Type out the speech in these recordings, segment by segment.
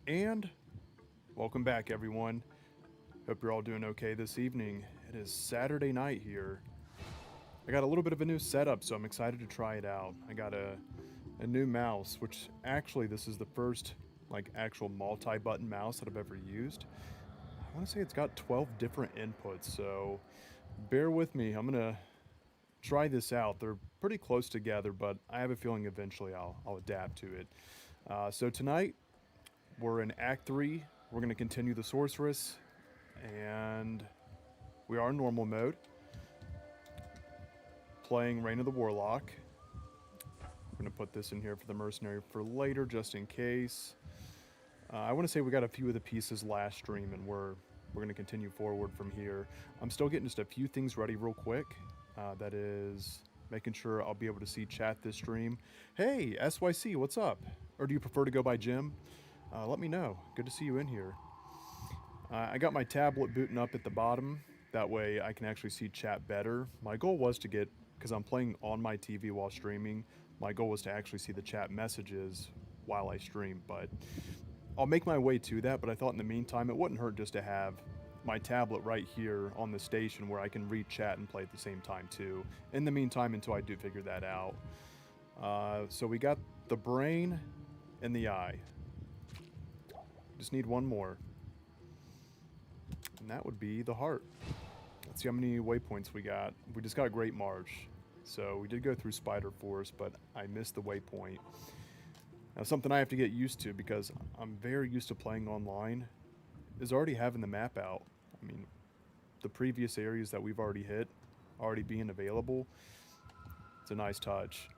And welcome back, everyone. Hope you're all doing okay this evening. It is Saturday night here. I got a little bit of a new setup, so I'm excited to try it out. I got a new mouse, which actually this is the first like actual multi-button mouse that I've ever used. I want to say it's got 12 different inputs, so bear with me. I'm gonna try this out. They're pretty close together, but I have a feeling eventually I'll adapt to it. So tonight we're in Act 3. We're going to continue the Sorceress, and we are in normal mode, playing Reign of the Warlock. We're going to put this in here for the Mercenary for later, just in case. I want to say we got a few of the pieces last stream, and we're going to continue forward from here. I'm still getting just a few things ready real quick. That is making sure I'll be able to see chat this stream. Hey, SYC, what's up? Or do you prefer to go by Jim? Let me know. Good to see you in here. I got my tablet booting up at the bottom. That way I can actually see chat better. My goal was to get, because I'm playing on my TV while streaming, my goal was to actually see the chat messages while I stream. But I'll make my way to that. But I thought in the meantime, it wouldn't hurt just to have my tablet right here on the station where I can read chat and play at the same time too. In the meantime, until I do figure that out. So we got the brain and the eye. Just need one more. And that would be the heart. Let's see how many waypoints we got. We just got Great March. So we did go through Spider Force, but I missed the waypoint. Now something I have to get used to because I'm very used to playing online is already having the map out. I mean, the previous areas that we've already hit already being available. It's a nice touch.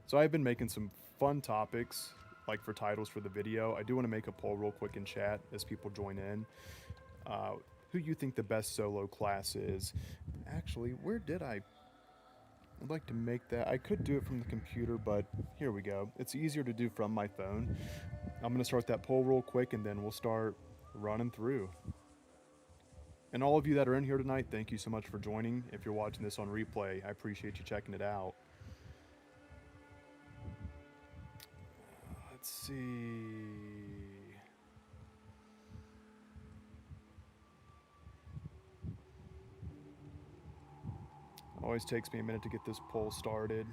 So I've been making some fun topics, like for titles for the video. I do want to make a poll real quick in chat as people join in. Who you think the best solo class is? Actually, where did I'd like to make that. I could do it from the computer, but here we go. It's easier to do from my phone. I'm going to start that poll real quick, and then we'll start running through. And all of you that are in here tonight, thank you so much for joining. If you're watching this on replay, I appreciate you checking it out. Let's see. Always takes me a minute to get this poll started.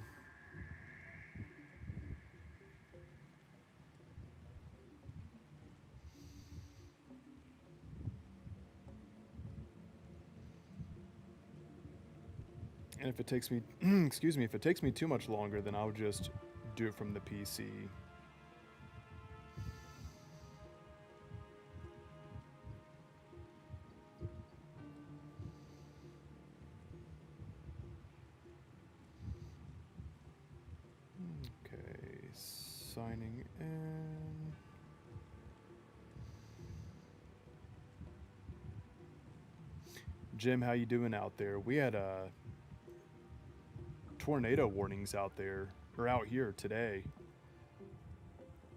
And if it takes me, excuse me, if it takes me too much longer, then I'll just do it from the PC. Okay, signing in. Jim, how you doing out there? We had tornado warnings out there, or out here today.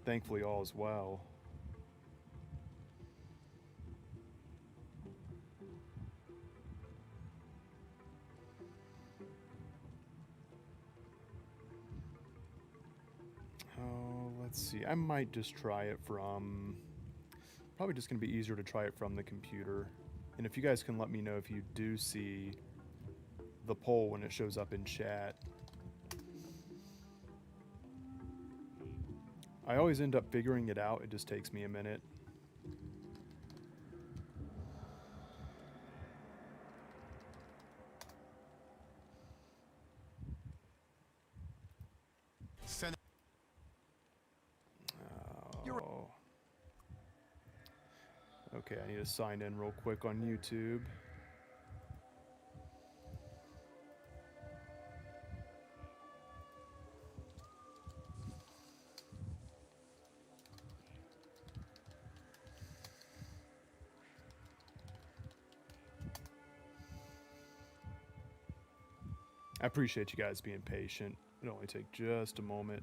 Thankfully, all is well. Oh, let's see. I might just try it from... Probably just going to be easier to try it from the computer. And if you guys can let me know if you do see the poll when it shows up in chat. I always end up figuring it out. It just takes me a minute. Oh. Okay, I need to sign in real quick on YouTube. I appreciate you guys being patient. It'll only take just a moment.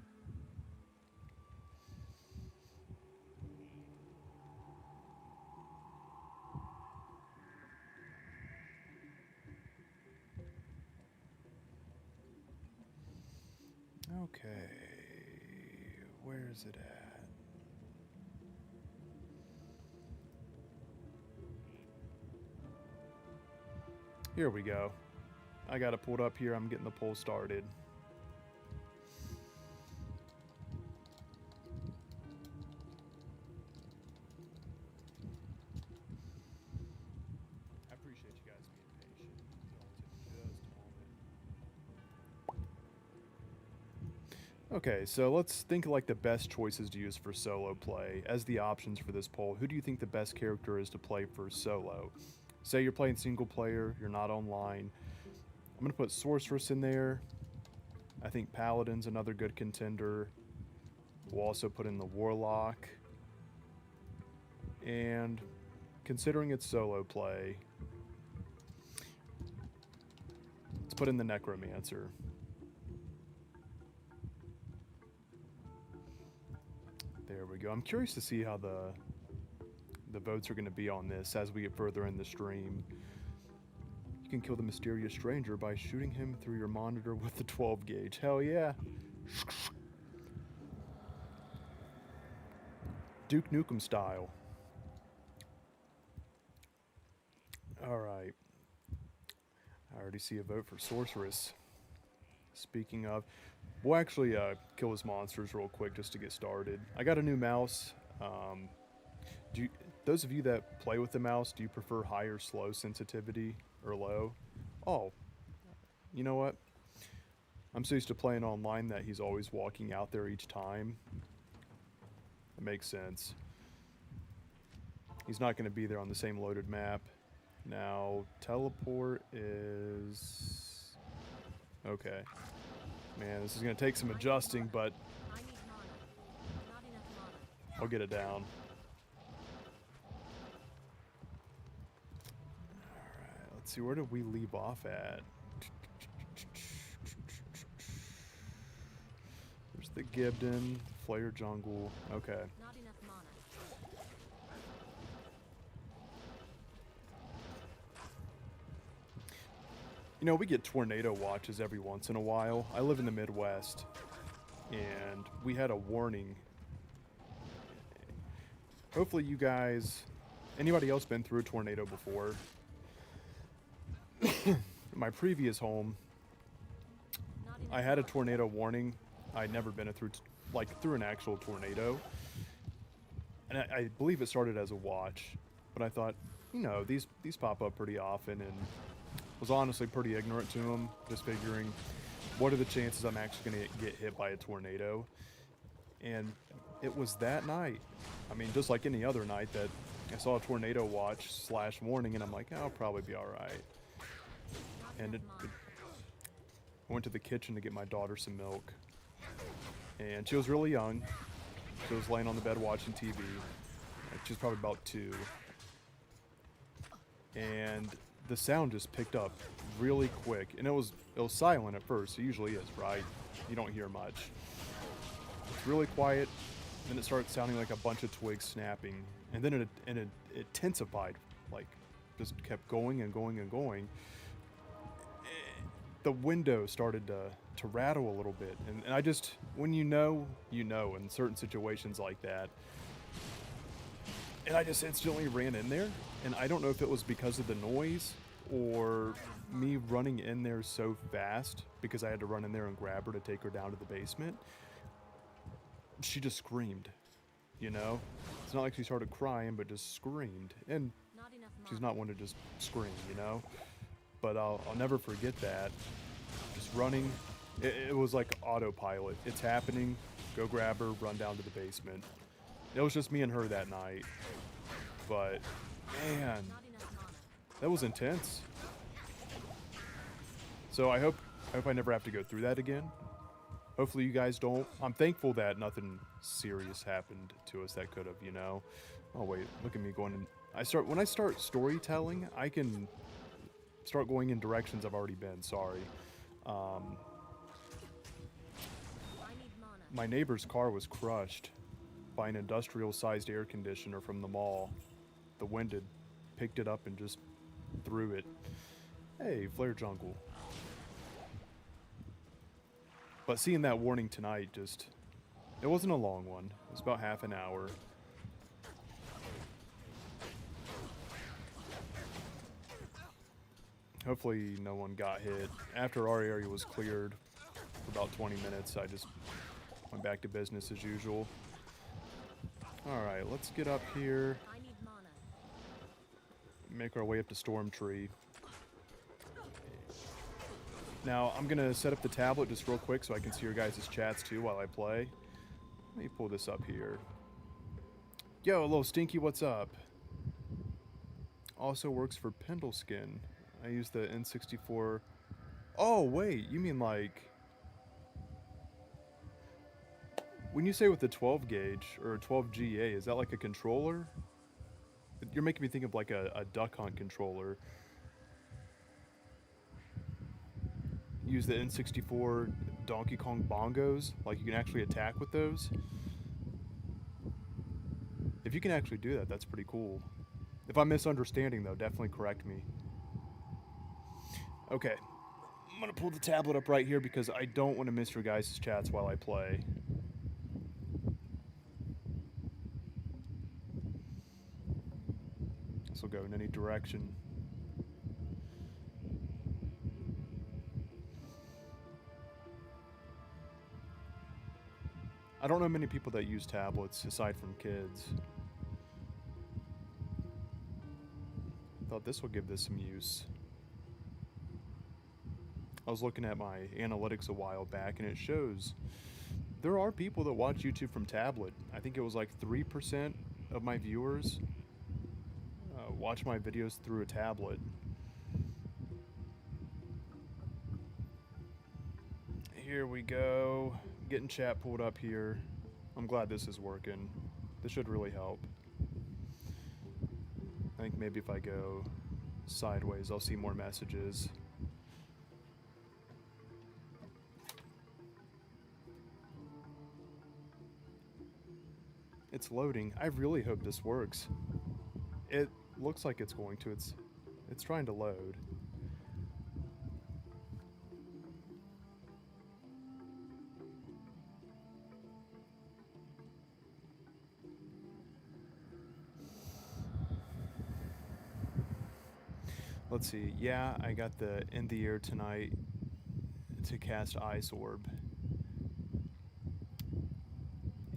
Okay, where's it at? Here we go. I got it pulled up here. I'm getting the poll started. I appreciate you guys being patient. It'll take just a moment. Okay, so let's think of like the best choices to use for solo play. As the options for this poll, who do you think the best character is to play for solo? Say you're playing single player, you're not online. I'm going to put Sorceress in there. I think Paladin's another good contender. We'll also put in the Warlock. And considering it's solo play, let's put in the Necromancer. There we go. I'm curious to see how the votes are going to be on this as we get further in the stream. You can kill the mysterious stranger by shooting him through your monitor with the 12 gauge. Hell yeah. Duke Nukem style. Alright. I already see a vote for Sorceress. Speaking of, we'll actually kill his monsters real quick just to get started. I got a new mouse. Those of you that play with the mouse, do you prefer high or slow sensitivity or low? Oh, you know what? I'm so used to playing online that he's always walking out there each time. It makes sense. He's not going to be there on the same loaded map. Now, teleport is... Okay. Man, this is going to take some adjusting, but I'll get it down. Alright, let's see, where did we leave off at? There's the Gibden, Flare Jungle. Okay. You know, we get tornado watches every once in a while. I live in the Midwest, and we had a warning. Hopefully you guys... Anybody else been through a tornado before? My previous home, I had a tornado warning. I'd never been through an actual tornado. And I believe it started as a watch. But I thought, you know, these pop up pretty often, and was honestly pretty ignorant to them, just figuring, what are the chances I'm actually going to get hit by a tornado? And it was that night. I mean, just like any other night that I saw a tornado watch / warning, and I'm like, oh, I'll probably be all right. And I went to the kitchen to get my daughter some milk. And she was really young. She was laying on the bed watching TV. She was probably about 2. And the sound just picked up really quick, and it was silent at first. It usually is, right? You don't hear much. It's really quiet, then it started sounding like a bunch of twigs snapping, and then it intensified, like just kept going and going and going. The window started to rattle a little bit, and I just, when you know in certain situations like that. And I just instantly ran in there, and I don't know if it was because of the noise or me running in there so fast because I had to run in there and grab her to take her down to the basement. She just screamed, you know? It's not like she started crying, but just screamed. And she's not one to just scream, you know? But I'll never forget that. Just running. It was like autopilot. It's happening. Go grab her, run down to the basement. It was just me and her that night. But, man, that was intense. So I hope I never have to go through that again. Hopefully you guys don't. I'm thankful that nothing serious happened to us that could have, you know. Oh wait, look at me going in. When I start storytelling, I can start going in directions I've already been. Sorry. My neighbor's car was crushed by an industrial-sized air conditioner from the mall. The wind had picked it up and just threw it. Hey, Flare Jungle. But seeing that warning tonight just... It wasn't a long one. It was about half an hour. Hopefully no one got hit. After our area was cleared for about 20 minutes, I just went back to business as usual. Alright, let's get up here. I need mana. Make our way up to Storm Tree. Now, I'm going to set up the tablet just real quick so I can see your guys' chats too while I play. Let me pull this up here. Yo, little Stinky, what's up? Also works for Pendleskin. I use the N64. Oh, wait, you mean like... When you say with the 12 gauge, or 12 GA, is that like a controller? You're making me think of like a Duck Hunt controller. Use the N64 Donkey Kong bongos, like you can actually attack with those. If you can actually do that, that's pretty cool. If I'm misunderstanding though, definitely correct me. Okay, I'm gonna pull the tablet up right here because I don't want to miss your guys' chats while I play. This will go in any direction. I don't know many people that use tablets aside from kids. Thought this will give this some use. I was looking at my analytics a while back and it shows there are people that watch YouTube from tablet. I think it was like 3% of my viewers watch my videos through a tablet. Here we go. Getting chat pulled up here. I'm glad this is working. This should really help. I think maybe if I go sideways, I'll see more messages. It's loading. I really hope this works. It looks like it's going to. It's trying to load. Let's see. Yeah, I got the In the Air tonight to cast Ice Orb.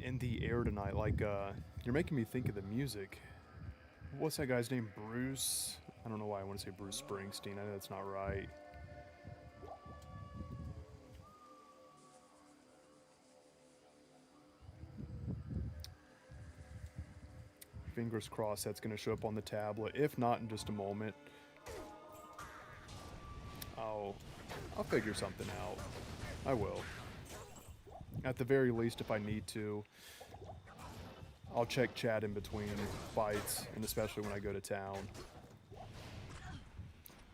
In the Air tonight, like, you're making me think of the music. What's that guy's name? Bruce? I don't know why I want to say Bruce Springsteen. I know that's not right. Fingers crossed that's going to show up on the tablet. If not, in just a moment. I'll figure something out. I will. At the very least, if I need to, I'll check chat in between fights, and especially when I go to town.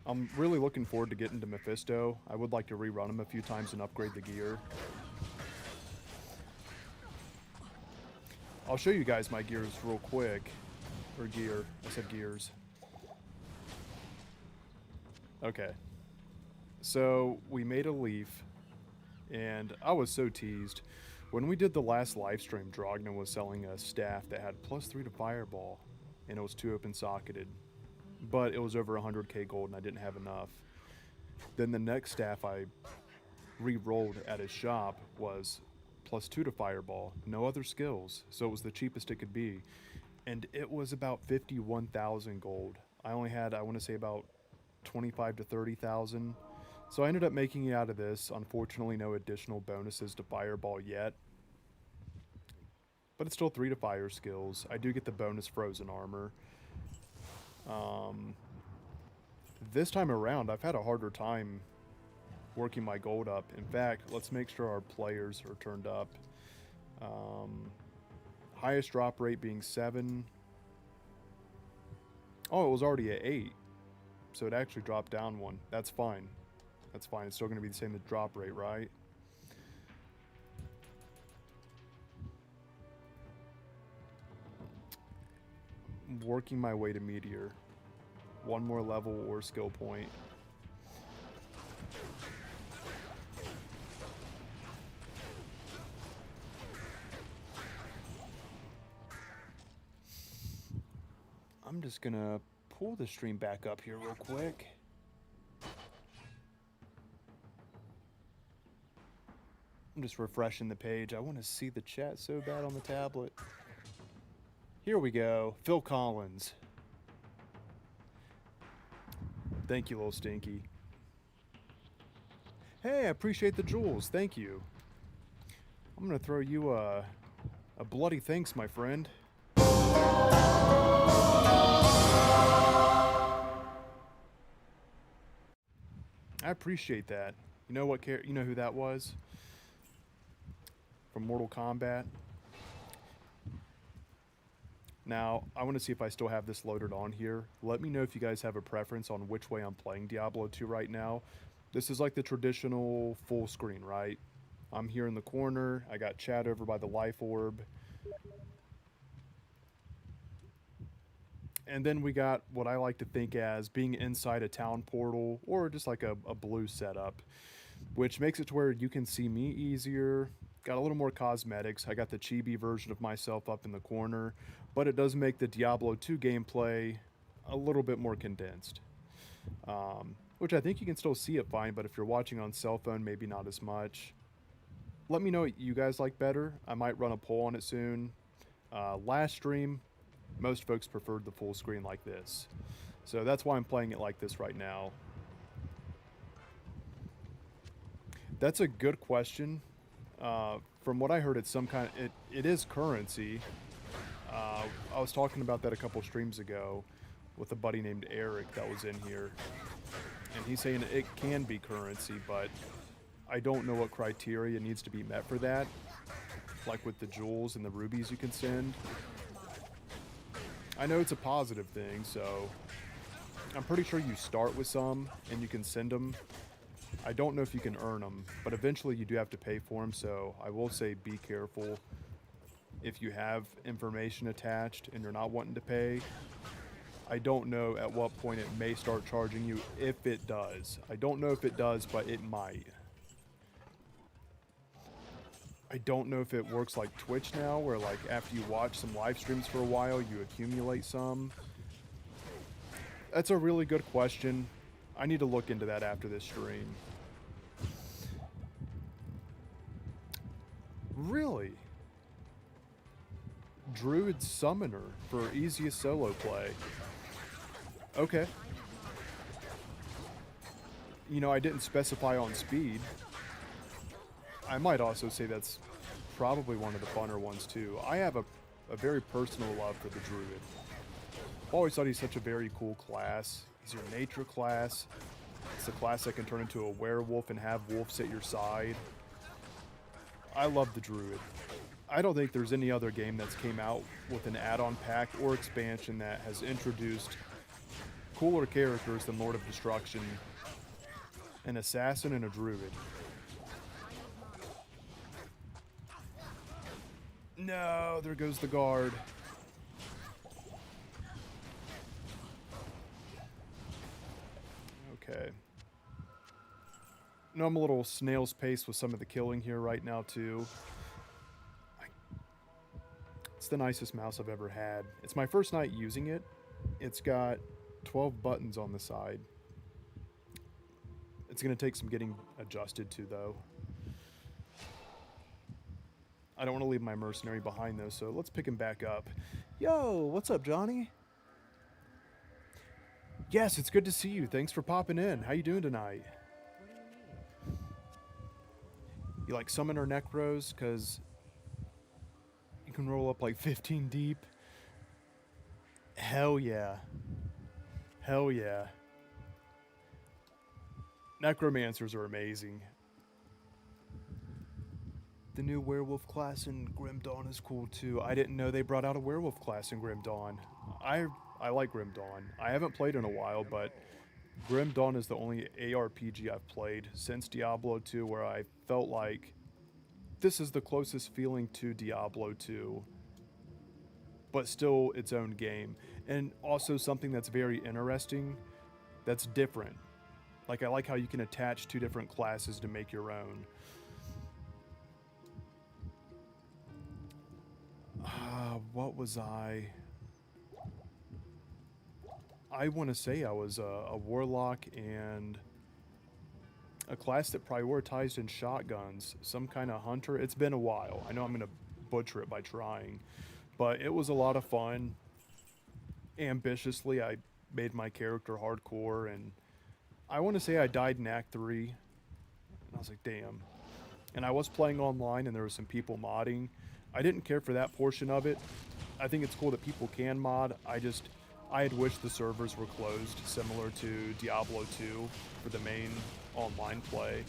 I'm really looking forward to getting to Mephisto. I would like to rerun him a few times and upgrade the gear. I'll show you guys my gears real quick. Or gear. I said gears. Okay. So, we made a leaf, and I was so teased. When we did the last live stream, Drogna was selling a staff that had +3 to Fireball, and it was 2 open socketed. But it was over 100k gold, and I didn't have enough. Then the next staff I re-rolled at his shop was +2 to Fireball, no other skills, so it was the cheapest it could be. And it was about 51,000 gold. I only had, I want to say, about 25 to 30,000. So I ended up making it out of this. Unfortunately, no additional bonuses to Fireball yet. But it's still 3 to fire skills. I do get the bonus Frozen Armor. This time around, I've had a harder time working my gold up. In fact, let's make sure our players are turned up. Highest drop rate being 7. Oh, it was already at 8. So it actually dropped down 1. That's fine. That's fine. It's still going to be the same as drop rate, right? Working my way to Meteor. 1 more level or skill point. I'm just gonna pull the stream back up here real quick. I'm just refreshing the page. I want to see the chat so bad on the tablet. Here we go. Phil Collins. Thank you, little stinky. Hey, I appreciate the jewels. Thank you. I'm going to throw you a bloody thanks, my friend. I appreciate that. You know what? You know who that was? From Mortal Kombat. Now, I want to see if I still have this loaded on here. Let me know if you guys have a preference on which way I'm playing Diablo 2 right now. This is like the traditional full screen, right? I'm here in the corner. I got chat over by the life orb. And then we got what I like to think as being inside a town portal or just like a blue setup, which makes it to where you can see me easier. Got a little more cosmetics. I got the chibi version of myself up in the corner, but it does make the Diablo 2 gameplay a little bit more condensed. Which I think you can still see it fine, but if you're watching on cell phone, maybe not as much. Let me know what you guys like better. I might run a poll on it soon. Last stream, most folks preferred the full screen like this. So that's why I'm playing it like this right now. That's a good question. From what I heard, it's some kind of, it is currency. I was talking about that a couple streams ago with a buddy named Eric that was in here. And he's saying it can be currency, but I don't know what criteria needs to be met for that. Like with the jewels and the rubies you can send. I know it's a positive thing, so I'm pretty sure you start with some and you can send them. I don't know if you can earn them, but eventually you do have to pay for them, so I will say be careful if you have information attached and you're not wanting to pay. I don't know at what point it may start charging you, if it does. I don't know if it does, but it might. I don't know if it works like Twitch now, where like after you watch some live streams for a while, you accumulate some. That's a really good question. I need to look into that after this stream. Really? Druid Summoner for easiest solo play. Okay. You know, I didn't specify on speed. I might also say that's probably one of the funner ones too. I have a very personal love for the Druid. I've always thought he's such a very cool class. He's your nature class. It's a class that can turn into a werewolf and have wolves at your side. I love the Druid. I don't think there's any other game that's came out with an add-on pack or expansion that has introduced cooler characters than Lord of Destruction, an assassin, and a druid. No, there goes the guard. Okay. No, I'm a little snail's pace with some of the killing here right now, too. It's the nicest mouse I've ever had. It's my first night using it. It's got 12 buttons on the side. It's going to take some getting adjusted to, though. I don't want to leave my mercenary behind, though, so let's pick him back up. Yo, what's up, Johnny? Yes, it's good to see you. Thanks for popping in. How you doing tonight? You like summoner necros? Because you can roll up like 15 deep. Hell yeah. Hell yeah. Necromancers are amazing. The new werewolf class in Grim Dawn is cool too. I didn't know they brought out a werewolf class in Grim Dawn. I like Grim Dawn. I haven't played in a while, but Grim Dawn is the only ARPG I've played since Diablo 2 where I felt like this is the closest feeling to Diablo 2, but still its own game. And also something that's very interesting, that's different. Like, I like how you can attach two different classes to make your own. What was I? I want to say I was a warlock and A class that prioritized in shotguns, some kind of hunter. It's been a while. I know I'm gonna butcher it by trying, but it was a lot of fun. Ambitiously, I made my character hardcore, and I want to say I died in Act 3, and I was like, damn. And I was playing online, and there were some people modding. I didn't care for that portion of it. I think it's cool that people can mod. I had wished the servers were closed, similar to Diablo 2 for the main online play.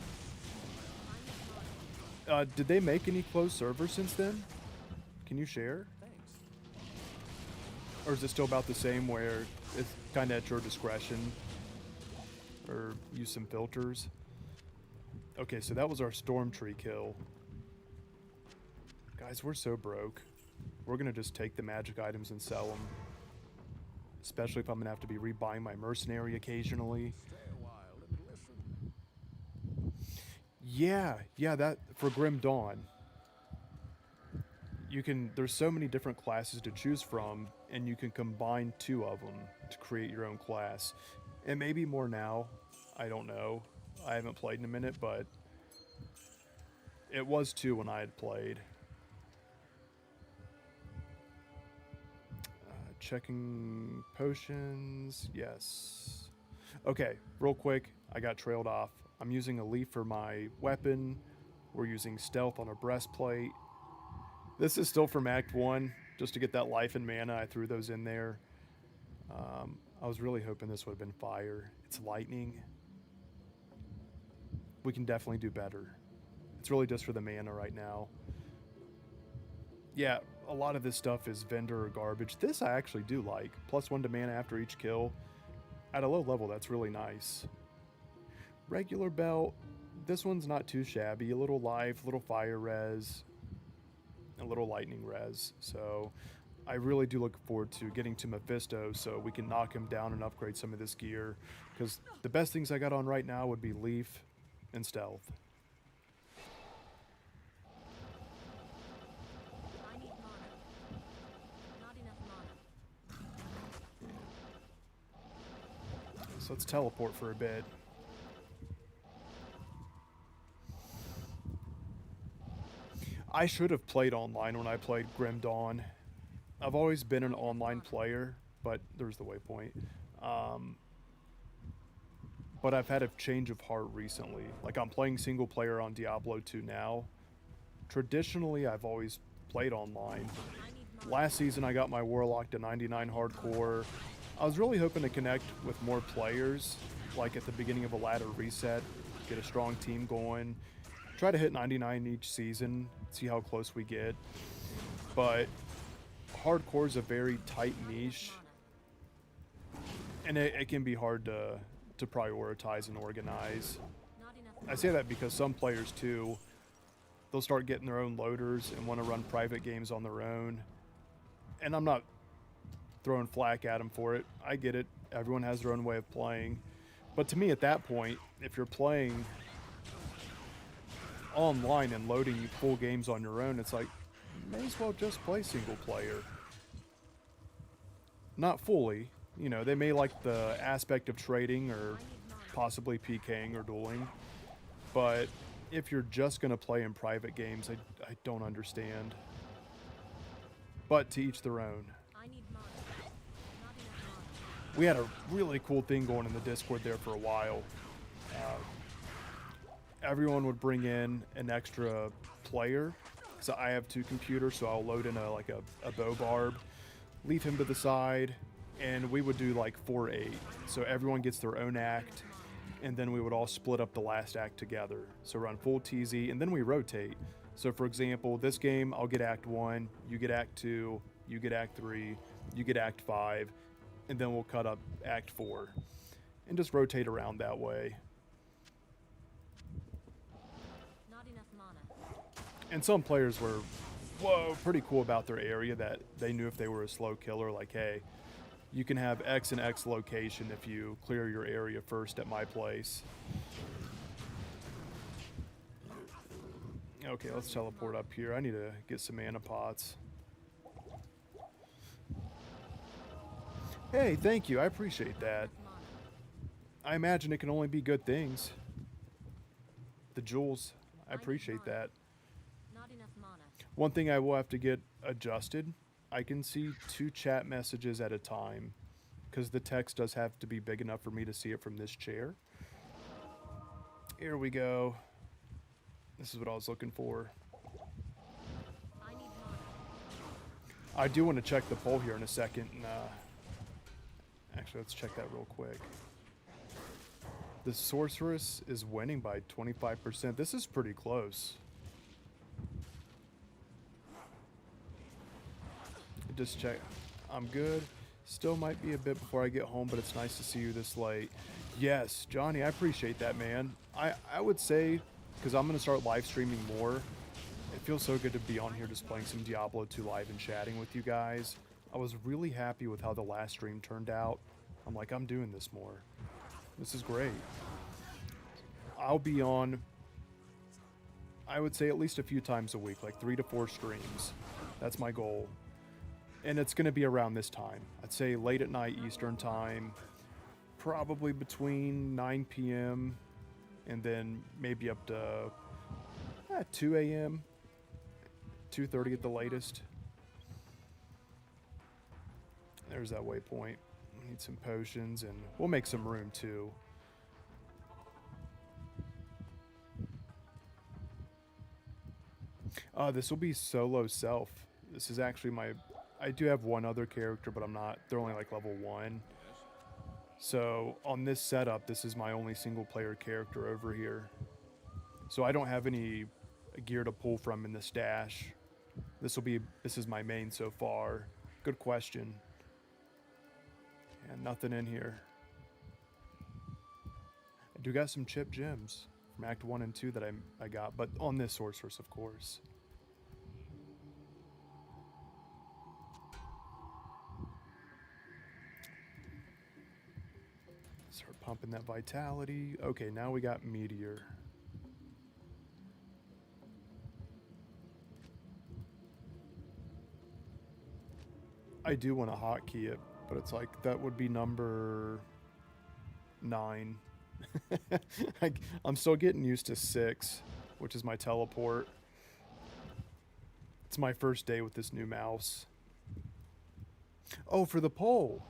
Did they make any closed servers since then? Can you share? Or is it still about the same where it's kind of at your discretion? Or use some filters? Okay, so that was our storm tree kill. Guys, we're so broke. We're gonna just take the magic items and sell them. Especially if I'm gonna have to be rebuying my mercenary occasionally. Yeah, that for Grim Dawn. There's so many different classes to choose from, and you can combine 2 of them to create your own class. And maybe more now. I don't know. I haven't played in a minute, but it was 2 when I had played. Checking potions. Yes. Okay, real quick. I got trailed off. I'm using a leaf for my weapon. We're using stealth on a breastplate. This is still from Act 1, just to get that life and mana. I threw those in there. I was really hoping this would have been fire. It's lightning. We can definitely do better. It's really just for the mana right now. Yeah, a lot of this stuff is vendor or garbage. This I actually do like. +1 to mana after each kill. At a low level, that's really nice. Regular belt. This one's not too shabby. A little life, little fire res, a little lightning res. So I really do look forward to getting to Mephisto so we can knock him down and upgrade some of this gear. Because the best things I got on right now would be leaf and stealth. I need mana. Not enough mana. So let's teleport for a bit. I should have played online when I played Grim Dawn. I've always been an online player, but there's the waypoint. But I've had a change of heart recently. Like, I'm playing single player on Diablo 2 now. Traditionally, I've always played online. Last season, I got my Warlock to 99 hardcore. I was really hoping to connect with more players, like at the beginning of a ladder reset, get a strong team going, try to hit 99 each season, see how close we get. But hardcore is a very tight niche, and it can be hard to prioritize and organize. I say that because some players too, they'll start getting their own loaders and want to run private games on their own. And I'm not throwing flack at them for it. I get it. Everyone has their own way of playing. But to me, at that point, if you're playing online and loading full games on your own, it's like, you may as well just play single player. Not fully. You know, they may like the aspect of trading or possibly PKing or dueling. But if you're just going to play in private games, I don't understand. But to each their own. We had a really cool thing going in the Discord there for a while. Everyone would bring in an extra player. So I have 2 computers, so I'll load in a bow barb, leave him to the side, and we would do like 4-8. So everyone gets their own act, and then we would all split up the last act together. So run full TZ, and then we rotate. So for example, this game, I'll get Act 1, you get Act 2, you get Act 3, you get Act 5, and then we'll cut up Act 4. And just rotate around that way. Not enough mana. And some players were, pretty cool about their area, that they knew if they were a slow killer, like, hey, you can have X and X location if you clear your area first at my place. Okay, let's teleport up here. I need to get some mana pots. Hey, thank you. I appreciate that. I imagine it can only be good things. the jewels. I need appreciate mana. that. Not enough mana. One thing I will have to get adjusted, I can see 2 chat messages at a time because the text does have to be big enough for me to see it from this chair. Here we go. This is what I was looking for. I need mana. I do want to check the poll here in a second. And, actually, let's check that real quick. The Sorceress is winning by 25%. This is pretty close. Just check. I'm good. Still might be a bit before I get home, but it's nice to see you this late. Yes, Johnny, I appreciate that, man. I would say, because I'm going to start live streaming more, it feels so good to be on here just playing some Diablo 2 live and chatting with you guys. I was really happy with how the last stream turned out. I'm like, I'm doing this more. This is great. I'll be on, I would say, at least a few times a week, like 3 to 4 streams. That's my goal. And it's going to be around this time. I'd say late at night Eastern time, probably between 9 p.m. and then maybe up to 2 a.m., 2:30 at the latest. There's that waypoint. Need some potions, and we'll make some room too. This will be solo self. This is actually my... I do have one other character, but I'm not... They're only like level 1. So on this setup, this is my only single player character over here. So I don't have any gear to pull from in the stash. This is my main so far. Good question. And nothing in here. I do got some chip gems from Act 1 and 2 that I got, but on this Sorceress, of course. Start pumping that vitality. Okay, now we got Meteor. I do want to hotkey it, but it's like, that would be number 9. I'm still getting used to 6, which is my teleport. It's my first day with this new mouse. Oh, for the poll.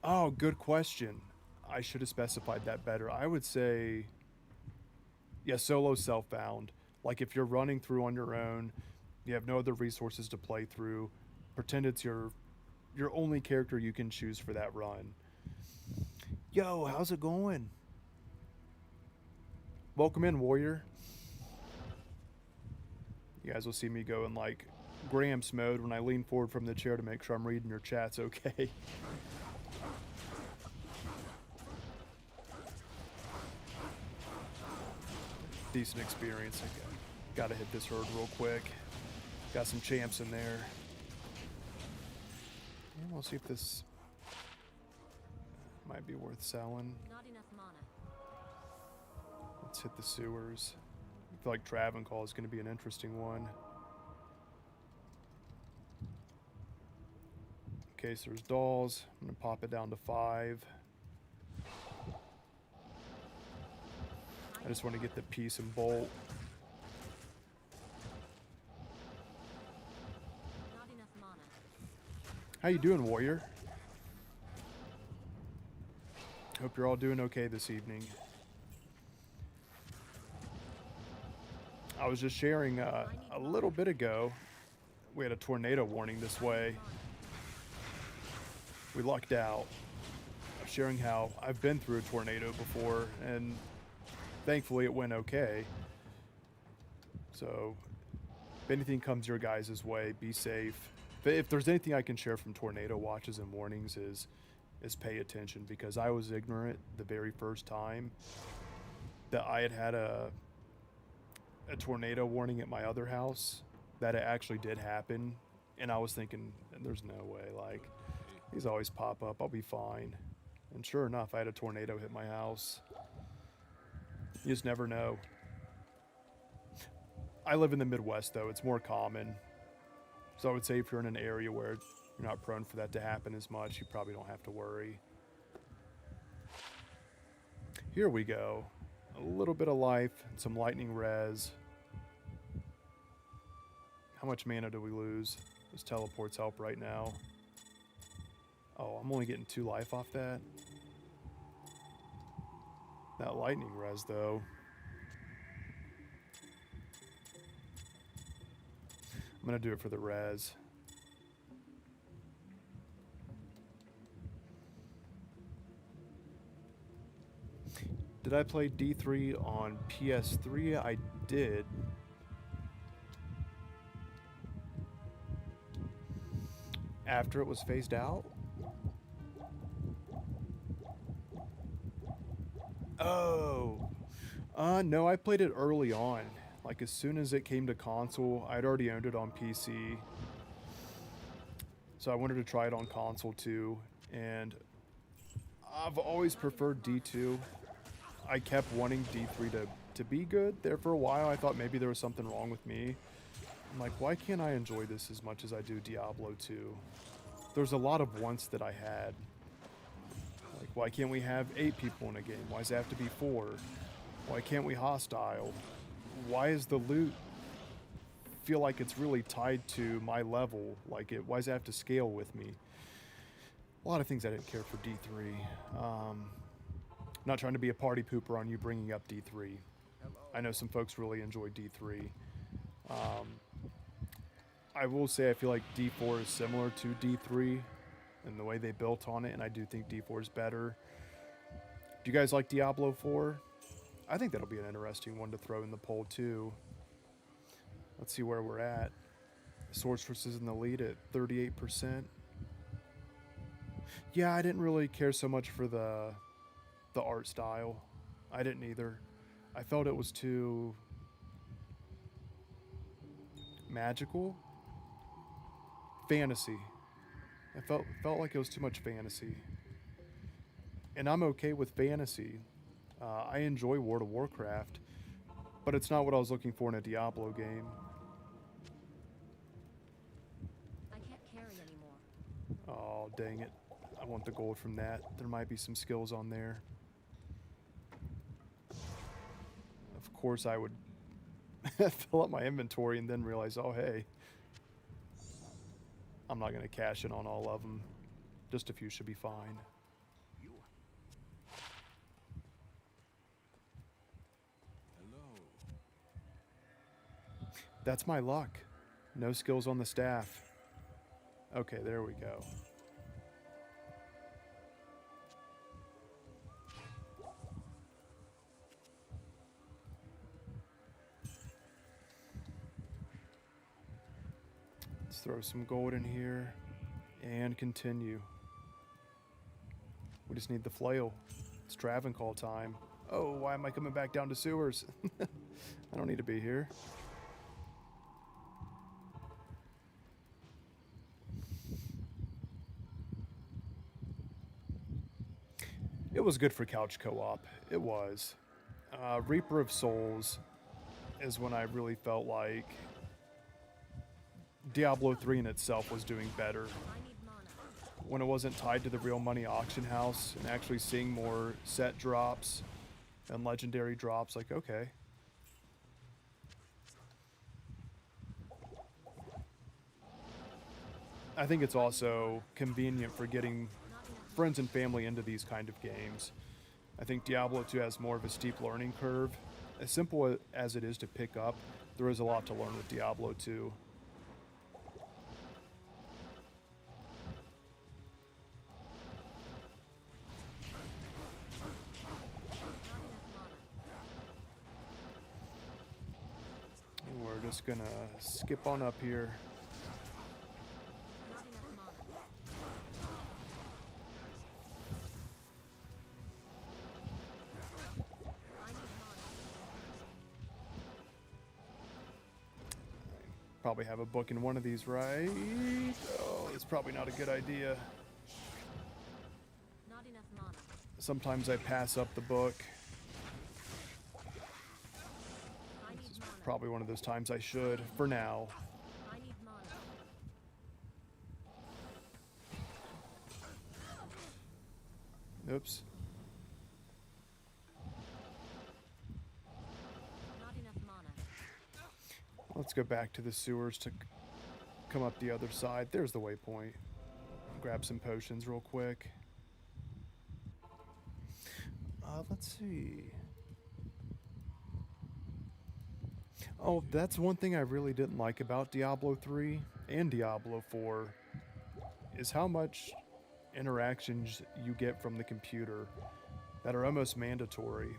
Oh, good question. I should have specified that better. I would say, yeah, solo self-bound. Like if you're running through on your own, you have no other resources to play through, pretend it's your only character you can choose for that run. Yo, how's it going? Welcome in, warrior. You guys will see me go in like Gramps mode when I lean forward from the chair to make sure I'm reading your chats okay. Decent experience. I gotta hit this herd real quick. Got some champs in there. And we'll see if this might be worth selling. Not enough mana. Let's hit the sewers. I feel like Travancore is going to be an interesting one. In case there's dolls, I'm going to pop it down to 5. I just want to get the piece and bolt. Not enough mana. How you doing, warrior? Hope you're all doing okay this evening. I was just sharing a little bit ago, we had a tornado warning this way. We lucked out. I was sharing how I've been through a tornado before, and thankfully it went okay. So if anything comes your guys' way, be safe. If there's anything I can share from tornado watches and warnings is pay attention, because I was ignorant the very first time that I had a tornado warning at my other house, that it actually did happen, and I was thinking, there's no way, like, these always pop up, I'll be fine. And sure enough, I had a tornado hit my house. You just never know. I live in the Midwest though, it's more common. So I would say if you're in an area where you're not prone for that to happen as much, you probably don't have to worry. Here we go. a little bit of life, and some lightning res. How much mana do we lose? Those teleports help right now. Oh, I'm only getting 2 life off that. That lightning res, though. I'm going to do it for the res. Did I play D3 on PS3? I did. After it was phased out? Oh. No, I played it early on. Like, as soon as it came to console, I'd already owned it on PC. So I wanted to try it on console too. And I've always preferred D2. I kept wanting D3 to be good there for a while. I thought maybe there was something wrong with me. I'm like, why can't I enjoy this as much as I do Diablo 2? There's a lot of wants that I had. Like, why can't we have 8 people in a game? Why does it have to be 4? Why can't we hostile? Why is the loot feel like it's really tied to my level? Like, why does it have to scale with me? A lot of things I didn't care for D3. Not trying to be a party pooper on you bringing up D3. I know some folks really enjoy D3. I will say I feel like D4 is similar to D3 in the way they built on it, and I do think D4 is better. Do you guys like Diablo 4? I think that'll be an interesting one to throw in the poll too. Let's see where we're at. Sorceress is in the lead at 38%. Yeah, I didn't really care so much for the art style. I didn't either. I felt it was too magical. Fantasy. I felt like it was too much fantasy. And I'm okay with fantasy. I enjoy World of Warcraft, but it's not what I was looking for in a Diablo game. I can't carry anymore. Oh, dang it. I want the gold from that. There might be some skills on there. Of course, I would fill up my inventory and then realize, oh, hey, I'm not going to cash in on all of them. Just a few should be fine. That's my luck. No skills on the staff. Okay, there we go. Let's throw some gold in here and continue. We just need the flail. It's Travencall time. Oh, why am I coming back down to sewers? I don't need to be here. It was good for couch co-op. It was. Reaper of Souls is when I really felt like Diablo 3 in itself was doing better. I need mana. When it wasn't tied to the real money auction house and actually seeing more set drops and legendary drops, like, okay. I think it's also convenient for getting friends and family into these kind of games. I think Diablo 2 has more of a steep learning curve. As simple as it is to pick up, there is a lot to learn with Diablo 2. We're just gonna skip on up here. Not enough mana. I need mana. Probably have a book in one of these, right? Oh, it's probably not a good idea. Not enough mana. Sometimes I pass up the book. I need mana. Probably one of those times I should, for now. I need mana. Oops. Let's go back to the sewers to come up the other side. There's the waypoint. Grab some potions real quick. Let's see. Oh, that's one thing I really didn't like about Diablo 3 and Diablo 4 is how much interactions you get from the computer that are almost mandatory.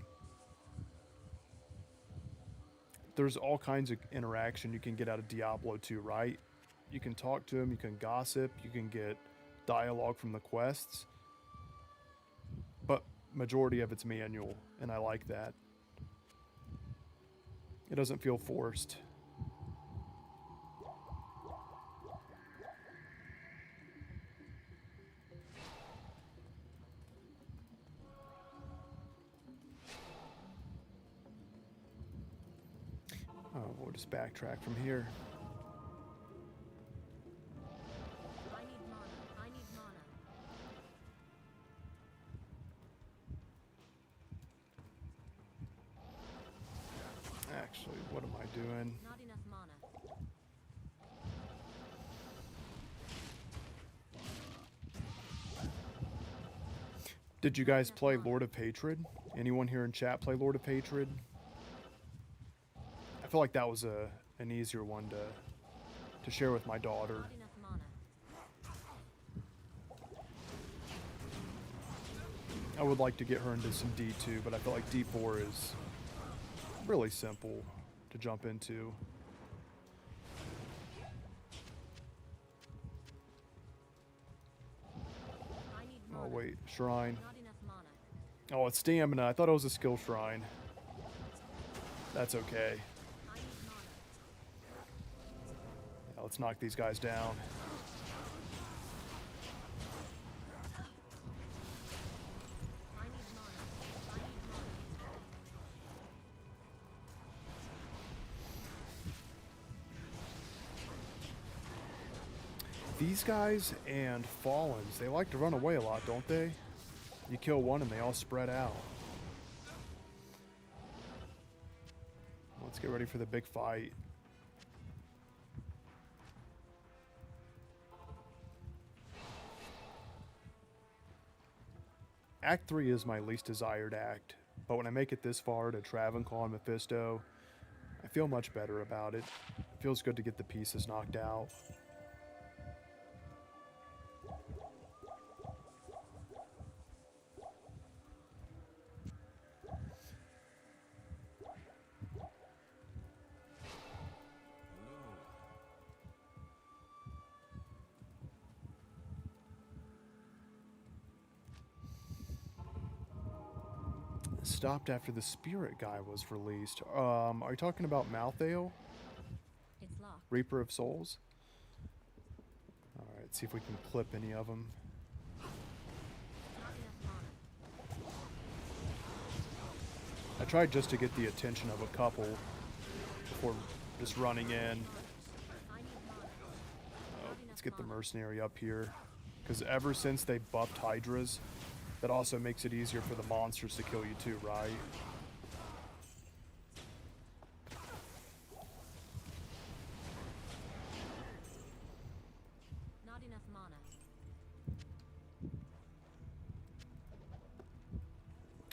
There's all kinds of interaction you can get out of Diablo 2, right? You can talk to him, you can gossip, you can get dialogue from the quests, but majority of it's manual, and I like that. It doesn't feel forced. Oh, we'll just backtrack from here. I need mana. I need mana. Actually, what am I doing? Not enough mana. Did you guys play Lord of Hatred? Anyone here in chat play Lord of Hatred? I feel like that was an easier one to share with my daughter. Not enough mana. I would like to get her into some D2, but I feel like D4 is really simple to jump into. I need Oh mana. wait, shrine. Not enough mana. Oh, it's stamina. I thought it was a skill shrine. That's okay. I need mana. Yeah, let's knock these guys down. I need mana. I need mana. These guys and Fallens, they like to run away a lot, don't they? You kill one and they all spread out. Let's get ready for the big fight. Act 3 is my least desired act, but when I make it this far to Travenclaw and Mephisto, I feel much better about it. It feels good to get the pieces knocked out. Stopped after the spirit guy was released. Are you talking about Malthael, It's locked. Reaper of Souls? All right, see if we can clip any of them. Not enough mana. I tried just to get the attention of a couple before just running in. I need mana. Oh, Not let's enough get the mana. mercenary up here, because ever since they buffed Hydras, that also makes it easier for the monsters to kill you too, right? Not enough mana.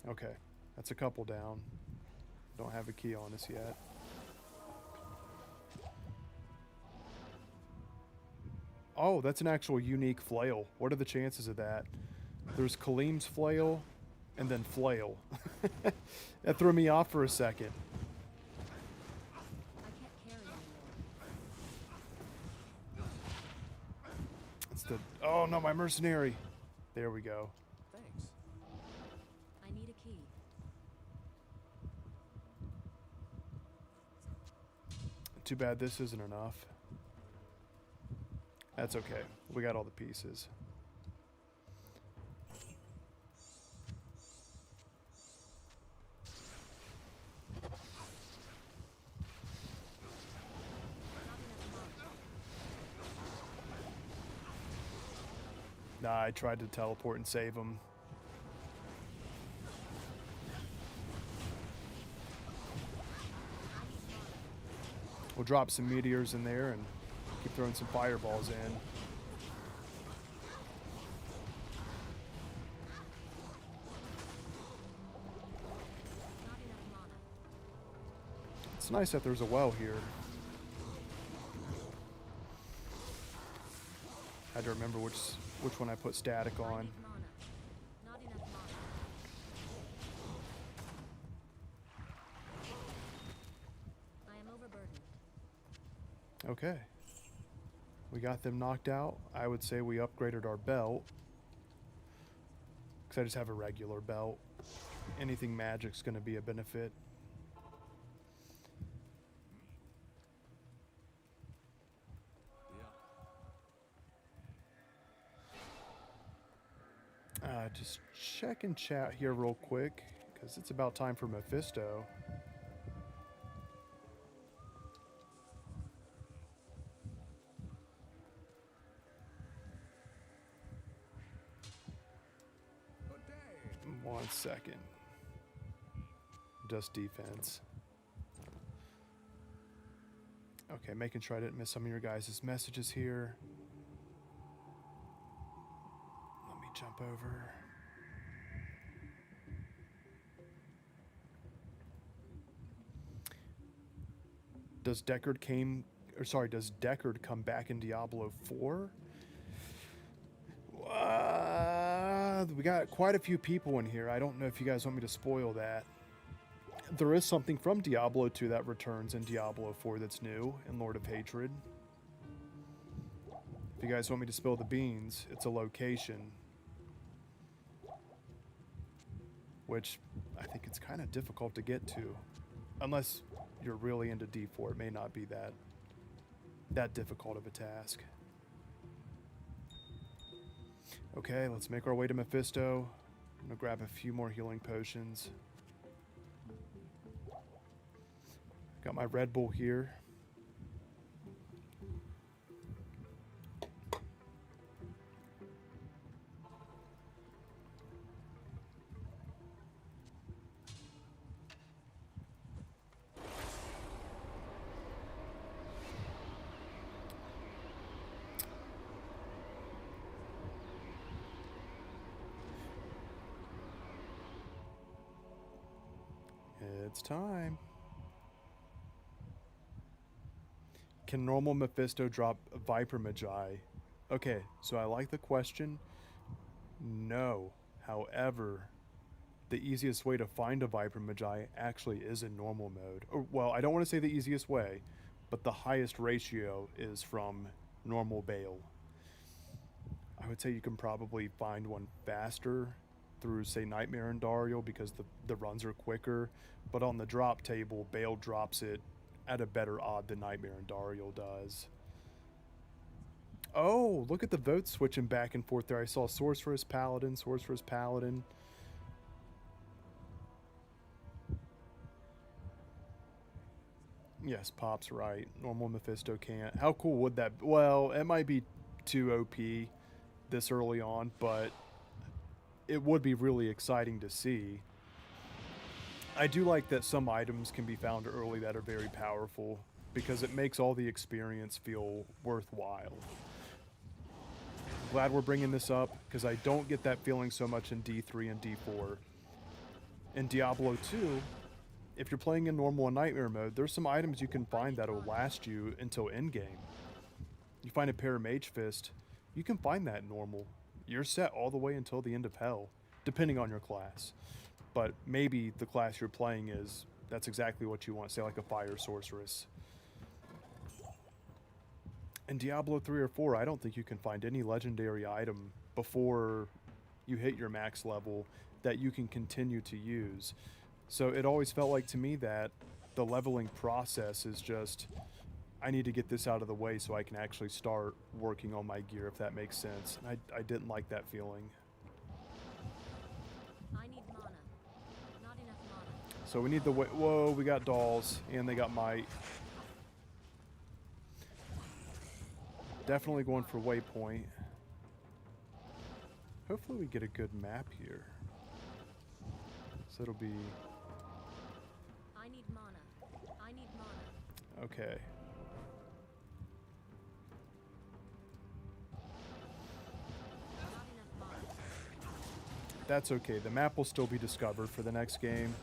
Okay, that's a couple down. Don't have a key on us yet. Oh, that's an actual unique flail. What are the chances of that? There's Kaleem's flail, and then flail. That threw me off for a second. I can't carry anymore. It's the... Oh, no, my mercenary. There we go. Thanks. I need a key. Too bad this isn't enough. That's okay. We got all the pieces. Nah, I tried to teleport and save him. We'll drop some meteors in there and keep throwing some fireballs in. Not enough mana. It's nice that there's a well here. Had to remember which one I put static I on. need mana. Not enough mana. I am overburdened. Okay. We got them knocked out. I would say we upgraded our belt. Because I just have a regular belt. Anything magic's going to be a benefit. Just check and chat here real quick. Because it's about time for Mephisto. One second. Just defense. Okay, making sure I didn't miss some of your guys' messages here. Let me jump over. Does Deckard come back in Diablo 4? We got quite a few people in here. I don't know if you guys want me to spoil that. There is something from Diablo 2 that returns in Diablo 4 that's new in Lord of Hatred. If you guys want me to spill the beans, it's a location. Which I think it's kind of difficult to get to. Unless you're really into D4, it may not be that difficult of a task. Okay, let's make our way to Mephisto. I'm gonna grab a few more healing potions. Got my Red Bull here. It's time. Can normal Mephisto drop Viper Magi? Okay, so I like the question. No. However, the easiest way to find a Viper Magi actually is in normal mode. Or, well, I don't want to say the easiest way, but the highest ratio is from normal Bale. I would say you can probably find one faster through, say, Nightmare and Dariel because the runs are quicker. But on the drop table, Bale drops it at a better odd than Nightmare and Dariel does. Oh, look at the votes switching back and forth there. I saw Sorceress, Paladin, Sorceress, Paladin. Yes, Pop's right. Normal Mephisto can't. How cool would that be? Well, it might be too OP this early on, but it would be really exciting to see. I do like that some items can be found early that are very powerful because it makes all the experience feel worthwhile. Glad we're bringing this up because I don't get that feeling so much in D3 and D4. In Diablo 2, if you're playing in normal and nightmare mode, there's some items you can find that'll last you until endgame. You find a Paramage Fist, you can find that in normal. You're set all the way until the end of hell, depending on your class. But maybe the class you're playing that's exactly what you want, say like a Fire Sorceress. In Diablo 3 or 4, I don't think you can find any legendary item before you hit your max level that you can continue to use. So it always felt like to me that the leveling process is just, I need to get this out of the way so I can actually start working on my gear, if that makes sense. I didn't like that feeling. I need mana. Not enough mana. So we need the whoa, we got dolls, and they got might. Definitely going for waypoint. Hopefully we get a good map here. So it'll be... I need mana. I need mana. Okay. that's okay. The map will still be discovered for the next game.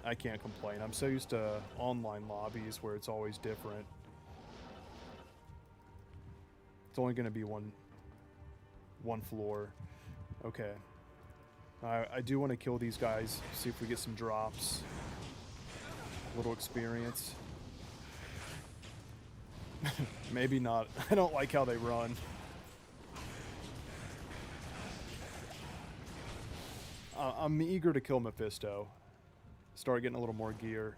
I can't complain. I'm so used to online lobbies where it's always different. It's only going to be one floor. Okay. I do want to kill these guys, see if we get some drops. A little experience. Maybe not. I don't like how they run. I'm eager to kill Mephisto. Start getting a little more gear.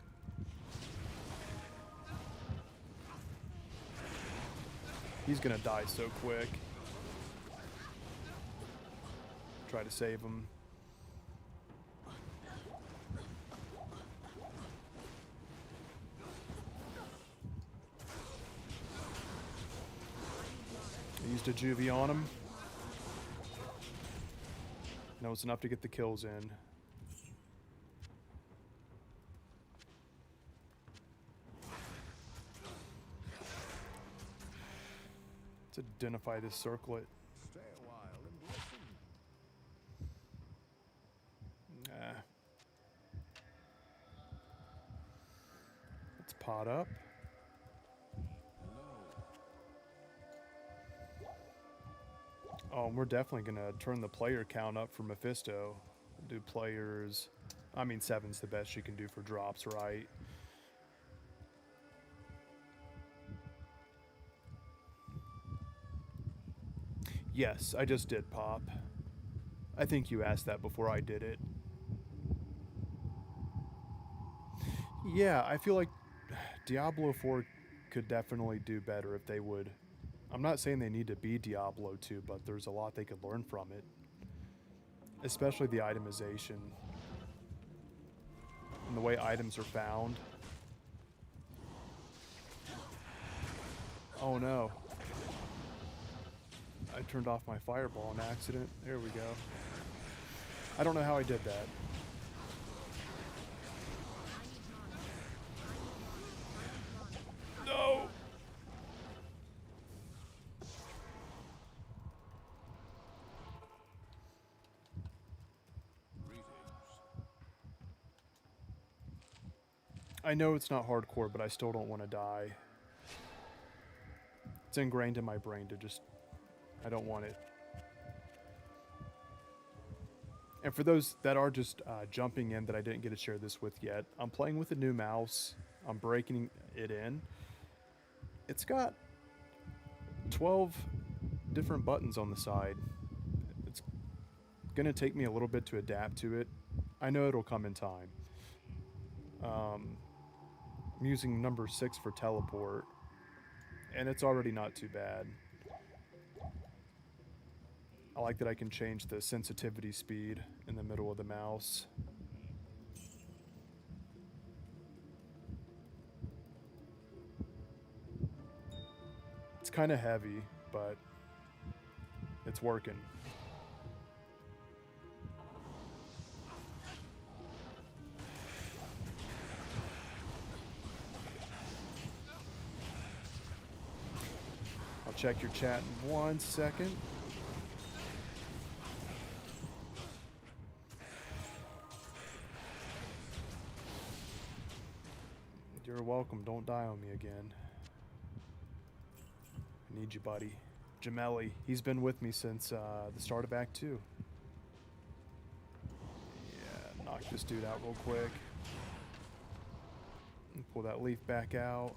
He's gonna die so quick. Try to save him. I used a juvie on him. That was enough to get the kills in. Let's identify this circlet. Stay a while and listen. Nah. Let's pot up. Oh, and we're definitely gonna turn the player count up for Mephisto. Do players... I mean, 7's the best you can do for drops, right? Yes, I just did pop. I think you asked that before I did it. Yeah, I feel like Diablo 4 could definitely do better if they would. I'm not saying they need to be Diablo 2, but there's a lot they could learn from it. Especially the itemization. And the way items are found. Oh no. I turned off my fireball on accident. There we go. I don't know how I did that. No! I know it's not hardcore, but I still don't want to die. It's ingrained in my brain to just... I don't want it. And for those that are just jumping in that I didn't get to share this with yet, I'm playing with a new mouse. I'm breaking it in. It's got 12 different buttons on the side. It's going to take me a little bit to adapt to it. I know it'll come in time. I'm using number 6 for teleport, and it's already not too bad. I like that I can change the sensitivity speed in the middle of the mouse. It's kind of heavy, but it's working. I'll check your chat in 1 second. You're welcome. Don't die on me again. I need you, buddy. Gemelli. He's been with me since the start of Act 2. Yeah, knock this dude out real quick. And pull that leaf back out.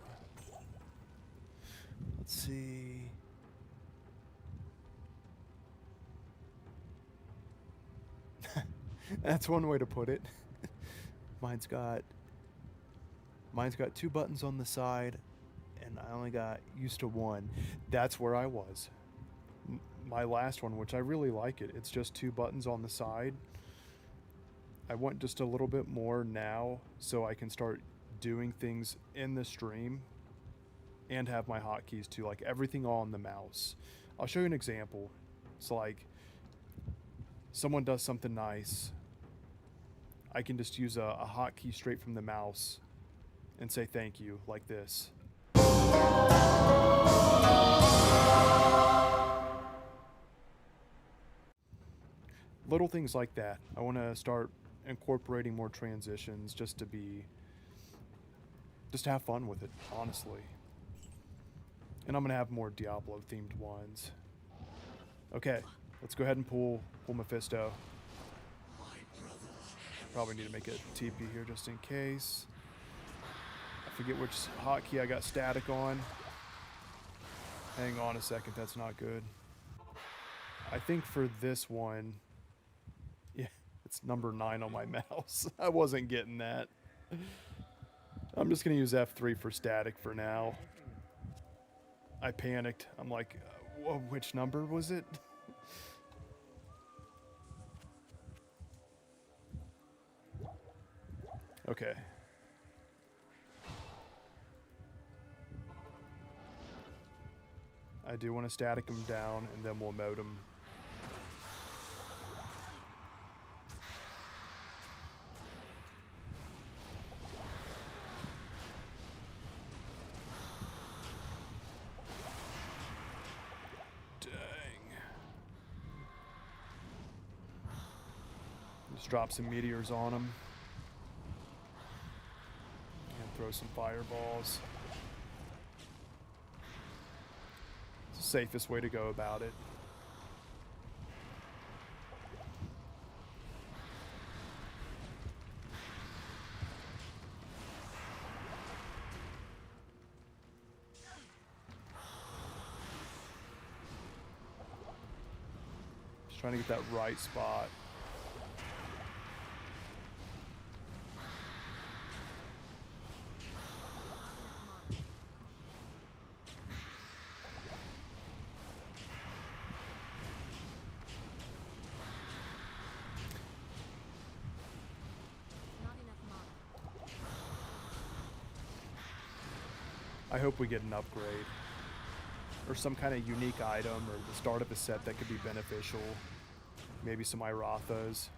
Let's see. That's one way to put it. Mine's got 2 buttons on the side, and I only got used to 1. That's where I was. My last one, which I really like it, it's just 2 buttons on the side. I want just a little bit more now so I can start doing things in the stream and have my hotkeys too, like everything all on the mouse. I'll show you an example. It's like someone does something nice. I can just use a hotkey straight from the mouse and say thank you, like this. Little things like that. I want to start incorporating more transitions just to have fun with it, honestly. And I'm going to have more Diablo themed ones. Okay, let's go ahead and pull Mephisto. Probably need to make a TP here just in case. I forget which hotkey I got static on. Hang on a second, that's not good. I think for this one, yeah, it's number 9 on my mouse. I wasn't getting that. I'm just going to use F3 for static for now. I panicked. I'm like, which number was it? Okay. I do want to static him down, and then we'll mode him. Dang. Just drop some meteors on him. And throw some fireballs. It's the safest way to go about it. Just trying to get that right spot. Not enough mana. I hope we get an upgrade. Or some kind of unique item, or the start of a set that could be beneficial. Maybe some Irathas.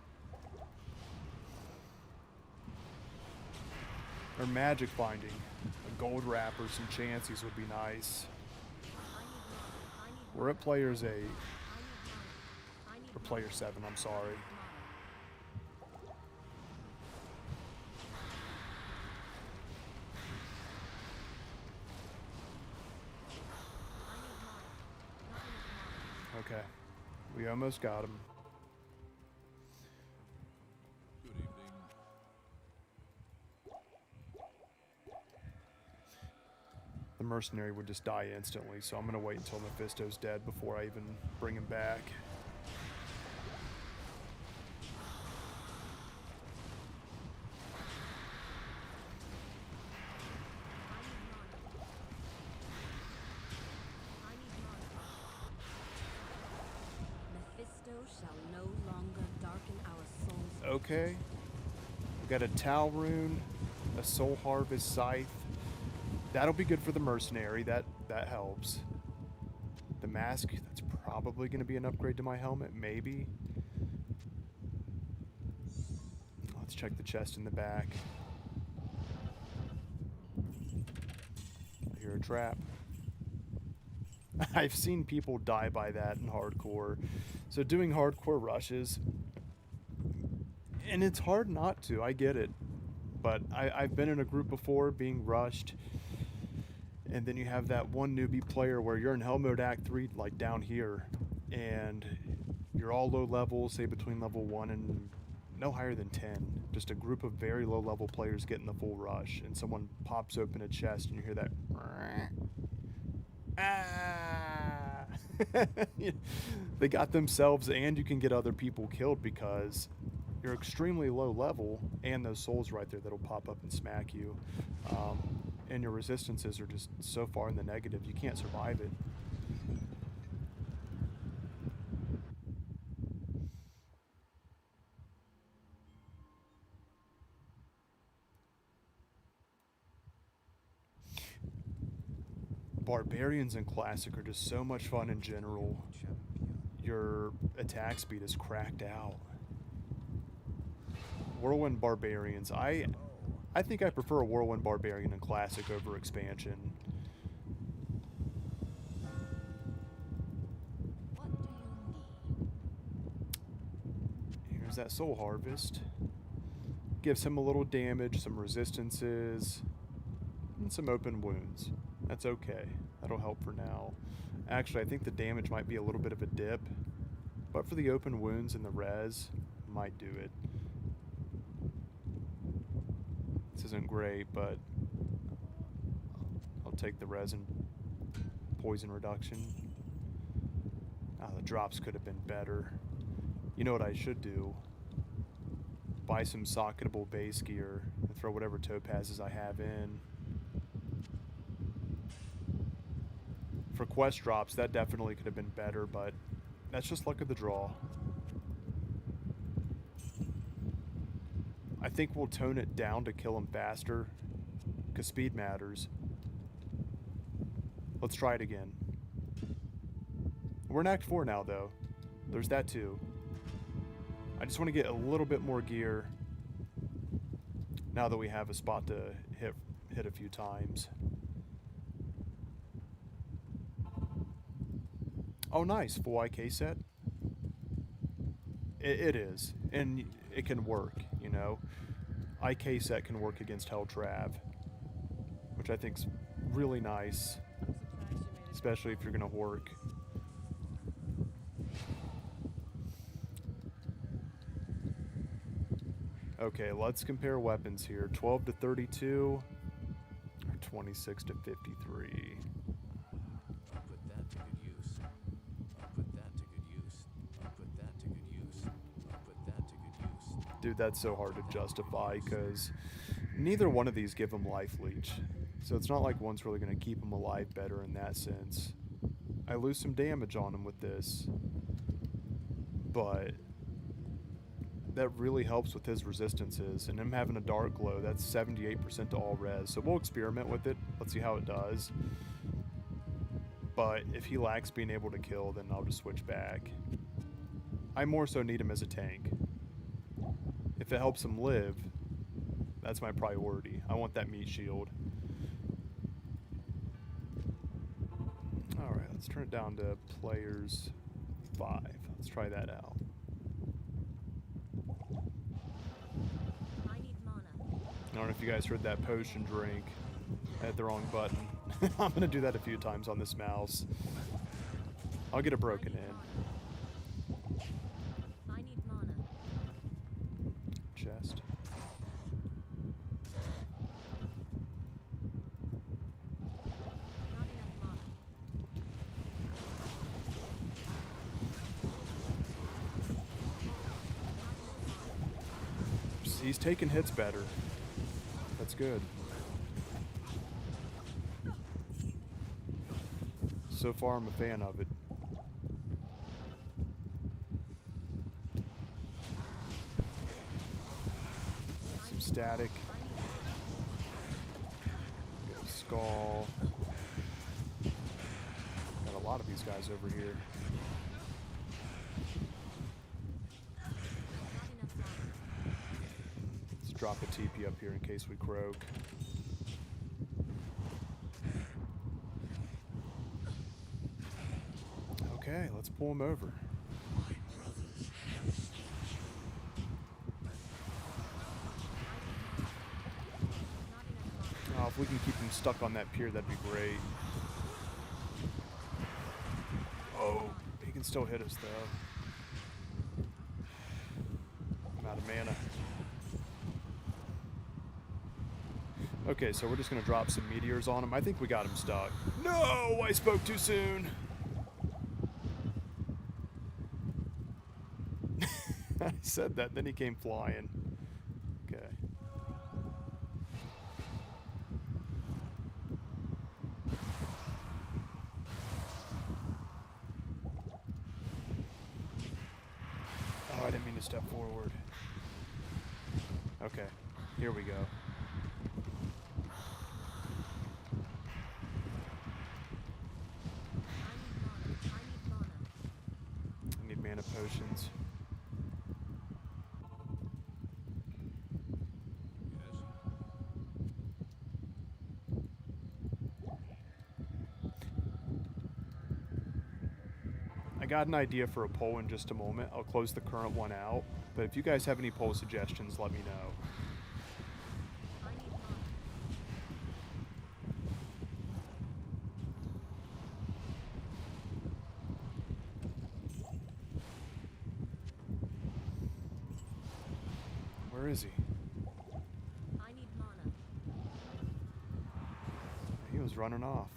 Or magic finding. A gold wrapper, some Chanseys would be nice. We're at players 8. Or player 7, I'm sorry. Okay. We almost got him. Good evening. The mercenary would just die instantly, so I'm going to wait until Mephisto's dead before I even bring him back. Mephisto shall no longer darken our souls. Okay. We got a Tal rune, a Soul Harvest Scythe. That'll be good for the mercenary. That helps. The mask, that's probably going to be an upgrade to my helmet, maybe. Let's check the chest in the back. I hear a trap. I've seen people die by that in hardcore. So doing hardcore rushes, and it's hard not to, I get it. But I've been in a group before being rushed, and then you have that one newbie player where you're in Hell Mode Act 3, like down here, and you're all low level, say between level 1 and no higher than 10. Just a group of very low level players getting the full rush, and someone pops open a chest and you hear that. Ah! They got themselves, and you can get other people killed because you're extremely low level, and those souls right there that'll pop up and smack you. And your resistances are just so far in the negative, you can't survive it. Barbarians in Classic are just so much fun in general. Your attack speed is cracked out. Whirlwind Barbarians. I think I prefer a Whirlwind Barbarian in Classic over Expansion. What do you need? There's that soul harvest. Gives him a little damage, some resistances, and some open wounds. That's okay. That'll help for now. Actually, I think the damage might be a little bit of a dip, but for the open wounds and the res, might do it. This isn't great, but I'll take the res and poison reduction. Ah, the drops could have been better. You know what I should do? Buy some socketable base gear and throw whatever topazes I have in. For quest drops, that definitely could have been better, but that's just luck of the draw. I think we'll tone it down to kill him faster, because speed matters. Let's try it again. We're in Act 4 now, though. There's that too. I just want to get a little bit more gear now that we have a spot to hit a few times. Oh, nice. Full IK set. It is. And it can work, you know. IK set can work against Helltrav, which I think's really nice, especially if you're going to work. Okay, let's compare weapons here. 12 to 32 or 26 to 53. I'll put that to good use. I'll put that to good use. I'll put that to good use. I'll put that to good use. Dude, that's so hard to justify because neither one of these give him life leech. So it's not like one's really going to keep him alive better in that sense. I lose some damage on him with this, but that really helps with his resistances, and him having a dark glow, that's 78% to all res, so we'll experiment with it. Let's see how it does. But if he lacks being able to kill, then I'll just switch back. I more so need him as a tank. If it helps him live, that's my priority. I want that meat shield. Alright, let's turn it down to players 5. Let's try that out. I don't know if you guys heard that potion drink. I hit the wrong button. I'm going to do that a few times on this mouse. I'll get it broken in. I need mana. Chest. Not enough mana. He's taking hits better. That's good. So far, I'm a fan of it. Some static. Got a skull. Got a lot of these guys over here. Let's drop a TP up here in case we croak. Okay, let's pull him over. Oh, if we can keep him stuck on that pier, that'd be great. Oh, he can still hit us, though. I'm out of mana. Okay, so we're just going to drop some meteors on him. I think we got him stuck. No, I spoke too soon. I said that, then he came flying. Okay. Oh, I didn't mean to step forward. Okay, here we go. I need mana potions. I got an idea for a poll in just a moment. I'll close the current one out. But if you guys have any poll suggestions, let me know. I need mana. Where is he? I need mana. He was running off.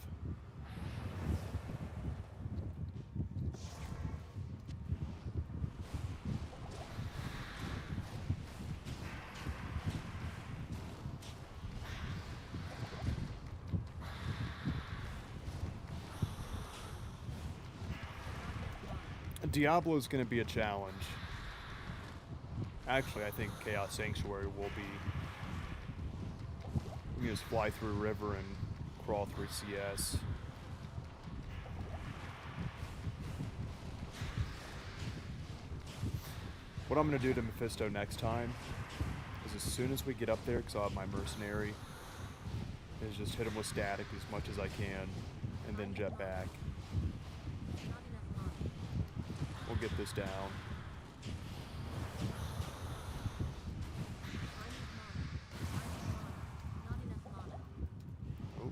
Diablo is going to be a challenge. Actually, I think Chaos Sanctuary will be. We can just fly through river and crawl through CS. What I'm going to do to Mephisto next time is as soon as we get up there, because I'll have my mercenary, is just hit him with static as much as I can, and then jet back. Not enough mana. We'll get this down. I need mana. Not enough mana. Oh,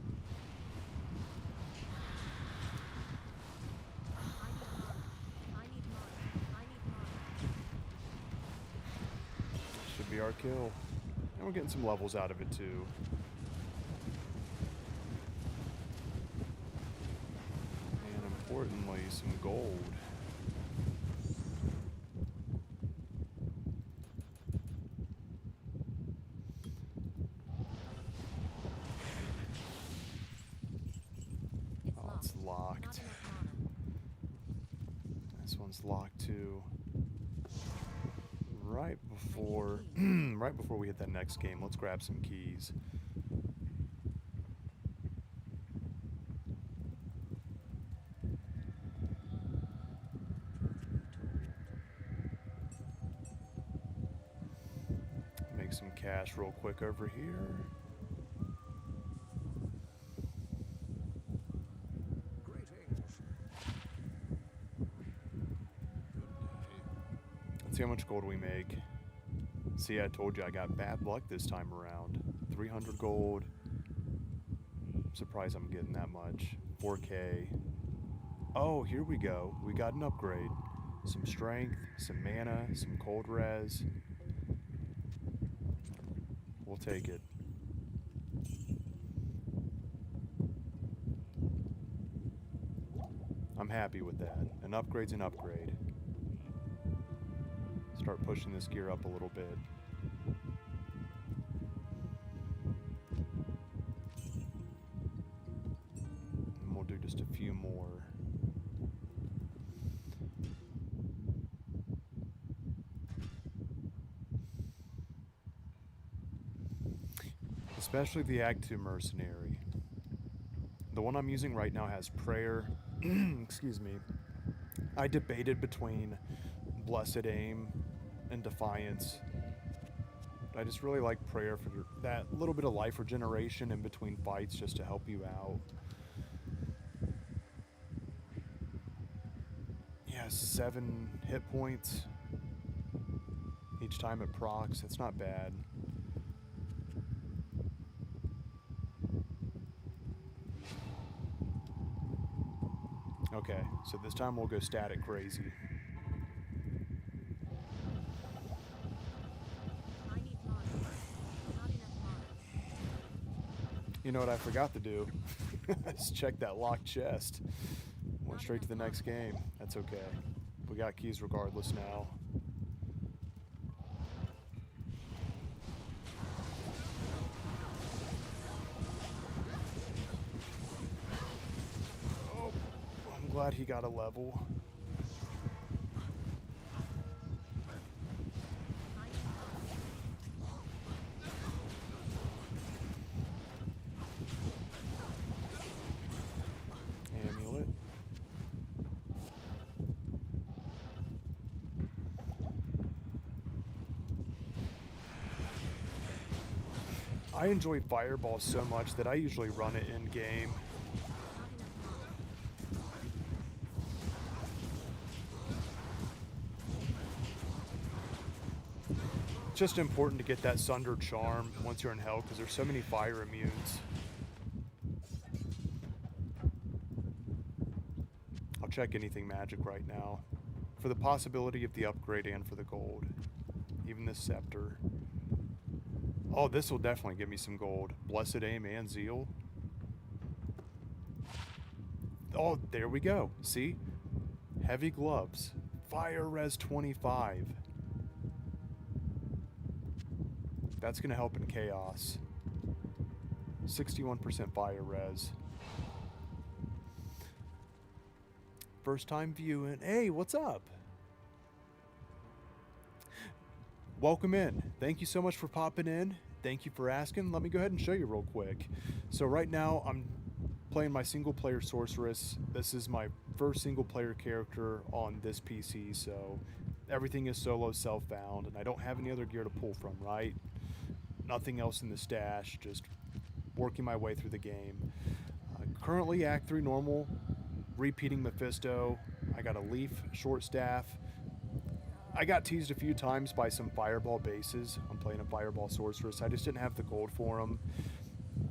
I need mana. I need mana. should be our kill. And we're getting some levels out of it too. And importantly, some gold. It's Oh, it's locked. Not locked. enough mana. This one's locked too. Right before, keys. right before we hit that next game, let's grab some keys. Make some cash real quick over here. Greetings. Good day. Let's see how much gold we make. See, I told you I got bad luck this time around. 300 gold. Surprised I'm getting that much. 4K. Oh, here we go. We got an upgrade. Some strength, some mana, some cold res. We'll take it. I'm happy with that. An upgrade's an upgrade. Start pushing this gear up a little bit. And we'll do just a few more. Especially the Act 2 Mercenary. The one I'm using right now has Prayer. Excuse me. I debated between Blessed Aim and Defiance. But I just really like Prayer for that little bit of life regeneration in between fights just to help you out. Yeah, 7 hit points each time it procs. It's not bad. Okay, so this time we'll go static crazy. I need mana. Not enough mana. You know what I forgot to do? Just check that locked chest. Went straight to the next game. That's okay. We got keys regardless now. Oh, I'm glad he got a level. I need mana. Amulet. I enjoy Fireball so much that I usually run it in game. Not enough mana. It's just important to get that Sunder Charm once you're in hell, because there's so many fire immunes. I'll check anything magic right now, for the possibility of the upgrade and for the gold. Even this scepter. Oh, this will definitely give me some gold. Blessed Aim and Zeal. Oh, there we go. See? Heavy gloves. Fire res 25. That's going to help in chaos. 61% fire res. First time viewing. Hey, what's up? Welcome in. Thank you so much for popping in. Thank you for asking. Let me go ahead and show you real quick. So right now I'm playing my single player Sorceress. This is my first single player character on this PC, so everything is solo self-bound, and I don't have any other gear to pull from, right? Nothing else in the stash, just working my way through the game. Currently Act 3 normal, repeating Mephisto. I got a leaf, short staff. I got teased a few times by some fireball bases. I'm playing a fireball sorceress. I just didn't have the gold for them.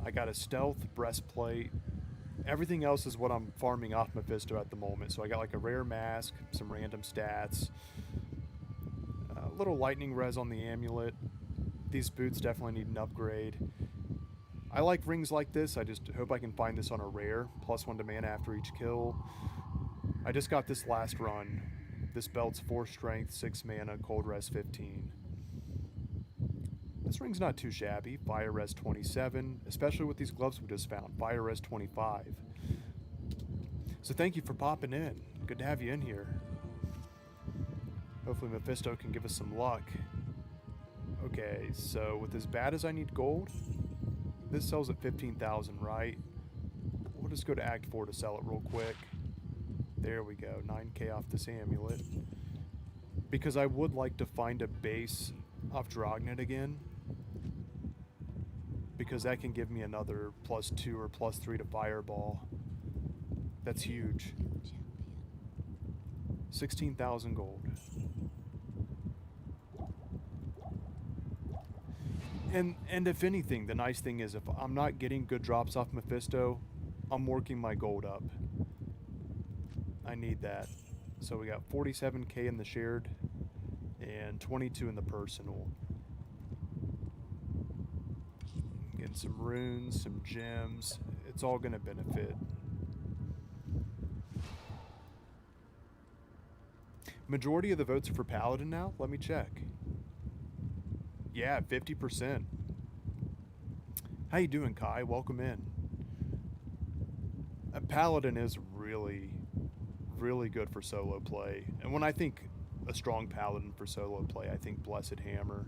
I got a stealth breastplate. Everything else is what I'm farming off Mephisto at the moment. So I got like a rare mask, some random stats, a little lightning res on the amulet. These boots definitely need an upgrade. I like rings like this. I just hope I can find this on a rare. +1 to mana after each kill. I just got this last run. This belt's 4 strength, 6 mana, cold res 15. This ring's not too shabby. Fire res 27, especially with these gloves we just found. Fire res 25. So thank you for popping in. Good to have you in here. Hopefully Mephisto can give us some luck. Okay, so with as bad as I need gold, this sells at 15,000, right? We'll just go to Act 4 to sell it real quick. There we go, 9k off this amulet. Because I would like to find a base of Drognet again. Because that can give me another +2 or +3 to Fireball. That's huge. 16,000 gold. And if anything, the nice thing is if I'm not getting good drops off Mephisto, I'm working my gold up. I need that. So we got 47k in the shared and 22 in the personal. Getting some runes, some gems. It's all going to benefit. Majority of the votes are for Paladin now? Let me check. Yeah, 50%. How you doing, Kai? Welcome in. A Paladin is really good for solo play. And when I think a strong Paladin for solo play, I think Blessed Hammer.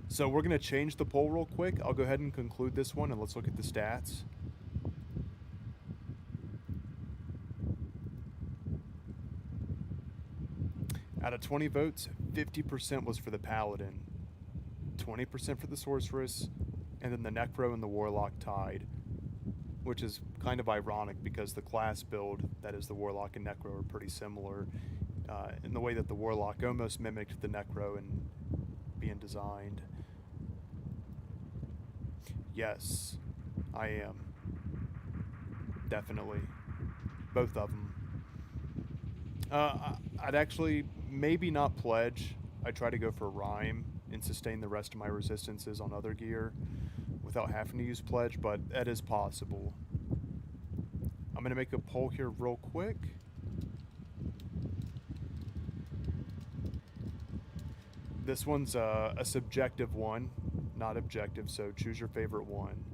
So we're going to change the poll real quick. I'll go ahead and conclude this one, and let's look at the stats. Out of 20 votes, 50% was for the Paladin, 20% for the Sorceress, and then the Necro and the Warlock tied, which is kind of ironic because the class build, that is the Warlock and Necro, are pretty similar in the way that the Warlock almost mimicked the Necro in being designed. Yes, I am. Definitely. Both of them. I'd actually maybe not pledge. I try to go for rhyme and sustain the rest of my resistances on other gear without having to use pledge, but that is possible. I'm going to make a poll here real quick. This one's a subjective one, not objective, so choose your favorite one.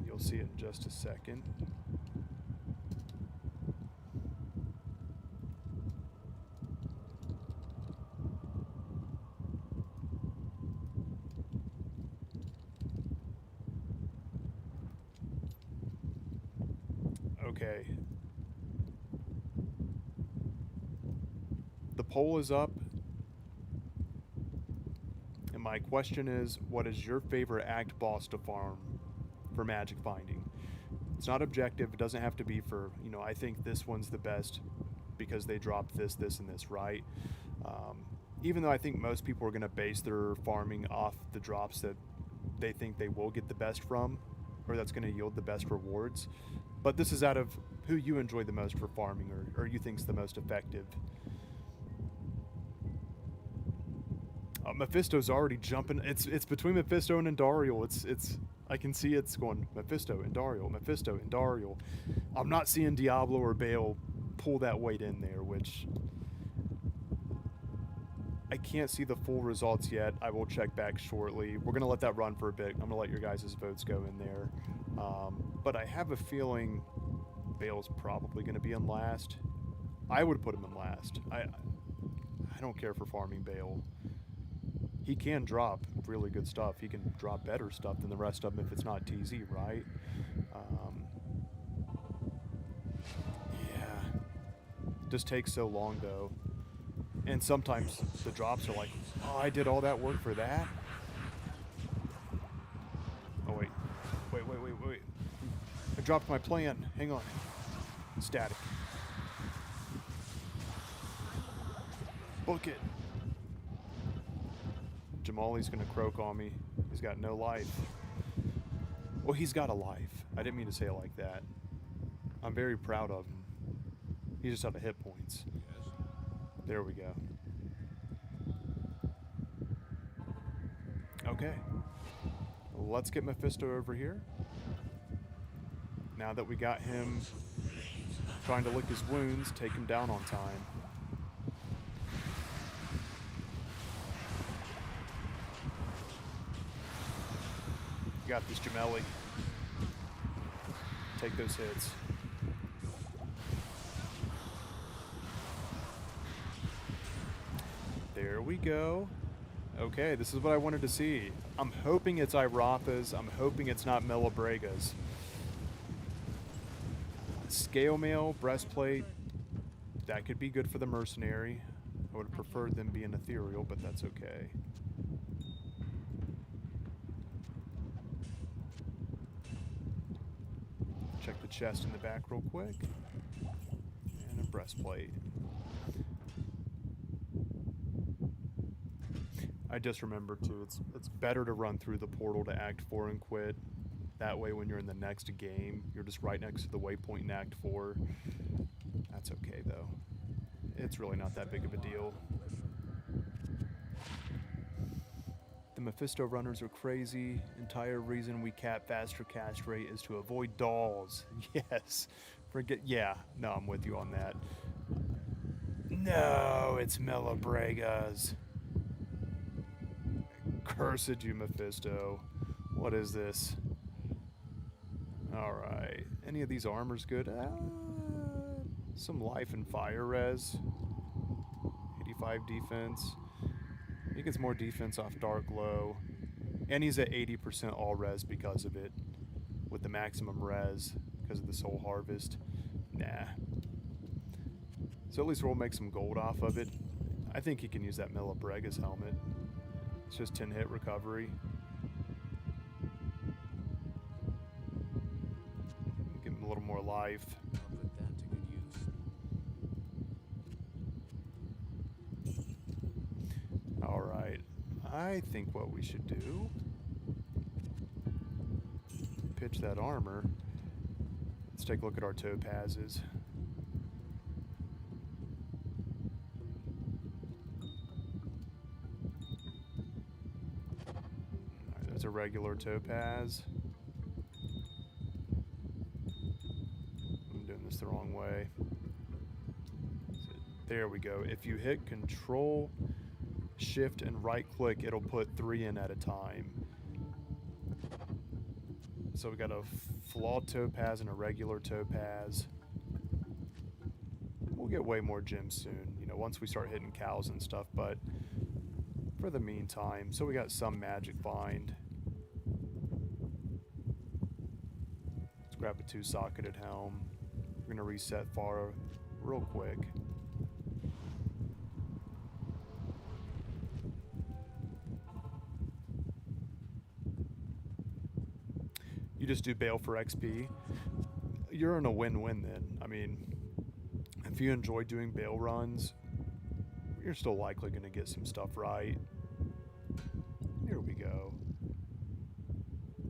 You'll see it in just a second. Okay. The poll is up. And my question is, what is your favorite act boss to farm for magic finding? It's not objective. It doesn't have to be for, I think this one's the best. because they dropped this, this, and this, right? Even though I think most people are going to base their farming off the drops that they think they will get the best from, or that's going to yield the best rewards. But this is out of who you enjoy the most for farming, or you think's the most effective. Mephisto's already jumping. It's between Mephisto and Andariel. It's I can see it's going Mephisto, Andariel, Mephisto, Andariel. I'm not seeing Diablo or Bale pull that weight in there, which I can't see the full results yet. I will check back shortly. We're going to let that run for a bit. I'm going to let your guys' votes go in there. But I have a feeling Bale's probably going to be in last. I would put him in last. I don't care for farming Bale. He can drop really good stuff. He can drop better stuff than the rest of them if it's not TZ, right? Yeah. Just takes so long, though. And sometimes the drops are like, oh, I did all that work for that? Oh, wait. Wait. I dropped my plan. Hang on. Static. Book it. Jamali's gonna croak on me. He's got no life. Well, he's got a life. I didn't mean to say it like that. I'm very proud of him. He's just out of hit points. Yes. There we go. Okay. Let's get Mephisto over here. Now that we got him trying to lick his wounds, take him down on time. You got this, Jameli. Take those hits. There we go. Okay, this is what I wanted to see. I'm hoping it's Iratha's. I'm hoping it's not Melibrega's. Scale mail, breastplate. That could be good for the mercenary. I would have preferred them being ethereal, but that's okay. Check the chest in the back real quick. And a breastplate. I just remembered too, it's better to run through the portal to Act 4 and quit. That way when you're in the next game, you're just right next to the waypoint in Act 4. That's okay though. It's really not that big of a deal. The Mephisto runners are crazy. Entire reason we cap faster cast rate is to avoid dolls. Yes. Yeah, no, I'm with you on that. No, it's Melibrega's. Cursed you, Mephisto. What is this? Alright. Any of these armors good? Some life and fire res. 85 defense. He gets more defense off Dark Glow. And he's at 80% all res because of it. With the maximum res because of the Soul Harvest. Nah. So at least we'll make some gold off of it. I think he can use that Melibrega's helmet. It's just 10 hit recovery. Give him a little more life. I'll put that to good use. Alright. I think what we should do... pitch that armor. Let's take a look at our topazes. There's a regular topaz. I'm doing this the wrong way. There we go. If you hit Control, Shift, and right click, it'll put 3 in at a time. So we got a flawed topaz and a regular topaz. We'll get way more gems soon, you know, once we start hitting cows and stuff, but for the meantime, so we got some magic bind. Let's grab a 2-socketed helm. We're gonna reset far real quick. You just do Bale for XP. You're in a win-win then. I mean, if you enjoy doing bail runs, you're still likely going to get some stuff right. Here we go.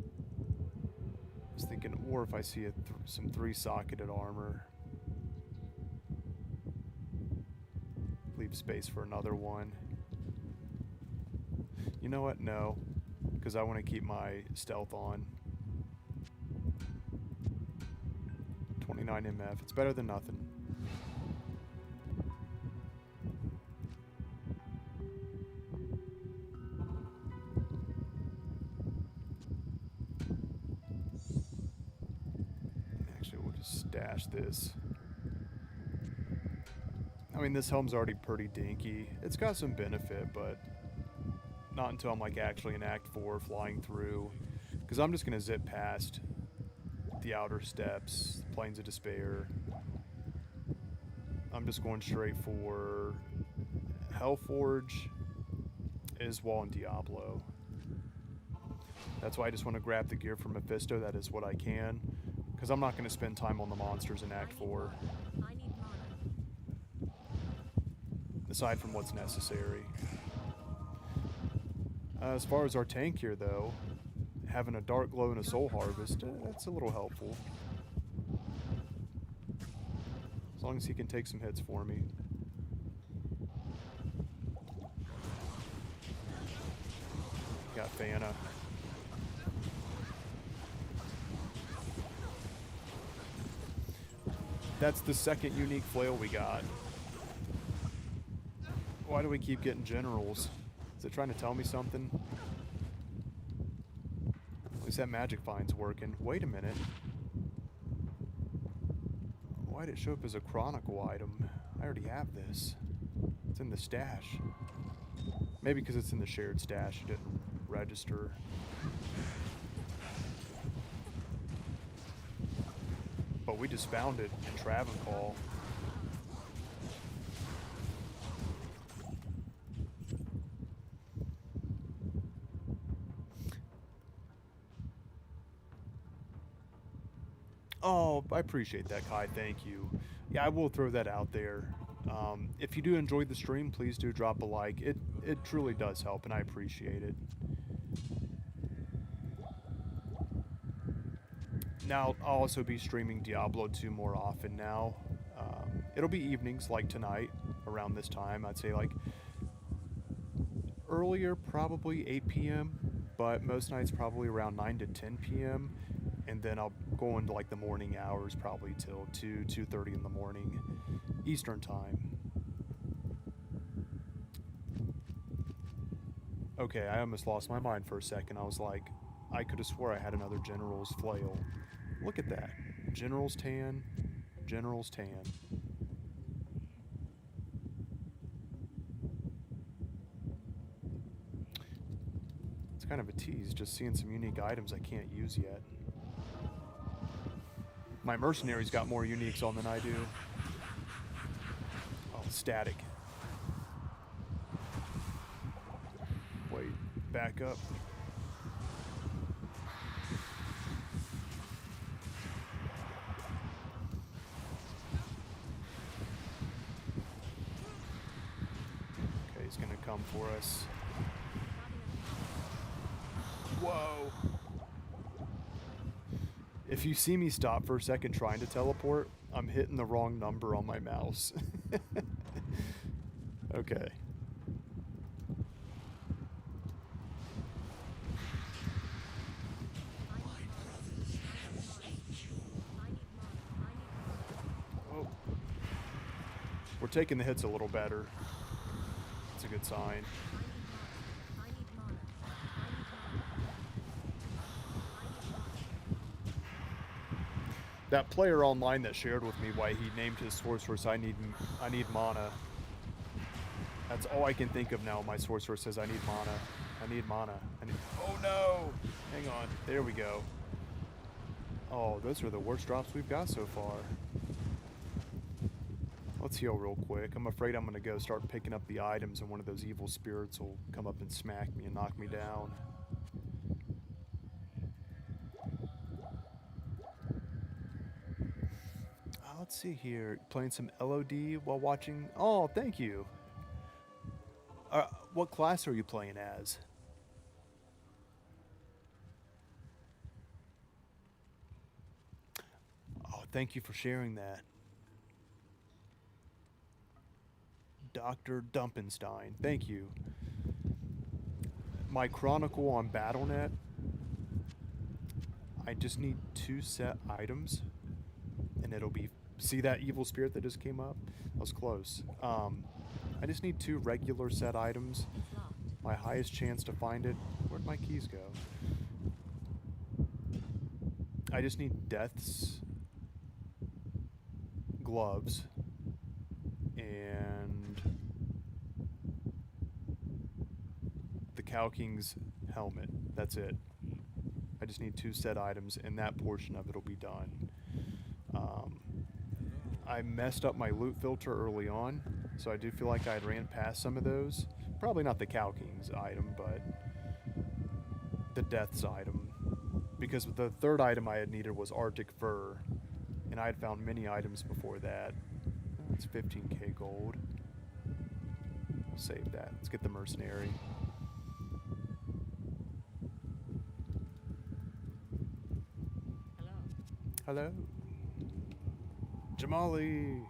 I was thinking, or if I see some 3-socketed armor, leave space for another one. You know what? No, because I want to keep my stealth on. 29 MF. It's better than nothing. Actually, we'll just stash this. I mean, this helm's already pretty dinky. It's got some benefit, but not until I'm like actually in Act 4 flying through. Because I'm just going to zip past the outer steps, Plains of Despair. I'm just going straight for Hellforge, Iswal, and Diablo. That's why I just want to grab the gear from Mephisto. That is what I can. Because I'm not going to spend time on the monsters in Act 4. I need mana. Aside from what's necessary. As far as our tank here, though, having a Dark Glow and a Soul Harvest, that's a little helpful. As long as he can take some hits for me. Got Fana. That's the second unique flail we got. Why do we keep getting generals? Is it trying to tell me something? At least that magic fine's working. Wait a minute. Why did it show up as a chronicle item? I already have this. It's in the stash. Maybe because it's in the shared stash, it didn't register. But we just found it in Travancore. Oh, I appreciate that, Kai. Thank you. Yeah, I will throw that out there. If you do enjoy the stream, please do drop a like. It truly does help, and I appreciate it. Now, I'll also be streaming Diablo 2 more often now. It'll be evenings like tonight, around this time. I'd say like earlier, probably 8 p.m., but most nights probably around 9 to 10 p.m., and then I'll go into like the morning hours, probably till 2:30 in the morning, Eastern time. Okay, I almost lost my mind for a second. I was like, I could have swore I had another General's Flail. Look at that. General's Tan, General's Tan. It's kind of a tease, just seeing some unique items I can't use yet. My mercenary's got more uniques on than I do. Oh, static. Wait, back up. Okay, he's gonna come for us. Whoa. If you see me stop for a second trying to teleport, I'm hitting the wrong number on my mouse. Okay. Oh. We're taking the hits a little better. That's a good sign. That player online that shared with me why he named his sorceress I need mana. That's all I can think of now. My sorceress says I need mana. I need mana. Oh no! Hang on. There we go. Oh, those are the worst drops we've got so far. Let's heal real quick. I'm afraid I'm gonna go start picking up the items and one of those evil spirits will come up and smack me and knock me down. Let's see here. Playing some LOD while watching. Oh, thank you. What class are you playing as? Oh, thank you for sharing that. Dr. Dumpenstein. Thank you. My Chronicle on BattleNet. I just need 2 set items. And it'll be... See that evil spirit that just came up? That was close. I just need 2 regular set items. It's locked. My highest chance to find it... Where'd my keys go? I just need Death's gloves and the Cow King's helmet. That's it. I just need 2 set items, and that portion of it will be done. I messed up my loot filter early on, so I do feel like I ran past some of those. Probably not the Cow King's item, but the Death's item. Because the 3rd item I had needed was Arctic Fur, and I had found many items before that. It's 15k gold. I'll save that. Let's get the mercenary. Hello. Hello. Jamali.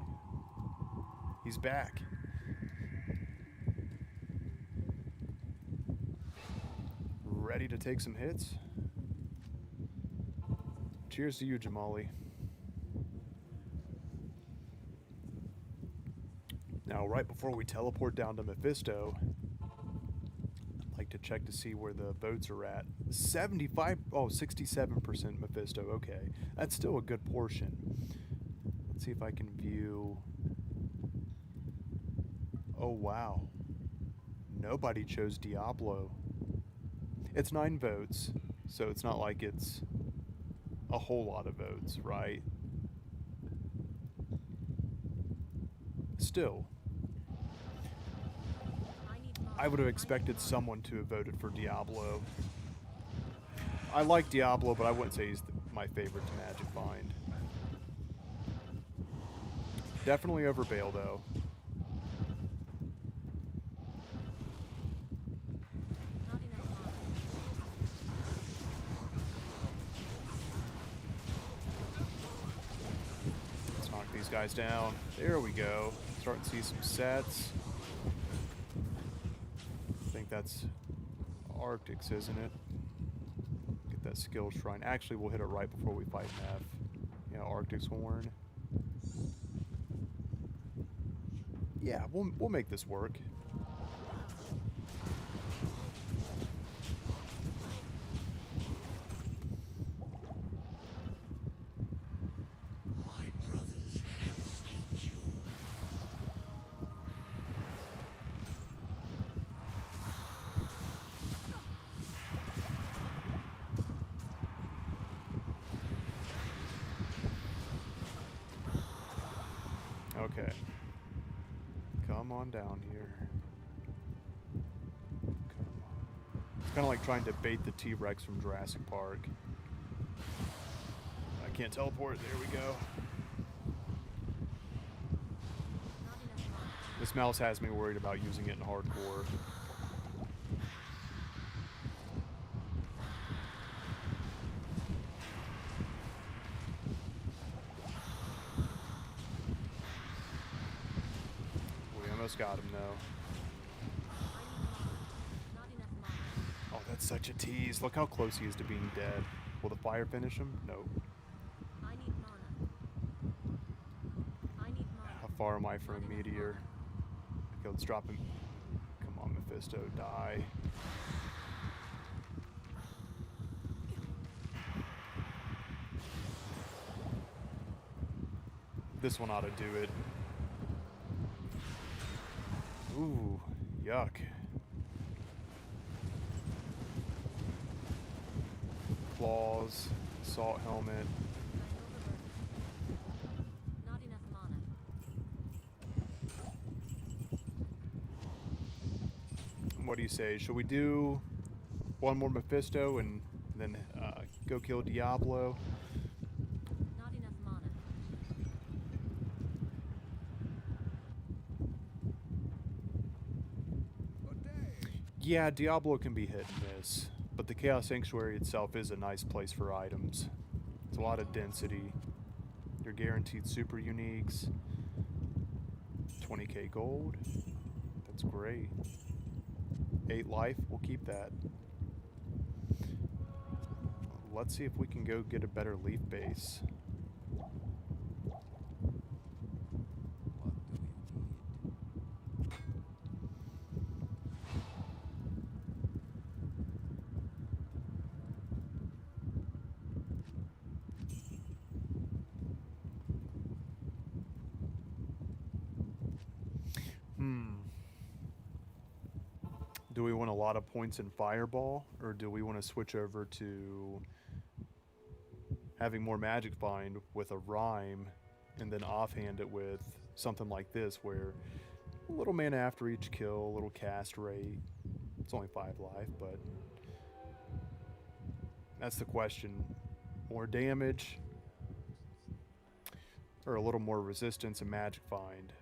He's back. Ready to take some hits? Cheers to you, Jamali. Now, right before we teleport down to Mephisto, I'd like to check to see where the votes are at. 67% Mephisto. Okay, that's still a good portion. Let's see if I can view. Oh, wow. Nobody chose Diablo. It's 9 votes, so it's not like it's a whole lot of votes, right? Still, I would have expected someone to have voted for Diablo. I like Diablo, but I wouldn't say he's my favorite to Magic find. Definitely over Bale, though. Not enough mana. Let's knock these guys down. There we go. Starting to see some sets. I think that's Arctic's, isn't it? Get that skill shrine. Actually, we'll hit it right before we fight Neff. Yeah, Arctic's horn. Yeah, we'll make this work. Okay. Come on down here. Come on. It's kind of like trying to bait the T-Rex from Jurassic Park. I can't teleport. There we go. Not enough mana. This mouse has me worried about using it in hardcore. We almost got him though. Not enough mana. Oh, that's such a tease. Look how close he is to being dead. Will the fire finish him? Nope. I need mana. I need mana. How far am I from a meteor? Okay, let's drop him. Come on, Mephisto, die. This one ought to do it. Ooh, yuck. Claws, assault helmet. I'm overburdened. Not enough mana. What do you say? Should we do one more Mephisto and then go kill Diablo? Not enough mana. Yeah, Diablo can be hit and miss, but the Chaos Sanctuary itself is a nice place for items. It's a lot of density. You're guaranteed super uniques. 20k gold. That's great. 8 life, we'll keep that. Let's see if we can go get a better leaf base. What do you need? Do we want a lot of points in Fireball, or do we want to switch over to having more Magic Find with a Rhyme, and then offhand it with something like this, where a little mana after each kill, a little cast rate. It's only 5 life, but that's the question. More damage, or a little more resistance and Magic Find?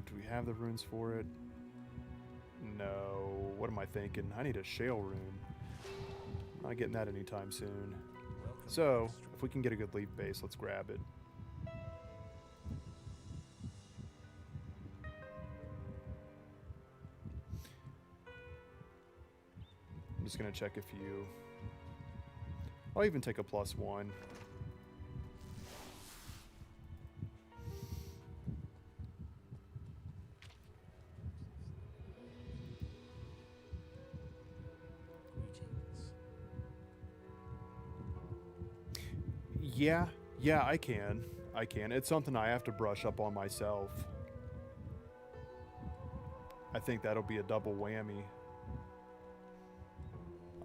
Do we have the runes for it? No. What am I thinking? I need a Shale rune. Not getting that anytime soon. Welcome to So, history. if we can get a good leaf base, let's grab it. I'm just going to check a few. I'll even take a +1. Greetings. Yeah, I can. It's something I have to brush up on myself. I think that'll be a double whammy.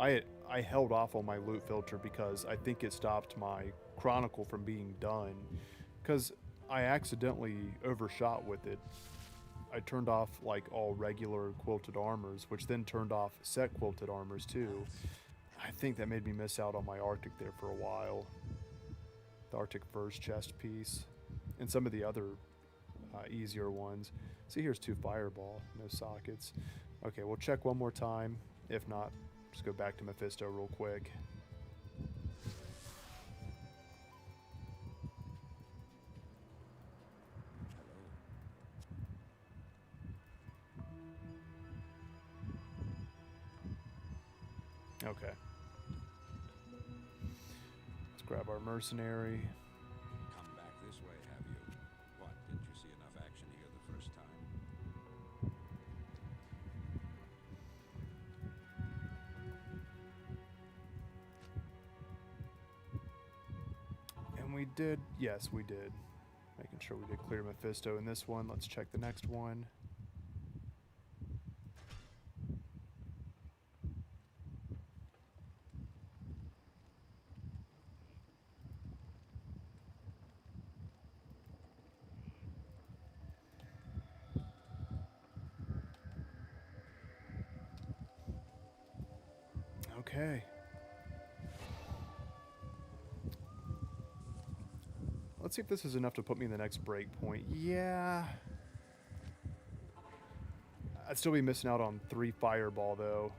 I held off on my loot filter because I think it stopped my chronicle from being done. Because I accidentally overshot with it. I turned off like all regular quilted armors, which then turned off set quilted armors too. I think that made me miss out on my Arctic there for a while. The Arctic Furs chest piece, and some of the other easier ones. See, here's 2 Fireball, no sockets. Okay, we'll check one more time. If not, just go back to Mephisto real quick. Hello. Okay. Let's grab our mercenary. Come back this way, have you? What, didn't you see enough action here the first time? And we did, yes, we did. Making sure we did clear Mephisto in this one. Let's check the next one. Okay. Let's see if this is enough to put me in the next breakpoint. Yeah. I'd still be missing out on 3 Fireball, though.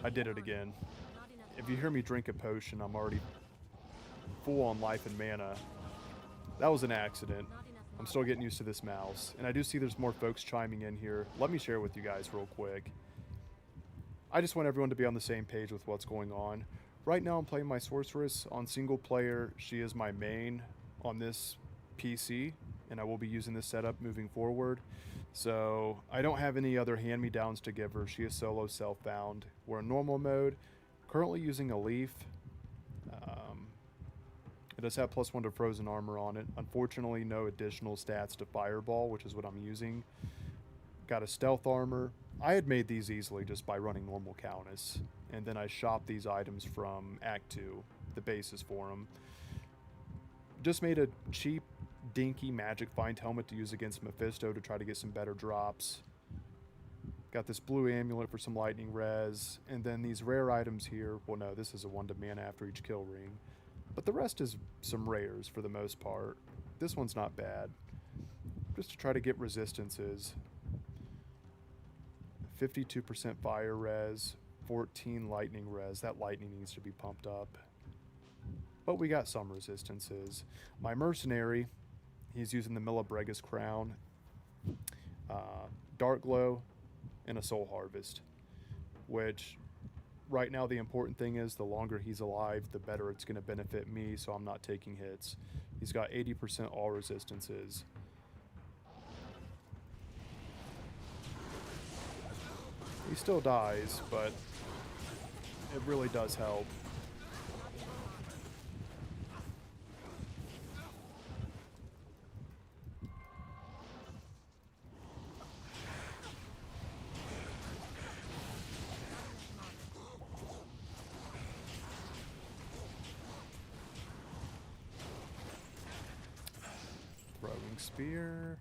I did it again. Not enough If you hear me drink a potion, I'm already full on life and mana. That was an accident. Not enough I'm still getting used to this mouse. And I do see there's more folks chiming in here. Let me share with you guys real quick. I just want everyone to be on the same page with what's going on. Right now I'm playing my Sorceress on single player. She is my main on this PC, and I will be using this setup moving forward. So I don't have any other hand-me-downs to give her. She is solo self-bound. We're in normal mode. Currently using a leaf. It does have +1 to frozen armor on it. Unfortunately, no additional stats to fireball, which is what I'm using. Got a stealth armor. I had made these easily just by running normal Countess. And then I shopped these items from Act 2, the basis for them. Just made a cheap, dinky Magic Find helmet to use against Mephisto to try to get some better drops. Got this blue amulet for some lightning res. And then these rare items here. Well, no, this is a 1 to mana after each kill ring. But the rest is some rares for the most part. This one's not bad. Just to try to get resistances. 52% fire res, 14 lightning res. That lightning needs to be pumped up. But we got some resistances. My mercenary, he's using the Millibregus crown, Dark Glow, and a Soul Harvest. Which, right now, the important thing is the longer he's alive, the better it's going to benefit me, so I'm not taking hits. He's got 80% all resistances. He still dies, but it really does help. Throwing spear.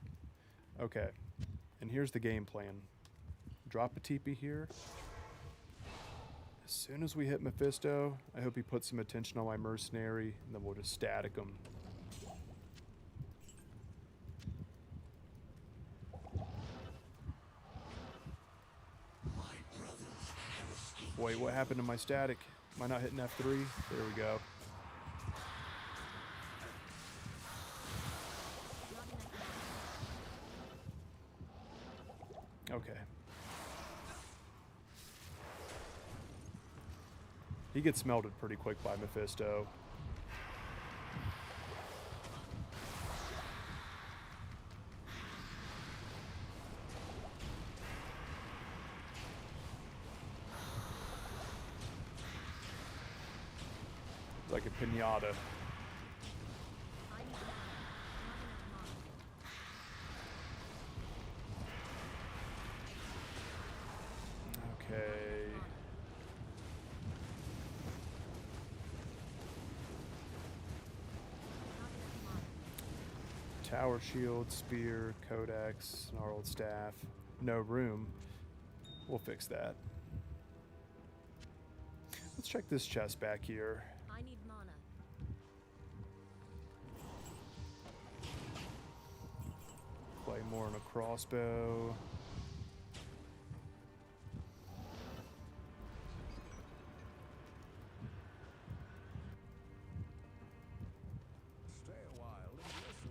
Okay, and here's the game plan. Drop a TP here. As soon as we hit Mephisto, I hope he puts some attention on my mercenary, and then we'll just static him. Wait, what happened to my static? Am I not hitting F3? There we go. Okay. He gets melted pretty quick by Mephisto. Like a pinata. Okay. Tower shield, spear, codex, gnarled staff. No room. We'll fix that. Let's check this chest back here. I need mana. Claymore and a crossbow. Stay a while and listen.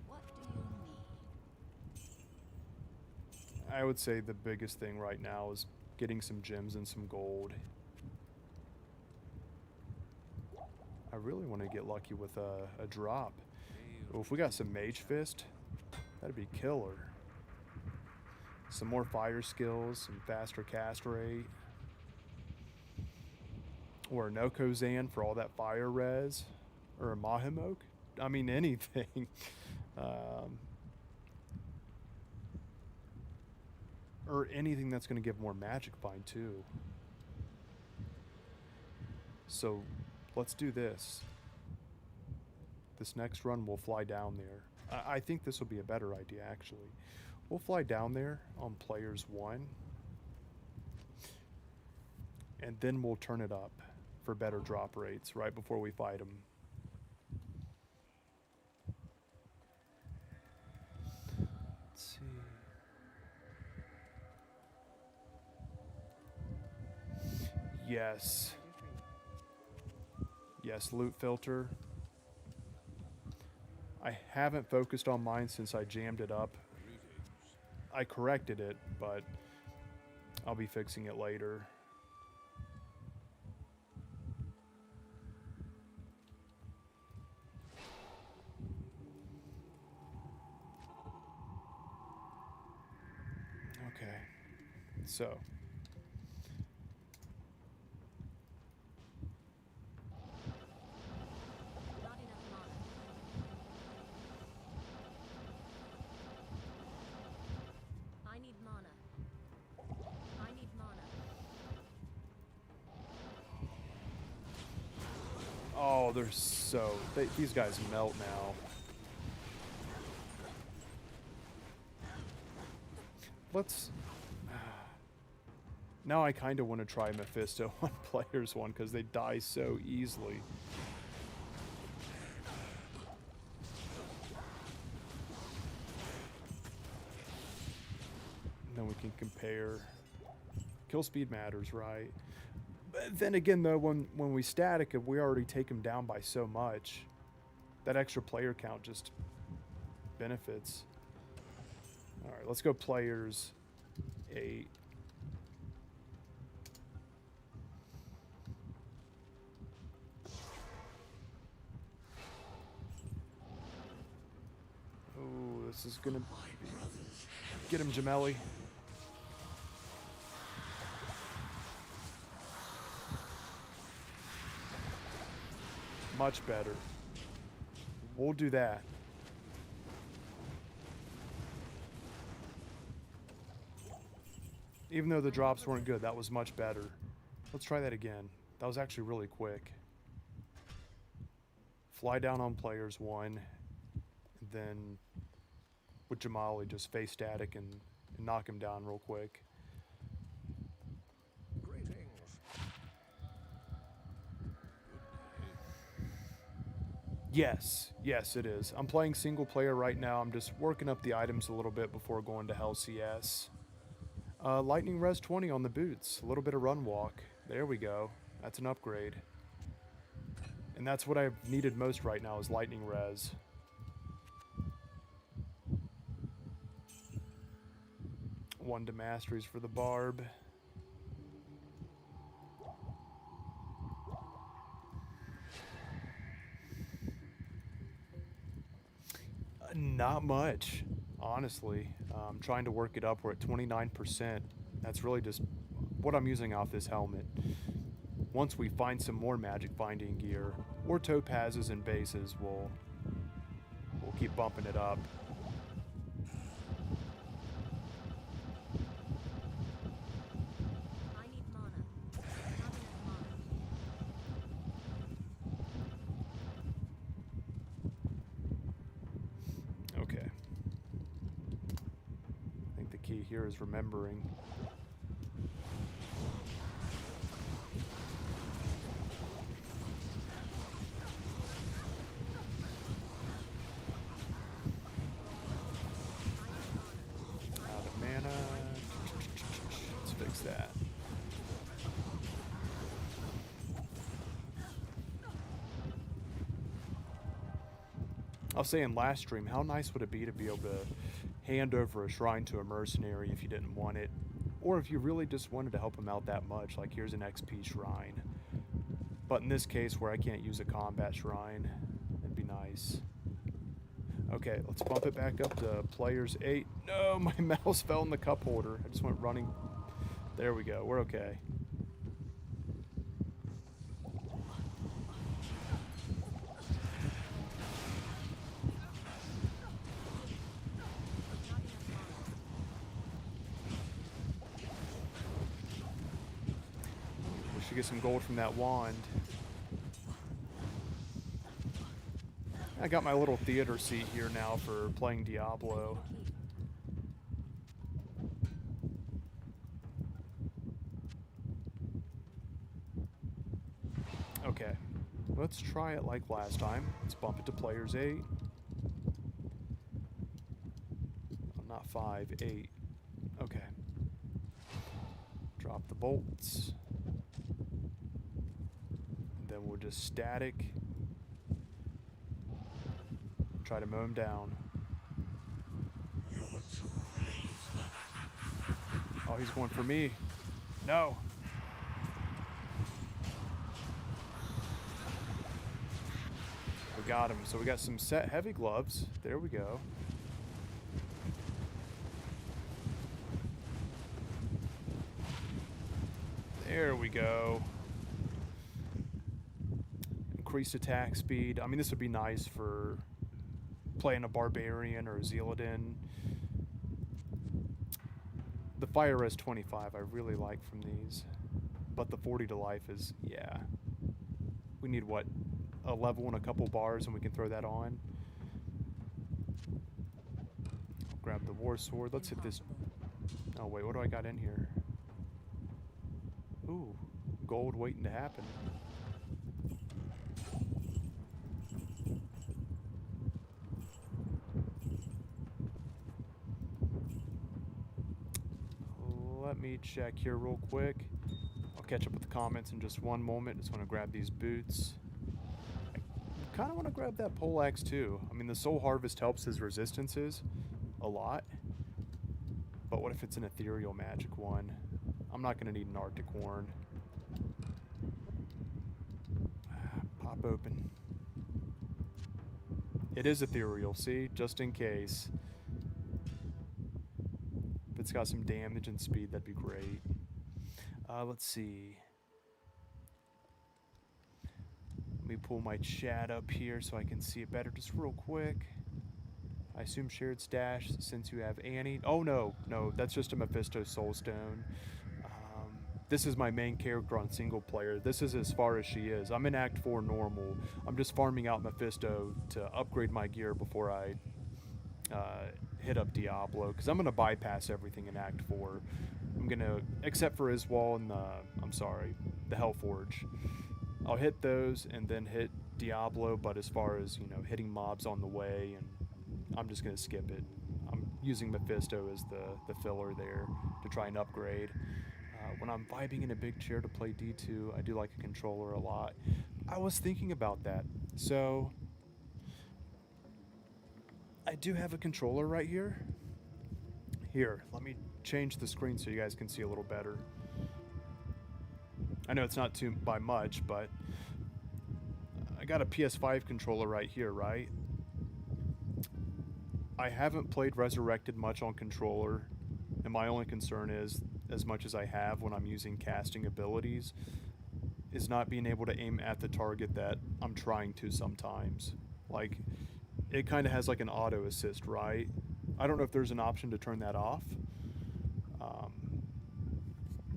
What do you need? I would say the biggest thing right now is getting some gems and some gold. I really want to get lucky with a drop. Well, if we got some Mage Fist, that'd be killer. Some more fire skills, some faster cast rate. Or a Nokozan for all that fire res. Or a Mahimok. I mean, anything. Or anything that's going to give more magic find too. So let's do this. This next run we'll fly down there. I think this will be a better idea actually. We'll fly down there on players 1. And then we'll turn it up for better drop rates right before we fight them. Let's see. Yes. Yes, loot filter. I haven't focused on mine since I jammed it up. I corrected it, but I'll be fixing it later. Okay, so Not enough mana. I need mana. I need mana. oh, they're so these guys melt now. Let's Now I kind of want to try Mephisto on players one because they die so easily. And then we can compare. Kill speed matters, right? But then again, though, when we static it, we already take him down by so much. That extra player count just benefits. All right, let's go players 8. Oh, this is gonna get him, Gemelli. Much better. We'll do that. Even though the drops weren't good, that was much better. Let's try that again. That was actually really quick. Fly down on players 1, and then with Jamali just face static and knock him down real quick. Greetings. Yes, yes it is. I'm playing single player right now. I'm just working up the items a little bit before going to Hell CS. Lightning Res 20 on the boots. A little bit of run walk. There we go. That's an upgrade. And that's what I've needed most right now is Lightning Res. One to Masteries for the Barb. Not much, honestly. I'm trying to work it up. We're at 29%. That's really just what I'm using off this helmet. Once we find some more magic finding gear or topazes and bases, we'll keep bumping it up. I need mana. Not enough mana. Okay. I think the key here is remembering. Out of mana. Let's fix that. I was saying last stream, how nice would it be to be able to hand over a shrine to a mercenary if you didn't want it, or if you really just wanted to help him out that much, like here's an XP shrine. But in this case where I can't use a combat shrine, it'd be nice. Okay, let's bump it back up to players 8. No, my mouse fell in the cup holder. I just went running. There we go, we're okay. We should get some gold from that wand. I got my little theater seat here now for playing Diablo. Okay, let's try it like last time. Let's bump it to players 8. Oh, not 5, 8. Okay. Drop the bolts. And then we'll just static. Try to mow him down. Oh, he's going for me. No. We got him. So we got some set heavy gloves. There we go. There we go. Increased attack speed. I mean, this would be nice for playing a barbarian or a zealotine. The fire res 25 I really like from these, but the 40 to life is, yeah. We need what, a level and a couple bars and we can throw that on. Grab the war sword. Let's hit this. Oh wait, what do I got in here? Ooh, gold waiting to happen. Let me check here real quick. I'll catch up with the comments in just one moment. Just want to grab these boots. I kind of want to grab that poleaxe too. I mean, the soul harvest helps his resistances a lot. But what if it's an ethereal magic one? I'm not going to need an arctic horn. Pop open. It is ethereal, see? Just in case. If it's got some damage and speed, that'd be great. Let's see. Let me pull my chat up here so I can see it better just real quick. I assume shared stash since you have Annie. Oh, no. No, that's just a Mephisto Soulstone. This is my main character on single player. This is as far as she is. I'm in Act 4 normal. I'm just farming out Mephisto to upgrade my gear before I hit up Diablo, because I'm going to bypass everything in Act 4. I'm going to, except for Iswal and the Hellforge. I'll hit those and then hit Diablo, but as far as, hitting mobs on the way, and I'm just going to skip it. I'm using Mephisto as the filler there to try and upgrade. When I'm vibing in a big chair to play D2, I do like a controller a lot. I was thinking about that. So, I do have a controller right here. Here, let me change the screen so you guys can see a little better. I know it's not too by much, but I got a PS5 controller right here, right? I haven't played Resurrected much on controller, and my only concern is, as much as I have when I'm using casting abilities, is not being able to aim at the target that I'm trying to sometimes. Like, it kind of has like an auto assist, right? I don't know if there's an option to turn that off,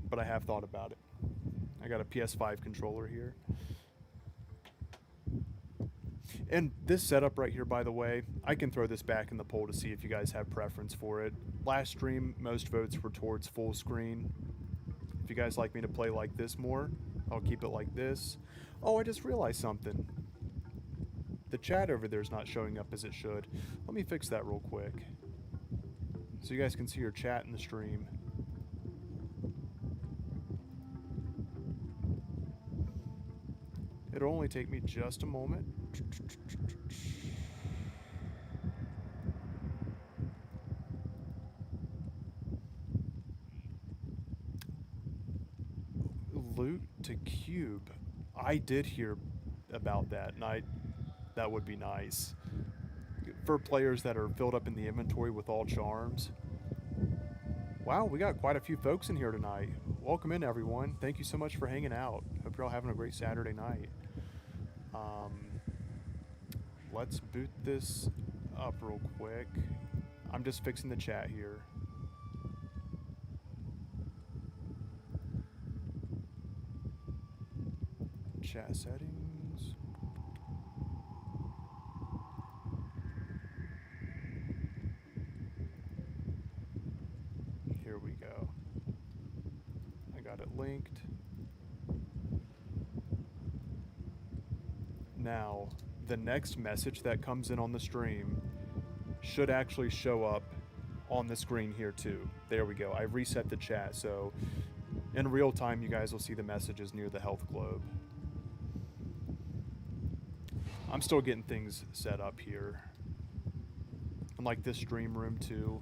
but I have thought about it. I got a PS5 controller here. And this setup right here, by the way, I can throw this back in the poll to see if you guys have preference for it. Last stream, most votes were towards full screen. If you guys like me to play like this more, I'll keep it like this. Oh, I just realized something. The chat over there is not showing up as it should. Let me fix that real quick, so you guys can see your chat in the stream. It'll only take me just a moment. Loot to cube. I did hear about that, and that would be nice. For players that are filled up in the inventory with all charms. Wow, we got quite a few folks in here tonight. Welcome in, everyone. Thank you so much for hanging out. Hope you're all having a great Saturday night. Let's boot this up real quick. I'm just fixing the chat here. Chat settings. Here we go. I got it linked. Now, the next message that comes in on the stream should actually show up on the screen here too. There we go. I reset the chat, so in real time you guys will see the messages near the health globe. I'm still getting things set up here. Unlike this stream room too.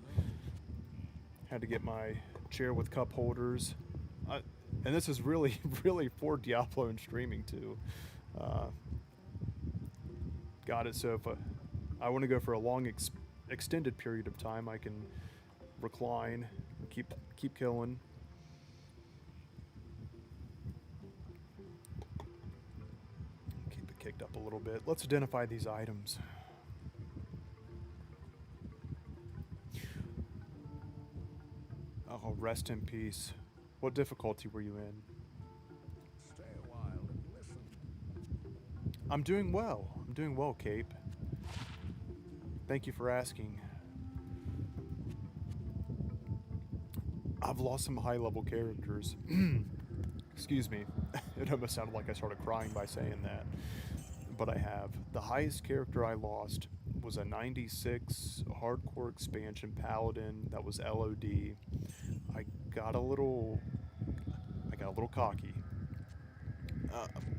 Had to get my chair with cup holders. And this is really, really for Diablo and streaming too. Got it, so if I want to go for a long extended period of time, I can recline, keep killing. Keep it kicked up a little bit. Let's identify these items. Oh, rest in peace. What difficulty were you in? Stay a while and listen. I'm doing well. I'm doing well, Cape. Thank you for asking. I've lost some high-level characters. Excuse me. It almost sounded like I started crying by saying that. But I have. The highest character I lost was a 96 hardcore expansion paladin that was LOD. I got a little cocky.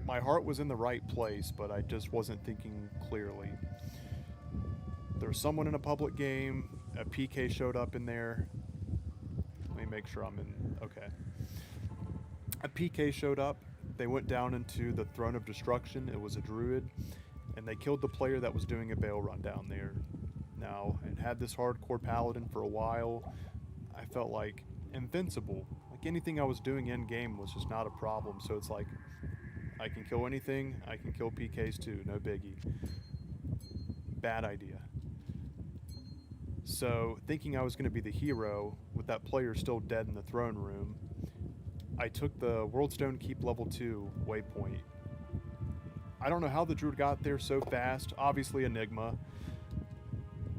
My heart was in the right place, but I just wasn't thinking clearly. There's someone in a public game, a PK showed up in there. Let me make sure I'm in. Okay. A PK showed up. They went down into the Throne of Destruction. It was a druid. And they killed the player that was doing a bail run down there. Now, I had this hardcore paladin for a while. I felt like invincible. Like anything I was doing in game was just not a problem. So it's like, I can kill anything. I can kill PKs too. No biggie. Bad idea. So, thinking I was going to be the hero, with that player still dead in the throne room, I took the Worldstone Keep level 2 waypoint. I don't know how the druid got there so fast, obviously Enigma,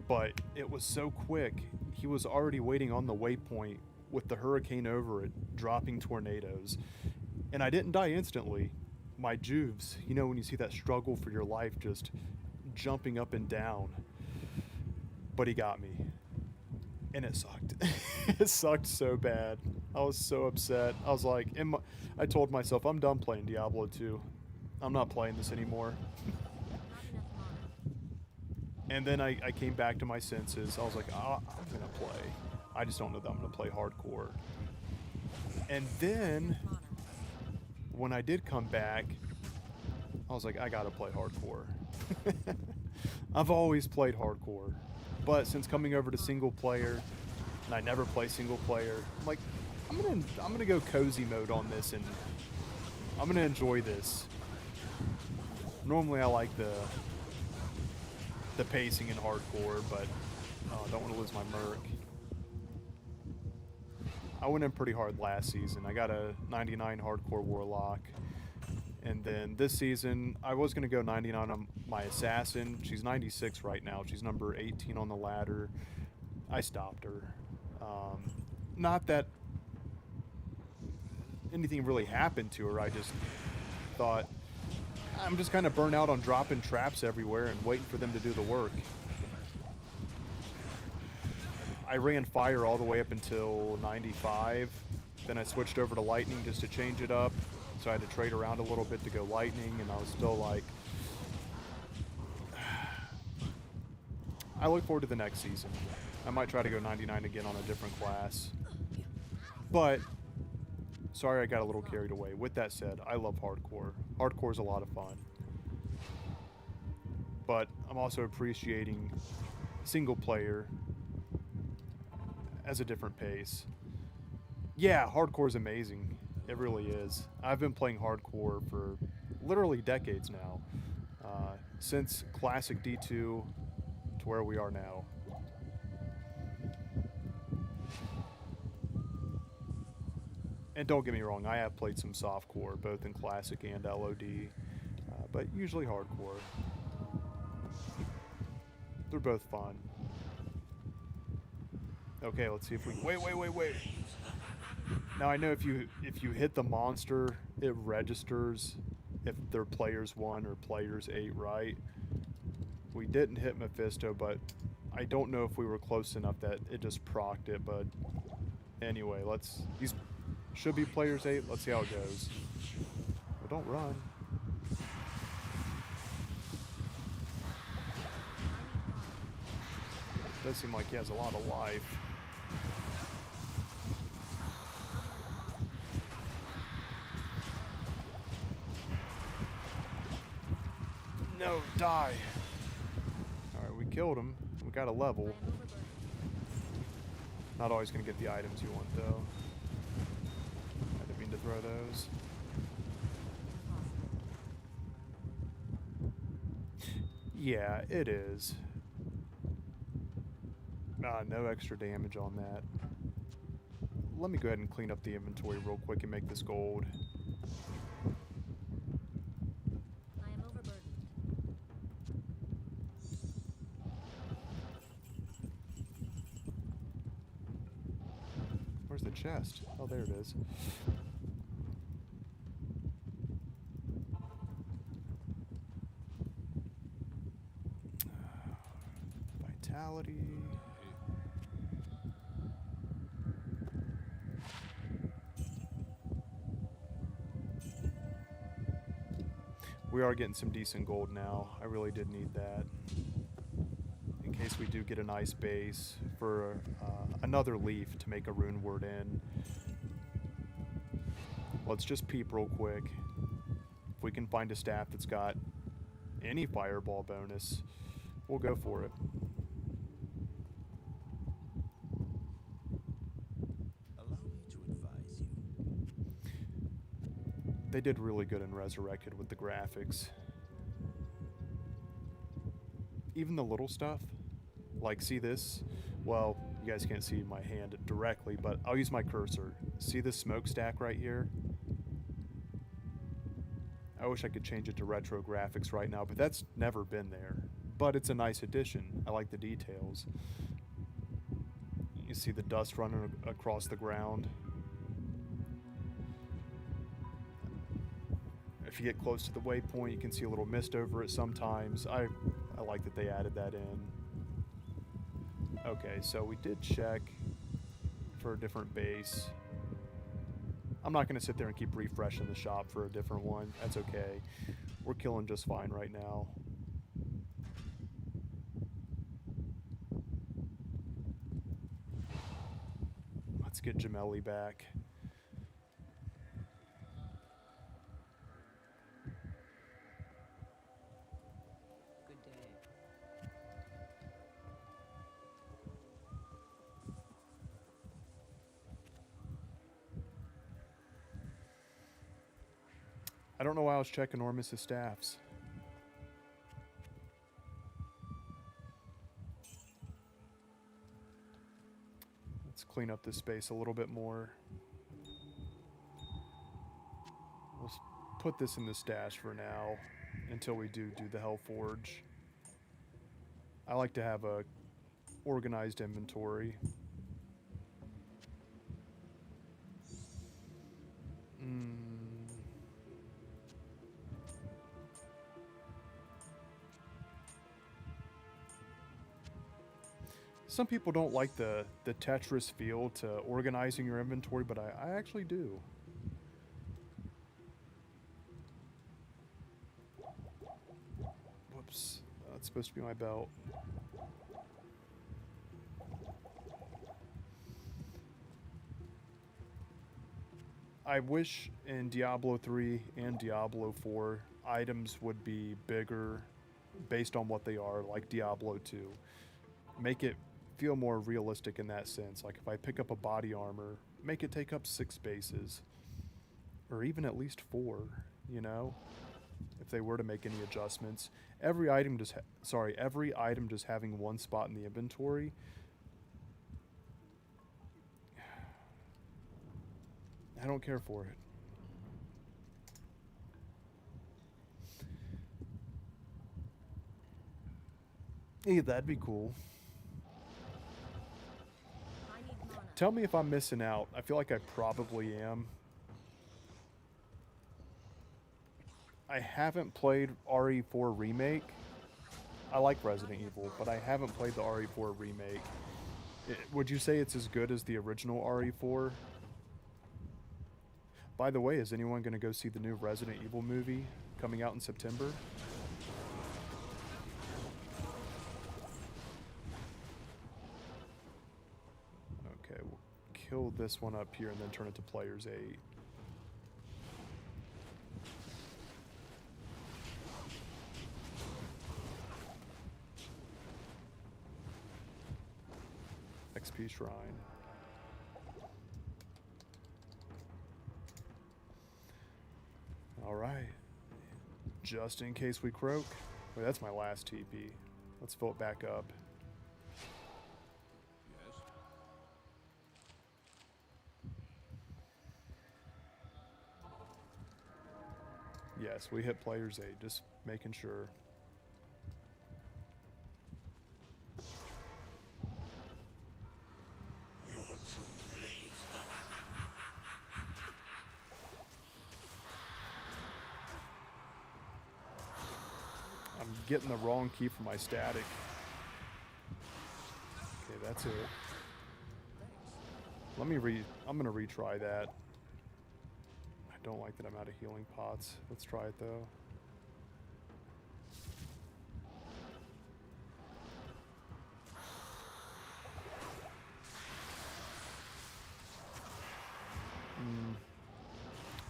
but it was so quick, he was already waiting on the waypoint with the hurricane over it, dropping tornadoes. And I didn't die instantly. My juves, you know when you see that struggle for your life just jumping up and down. But he got me. And it sucked. It sucked so bad. I was so upset. I was like, I told myself, I'm done playing Diablo 2. I'm not playing this anymore. And then I came back to my senses. I was like, I'm going to play. I just don't know that I'm going to play hardcore. And then, when I did come back, I was like, I got to play hardcore. I've always played hardcore. But since coming over to single player, and I never play single player, I'm like, I'm gonna go cozy mode on this, and I'm gonna enjoy this. Normally I like the pacing in hardcore, but I don't want to lose my merc. I went in pretty hard last season. I got a 99 hardcore warlock. And then this season, I was going to go 99 on my assassin. She's 96 right now. She's number 18 on the ladder. I stopped her. Not that anything really happened to her. I just thought, I'm just kind of burnt out on dropping traps everywhere and waiting for them to do the work. I ran fire all the way up until 95. Then I switched over to lightning just to change it up. So I had to trade around a little bit to go lightning, and I was still like, I look forward to the next season. I might try to go 99 again on a different class. But, sorry I got a little carried away. With that said, I love hardcore. Hardcore is a lot of fun. But I'm also appreciating single player as a different pace. Yeah, hardcore is amazing. It really is. I've been playing hardcore for literally decades now. Since Classic D2 to where we are now. And don't get me wrong, I have played some softcore, both in Classic and LOD, but usually hardcore. They're both fun. Okay, let's see if we... Wait. Now I know if you hit the monster, it registers if they're players 1 or players 8, right? We didn't hit Mephisto, but I don't know if we were close enough that it just procced it, but anyway, these should be players 8. Let's see how it goes. Well, don't run. It does seem like he has a lot of life. No, die. Alright, we killed him. We got a level. Not always going to get the items you want, though. I didn't mean to throw those. Yeah, it is. No extra damage on that. Let me go ahead and clean up the inventory real quick and make this gold. Where's the chest? Oh, there it is. functionality. We are getting some decent gold now. I really did need that. In case we do get a nice base for another leaf to make a rune word in. Let's just peep real quick. If we can find a staff that's got any fireball bonus, we'll go for it. Allow me to advise you. They did really good in Resurrected with the graphics. Even the little stuff, like see this? Well, you guys can't see my hand directly, but I'll use my cursor. See this smokestack right here? I wish I could change it to retro graphics right now, but that's never been there. But it's a nice addition. I like the details. You see the dust running across the ground. If you get close to the waypoint, you can see a little mist over it sometimes. I like that they added that in. Okay, so we did check for a different base. I'm not going to sit there and keep refreshing the shop for a different one. That's okay. We're killing just fine right now. Let's get Gemelli back. Good day. I don't know why I was checking Ormus's staffs. Let's clean up this space a little bit more. We'll put this in the stash for now until we do the Hellforge. I like to have a organized inventory. Some people don't like the Tetris feel to organizing your inventory, but I actually do. Whoops, that's supposed to be my belt. I wish in Diablo 3 and Diablo 4 items would be bigger based on what they are, like Diablo 2. Make it feel more realistic in that sense. Like if I pick up a body armor, make it take up 6 spaces. Or even at least 4, you know? If they were to make any adjustments. Every item just having one spot in the inventory. I don't care for it. Hey, that'd be cool. I need mana. Tell me if I'm missing out. I feel like I probably am. I haven't played RE4 Remake. I like Resident Evil, but I haven't played the RE4 Remake. Would you say it's as good as the original RE4? By the way, is anyone going to go see the new Resident Evil movie coming out in September? Okay, we'll kill this one up here and then turn it to Players 8. XP Shrine. Alright. Just in case we croak. Wait, that's my last TP. Let's fill it back up. Yes? Yes, we hit Players 8, just making sure. I'm getting the wrong key for my static. that's it. Thanks. I'm gonna retry that. I don't like that I'm out of healing pots. Let's try it though.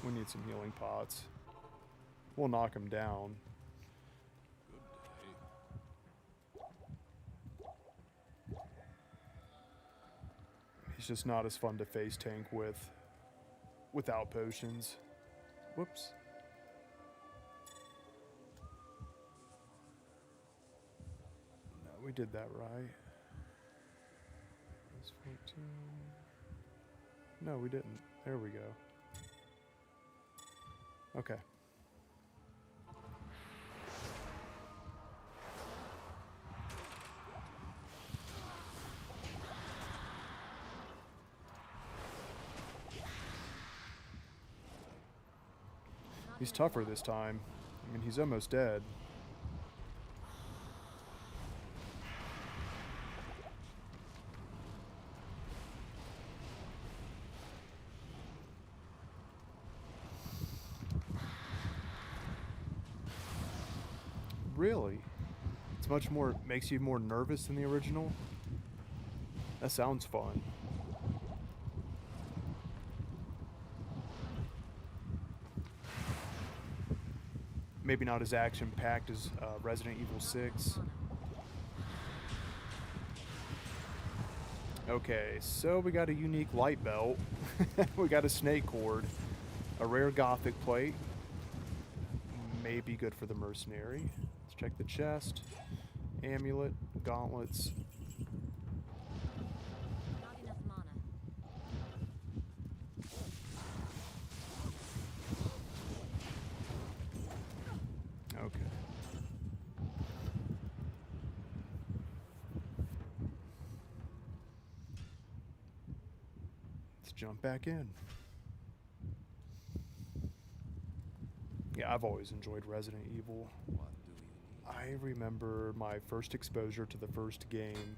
We need some healing pots. We'll knock him down. Good day. He's just not as fun to face tank with without potions. Whoops. No, we did that right. That's 14. No, we didn't. There we go. Okay. He's tougher this time. I mean, he's almost dead. Really? It's much more, makes you more nervous than the original? That sounds fun. Maybe not as action-packed as Resident Evil 6. Okay, so we got a unique light belt. We got a snake cord. A rare gothic plate. Maybe good for the mercenary. Let's check the chest. Amulet, gauntlets. Not enough mana. Okay. Let's jump back in. Yeah, I've always enjoyed Resident Evil. What do you need? I remember my first exposure to the first game.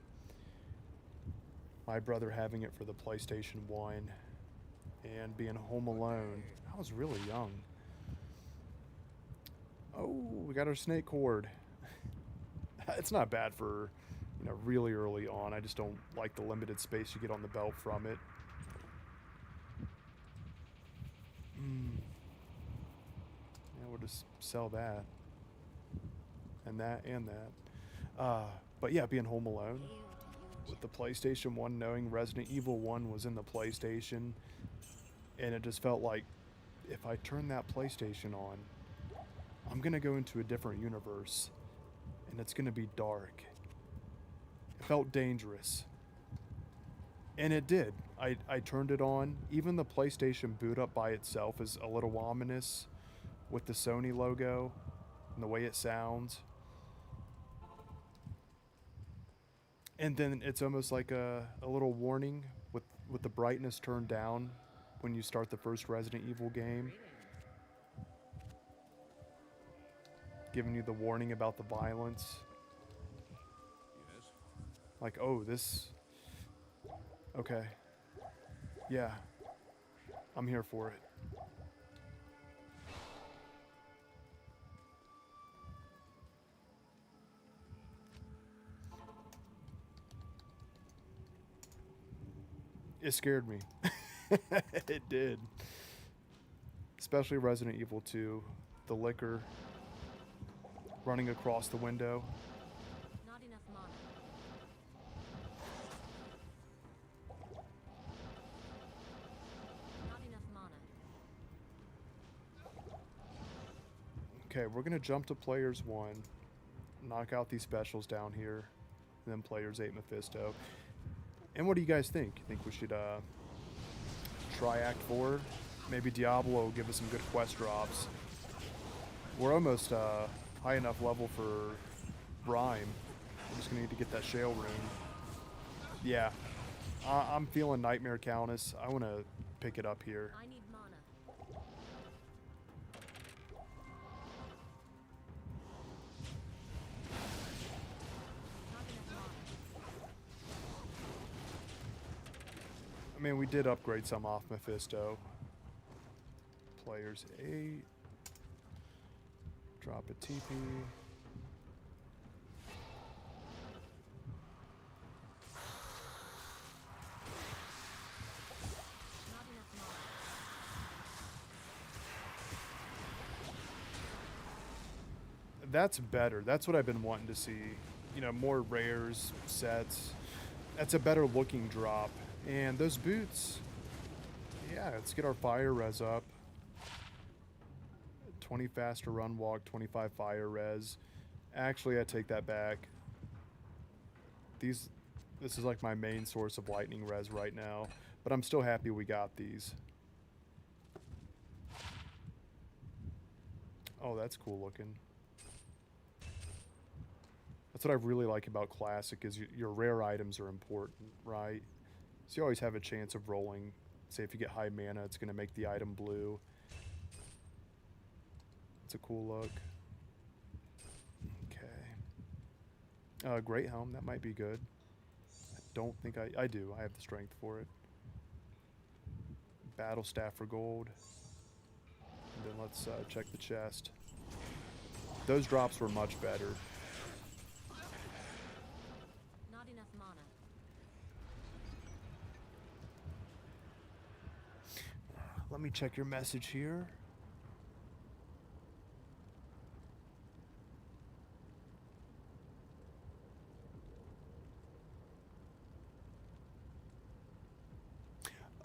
My brother having it for the PlayStation 1 and being home alone. I was really young. Oh, we got our snake cord. It's not bad for, you know, really early on. I just don't like the limited space you get on the belt from it. Yeah, we'll just sell that. And that and that. But yeah, being home alone with the PlayStation 1, knowing Resident Evil 1 was in the PlayStation, and it just felt like if I turn that PlayStation on, I'm gonna go into a different universe, and it's gonna be dark. It felt dangerous. And it did. I turned it on. Even the PlayStation boot up by itself is a little ominous with the Sony logo and the way it sounds. And then it's almost like a little warning with the brightness turned down when you start the first Resident Evil game. Giving you the warning about the violence. Yes? Like, oh, this... Okay. Yeah. I'm here for it. It scared me. It did. Especially Resident Evil 2. The liquor running across the window. Not enough mana. Not enough mana. Okay, we're gonna jump to players 1. Knock out these specials down here. And then players 8 Mephisto. And what do you guys think? You think we should try Act 4? Maybe Diablo will give us some good quest drops. We're almost high enough level for Rhyme. We're just gonna need to get that Shale Rune. Yeah. I'm feeling Nightmare Countess. I wanna pick it up here. I need mana. Not enough mana. I mean, we did upgrade some off Mephisto. Players 8. Drop a TP. Not enough mana. That's better. That's what I've been wanting to see. You know, more rares, sets. That's a better looking drop. And those boots, yeah, let's get our fire res up. 20 faster run walk, 25 fire res. Actually, I take that back. This is like my main source of lightning res right now, but I'm still happy we got these. Oh, that's cool looking. That's what I really like about Classic is your rare items are important, right? So you always have a chance of rolling. Say if you get high mana, it's going to make the item blue. It's a cool look. Okay. Great Helm, that might be good. I don't think I do. I have the strength for it. Battle Staff for gold. And then let's check the chest. Those drops were much better. Not enough mana. Let me check your message here.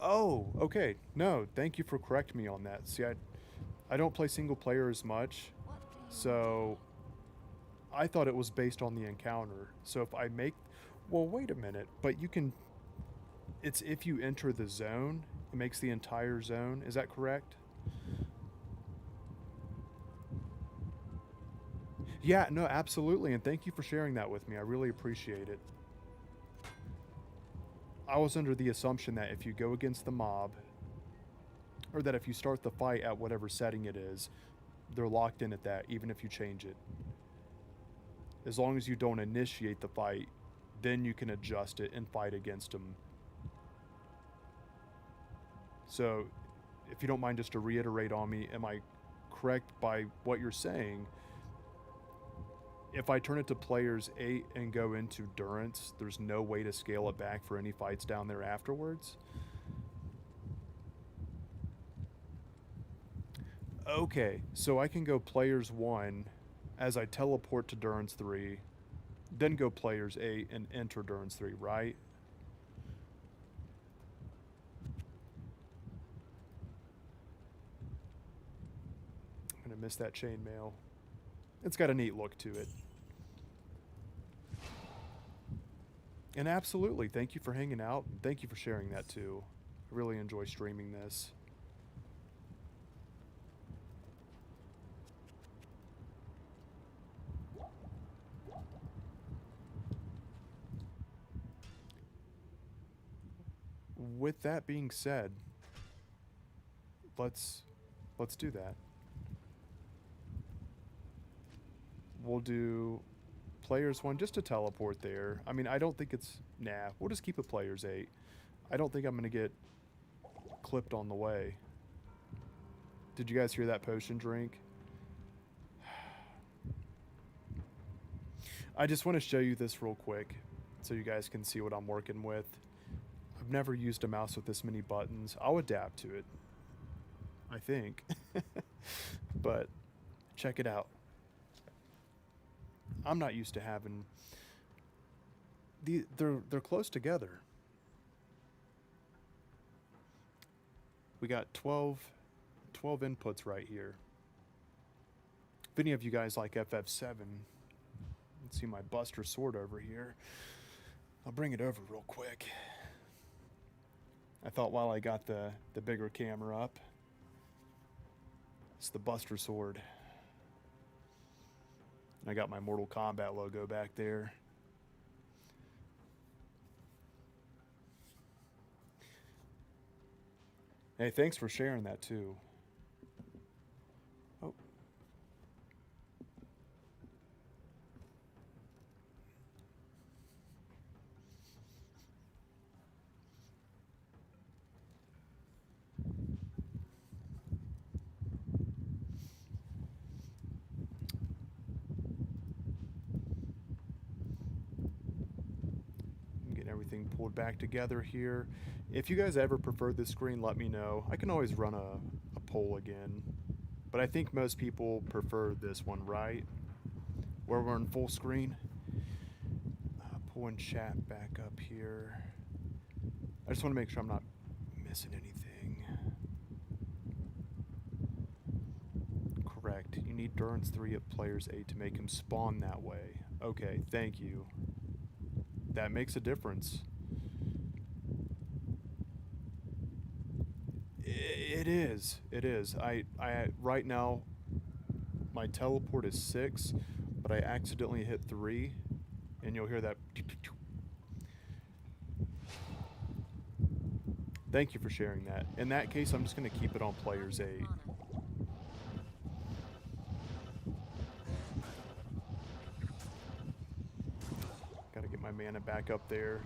Oh, okay. No, thank you for correcting me on that. See, I don't play single player as much, What do you so I thought it was based on the encounter. So if I make... Well, wait a minute. But you can... It's if you enter the zone, it makes the entire zone. Is that correct? Yeah, no, absolutely. And thank you for sharing that with me. I really appreciate it. I was under the assumption that if you go against the mob, or that if you start the fight at whatever setting it is, they're locked in at that, even if you change it. As long as you don't initiate the fight, then you can adjust it and fight against them. So, if you don't mind just to reiterate on me, am I correct by what you're saying? If I turn it to players 8 and go into Durance, there's no way to scale it back for any fights down there afterwards? Okay, so I can go players 1 as I teleport to Durance 3, then go players 8 and enter Durance 3, right? I'm gonna miss that chainmail. It's got a neat look to it. And absolutely, thank you for hanging out. Thank you for sharing that too. I really enjoy streaming this. With that being said, let's do that. We'll do players 1 just to teleport there. I mean, I don't think it's... Nah, we'll just keep it players 8. I don't think I'm going to get clipped on the way. Did you guys hear that potion drink? I just want to show you this real quick so you guys can see what I'm working with. I've never used a mouse with this many buttons. I'll adapt to it, I think. But check it out. I'm not used to having... They're close together. We got 12 inputs right here. If any of you guys like FF7, let's see my Buster sword over here. I'll bring it over real quick. I thought while I got the bigger camera up, it's the Buster sword. And I got my Mortal Kombat logo back there. Hey, thanks for sharing that too. Oh. everything pulled back together here. If you guys ever prefer this screen, let me know. I can always run a poll again. But I think most people prefer this one, right? Where we're in full screen. Pulling chat back up here. I just want to make sure I'm not missing anything. Correct. You need Durance 3 at player's 8 to make him spawn that way. Okay, thank you. That makes a difference. It is. It is. I right now my teleport is 6, but I accidentally hit 3, and you'll hear that. Thank you for sharing that. In that case, I'm just going to keep it on player's 8. Got to get my mana back up there.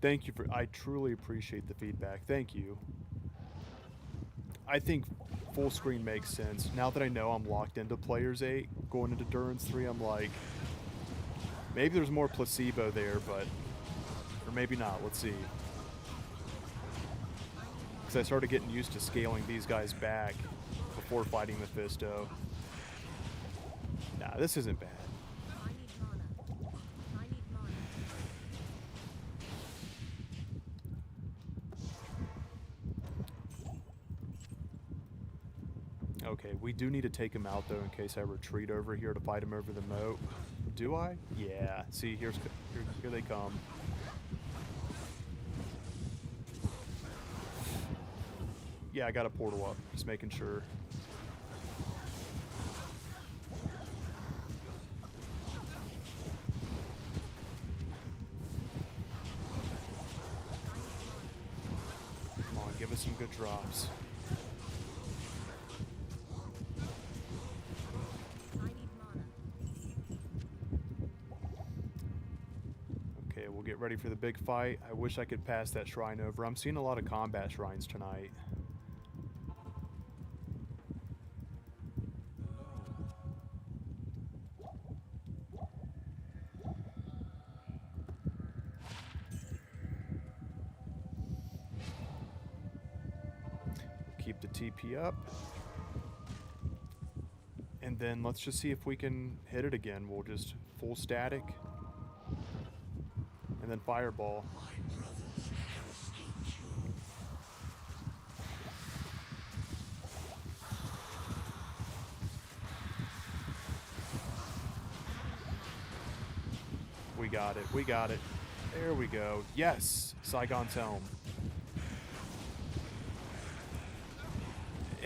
Thank you for, I truly appreciate the feedback. Thank you. I think full screen makes sense. Now that I know I'm locked into player's 8, going into Durance 3, I'm like, maybe there's more placebo there, but, or maybe not, let's see. Because I started getting used to scaling these guys back before fighting Mephisto. Nah, this isn't bad. I need mana. I need mana. Okay, we do need to take him out, though, in case I retreat over here to fight him over the moat. Do I? Yeah. See, here they come. Yeah, I got a portal up. Just making sure. Come on, give us some good drops. I need mana. Okay, we'll get ready for the big fight. I wish I could pass that shrine over. I'm seeing a lot of combat shrines tonight. Keep the TP up. And then let's just see if we can hit it again. We'll just full static. And then fireball. We got it. We got it. There we go. Yes! Saigon's Helm.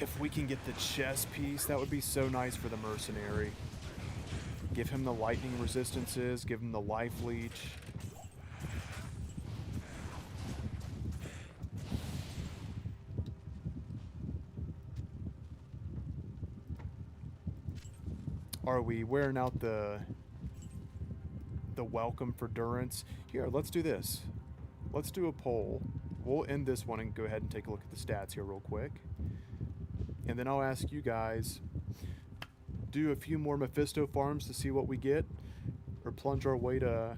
If we can get the chest piece, that would be so nice for the mercenary. Give him the lightning resistances, give him the life leech. Are we wearing out the welcome for Durance? Here, let's do this. Let's do a poll. We'll end this one and go ahead and take a look at the stats here real quick. And then I'll ask you guys, do a few more Mephisto farms to see what we get, or plunge our way to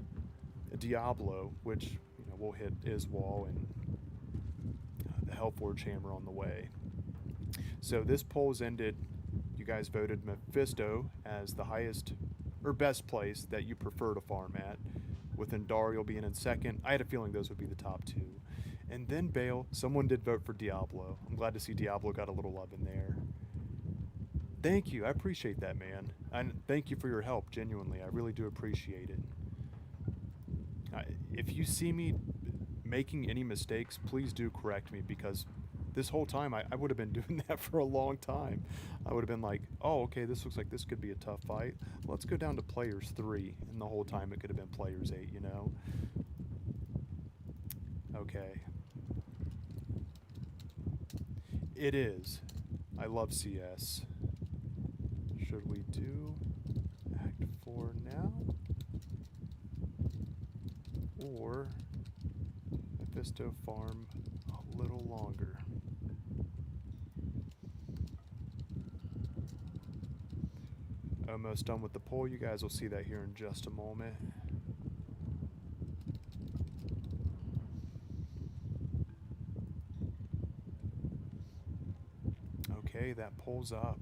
Diablo, which, you know, we'll hit Iswal and the Hellforge Hammer on the way. So this poll's ended. You guys voted Mephisto as the highest or best place that you prefer to farm at, with Andariel being in second. I had a feeling those would be the top two. And then Bale, someone did vote for Diablo. I'm glad to see Diablo got a little love in there. Thank you. I appreciate that, man. And thank you for your help, genuinely. I really do appreciate it. If you see me making any mistakes, please do correct me, because this whole time I would have been doing that for a long time. I would have been like, oh, okay, this looks like this could be a tough fight. Let's go down to players 3. And the whole time it could have been players 8, you know? Okay. It is. I love CS. Should we do Act 4 now? Or Mephisto farm a little longer? Almost done with the pull. You guys will see that here in just a moment. Okay, that pulls up.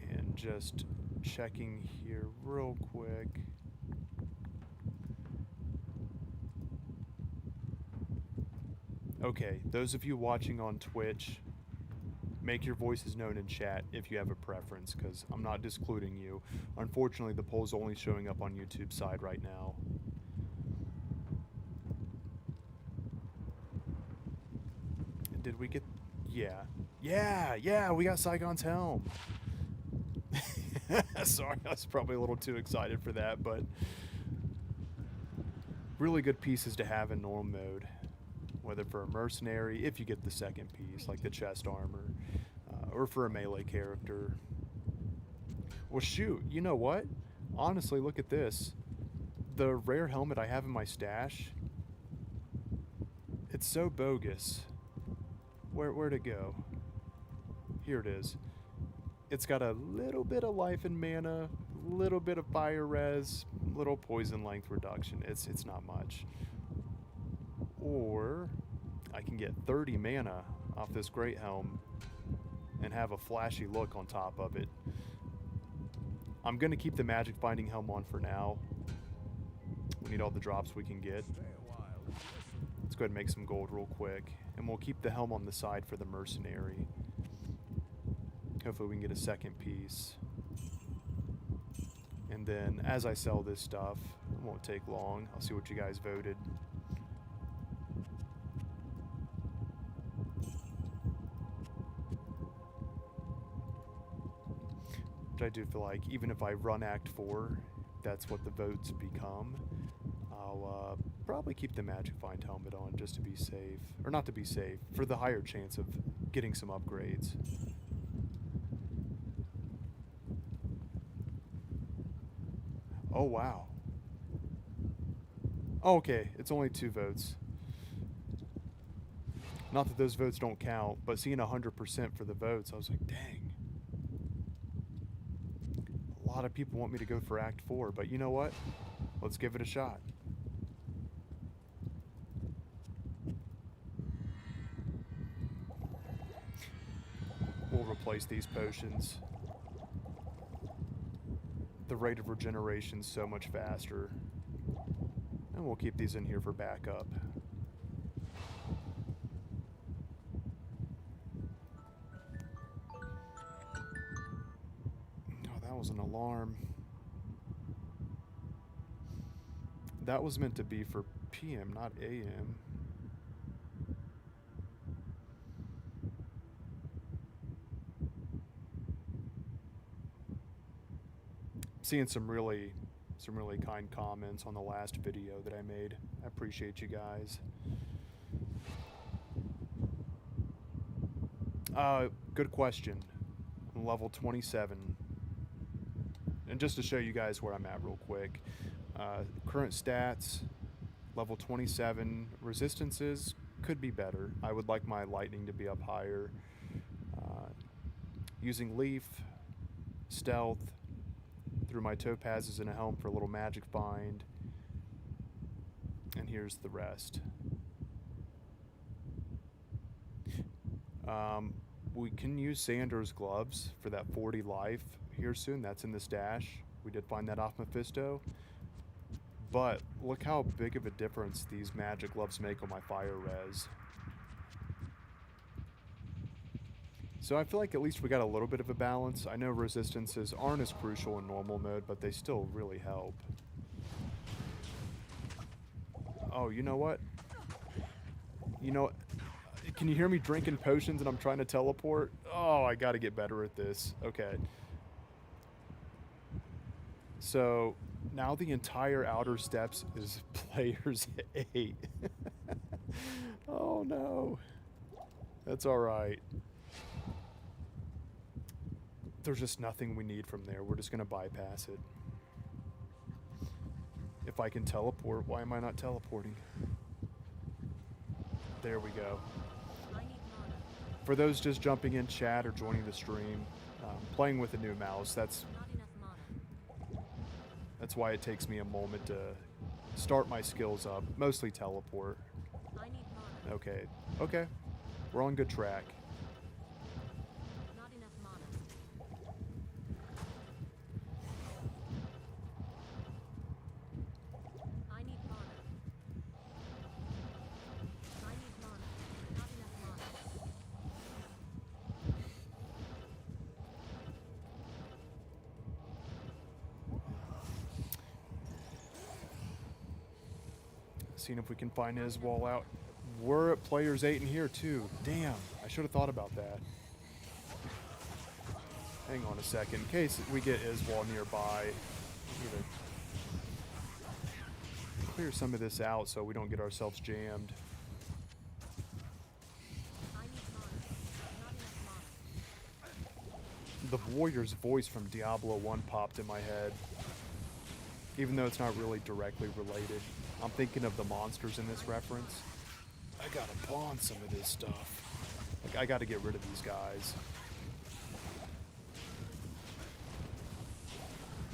And just checking here real quick. Okay, those of you watching on Twitch, make your voices known in chat if you have a preference, because I'm not discluding you. Unfortunately, the poll's only showing up on YouTube's side right now. Did we get... Yeah, we got Saigon's helm. Sorry, I was probably a little too excited for that, but... really good pieces to have in normal mode. Whether for a mercenary, if you get the second piece, like the chest armor, or for a melee character. Well, shoot, you know what? Honestly, look at this. The rare helmet I have in my stash, it's so bogus. Where'd it go? Here it is. It's got a little bit of life and mana, little bit of fire res, little poison length reduction. It's not much. Or I can get 30 mana off this great helm and have a flashy look on top of it. I'm gonna keep the magic binding helm on for now. We need all the drops we can get. Let's go ahead and make some gold real quick, and we'll keep the helm on the side for the mercenary. Hopefully we can get a second piece. And then as I sell this stuff, it won't take long. I'll see what you guys voted. Which I do feel like even if I run Act 4, that's what the votes become. I'll probably keep the Magic Find helmet on just to be safe. Or not to be safe, for the higher chance of getting some upgrades. Oh, wow. Oh, okay, it's only 2 votes. Not that those votes don't count, but seeing 100% for the votes, I was like, dang. A lot of people want me to go for Act 4, but you know what? Let's give it a shot. We'll replace these potions. The rate of regeneration's so much faster. And we'll keep these in here for backup. Oh, that was an alarm. That was meant to be for PM, not AM. Seeing some really kind comments on the last video that I made. I appreciate you guys. Good question. I'm level 27. And just to show you guys where I'm at real quick. Current stats, level 27. Resistances could be better. I would like my lightning to be up higher. Using leaf, stealth, through my topazes in a helm for a little magic bind. And here's the rest. We can use Sandor's gloves for that 40 life here soon. That's in the stash. We did find that off Mephisto. But look how big of a difference these magic gloves make on my fire res. So I feel like at least we got a little bit of a balance. I know resistances aren't as crucial in normal mode, but they still really help. Oh, you know what? You know, can you hear me drinking potions and I'm trying to teleport? Oh, I gotta get better at this. Okay. So now the entire outer steps is players 8. Oh no. That's alright. There's just nothing we need from there. We're just going to bypass it. If I can teleport, why am I not teleporting? There we go. I need mana. For those just jumping in chat or joining the stream, playing with a new mouse, that's Not enough mana. why it takes me a moment to start my skills up. Mostly teleport. I need mana. Okay, okay, we're on good track. Not enough mana. I need mana. I need mana. Not enough mana. Seeing if we can find his wall out. We're at players 8 in here too. Damn, I should have thought about that. Hang on a second, in case we get Iswal nearby. Need to clear some of this out so we don't get ourselves jammed. I need mana. Not enough mana. The warrior's voice from Diablo 1 popped in my head. Even though it's not really directly related. I'm thinking of the monsters in this reference. I gotta pawn some of this stuff. Like, I gotta get rid of these guys.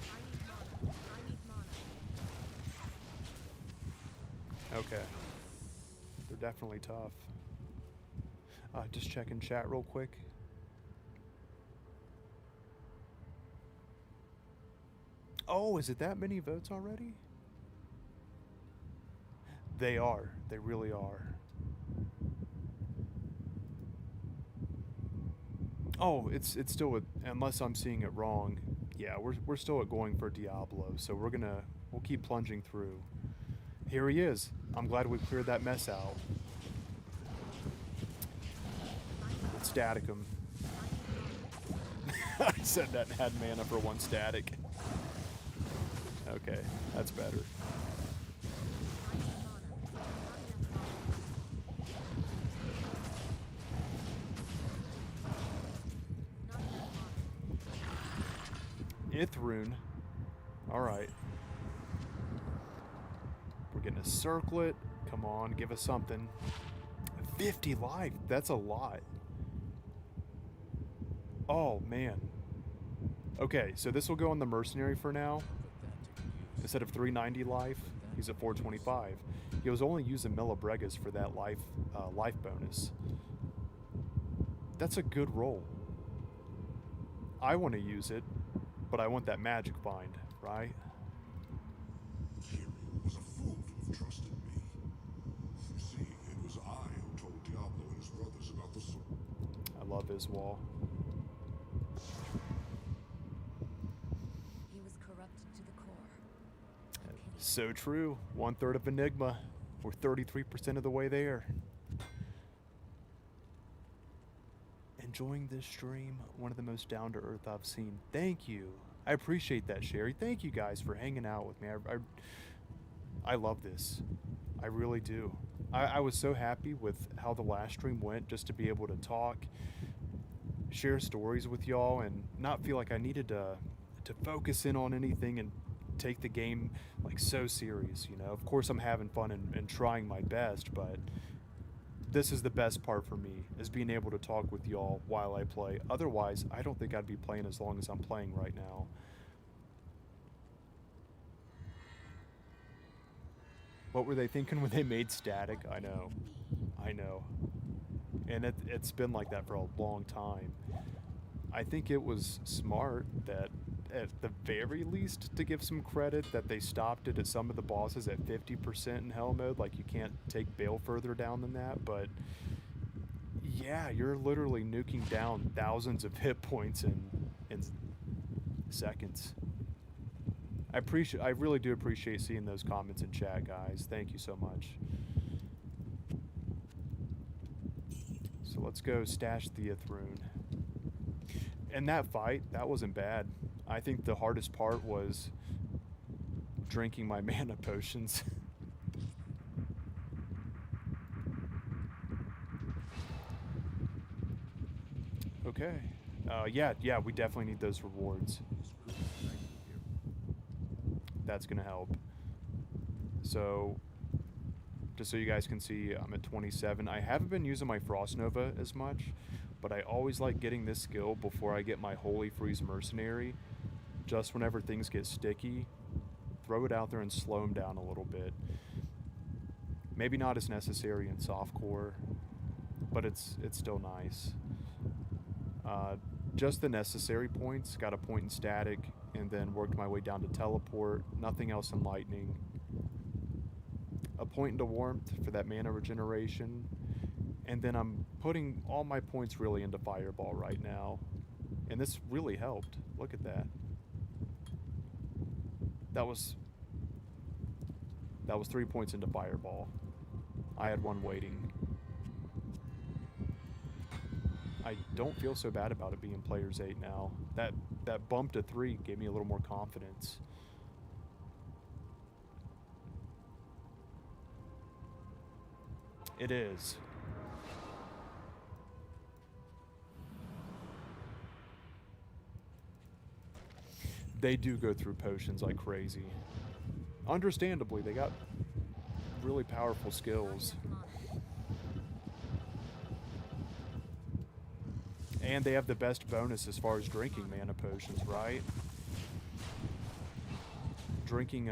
I need mana. Okay. They're definitely tough. Just checking chat real quick. Oh, is it that many votes already? They are. They really are. Oh, it's still unless I'm seeing it wrong. Yeah, we're still going for Diablo, so we'll keep plunging through. Here he is. I'm glad we cleared that mess out. Let's static him. I said that and had mana for one static. Okay, that's better. Ithrune. Alright. We're getting a circlet. Come on, give us something. 50 life. That's a lot. Oh, man. Okay, so this will go on the mercenary for now. Instead of 390 life, he's at 425. He was only using Millibregas for that life bonus. That's a good roll. I want to use it, but I want that magic bind, right? Jimmy was a fool to have trusted me. You see, it was I who told Diablo and his brothers about the sword. I love his wall. He was corrupted to the core. A pity. So true. 1/3 of Enigma. We're 33% of the way there. Enjoying this stream. One of the most down to earth I've seen. Thank you. I appreciate that, Sherry. Thank you guys for hanging out with me. I love this. I really do. I was so happy with how the last stream went, just to be able to talk, share stories with y'all, and not feel like I needed to focus in on anything and take the game like so serious, you know. Of course I'm having fun and trying my best, but this is the best part for me, is being able to talk with y'all while I play. Otherwise, I don't think I'd be playing as long as I'm playing right now. What were they thinking when they made static? I know. And it's been like that for a long time. I think it was smart that, at the very least, to give some credit, that they stopped it at some of the bosses at 50% in hell mode. Like, you can't take Bale further down than that, but yeah, you're literally nuking down thousands of hit points in seconds. I really do appreciate seeing those comments in chat, guys. Thank you so much. So let's go stash the Ithrune. And that fight, that wasn't bad. I think the hardest part was drinking my mana potions. Okay. Yeah, we definitely need those rewards. That's gonna help. So just so you guys can see, I'm at 27. I haven't been using my Frost Nova as much, but I always like getting this skill before I get my Holy Freeze Mercenary. Just whenever things get sticky, throw it out there and slow them down a little bit. Maybe not as necessary in softcore, but it's still nice. Just the necessary points. Got a point in static, and then worked my way down to teleport. Nothing else in lightning. A point into warmth for that mana regeneration, and then I'm putting all my points really into fireball right now, and this really helped. Look at that. That was 3 points into fireball. I had one waiting. I don't feel so bad about it being players 8 now. That bump to 3 gave me a little more confidence. It is. They do go through potions like crazy. Understandably, they got really powerful skills. And they have the best bonus as far as drinking mana potions, right? Drinking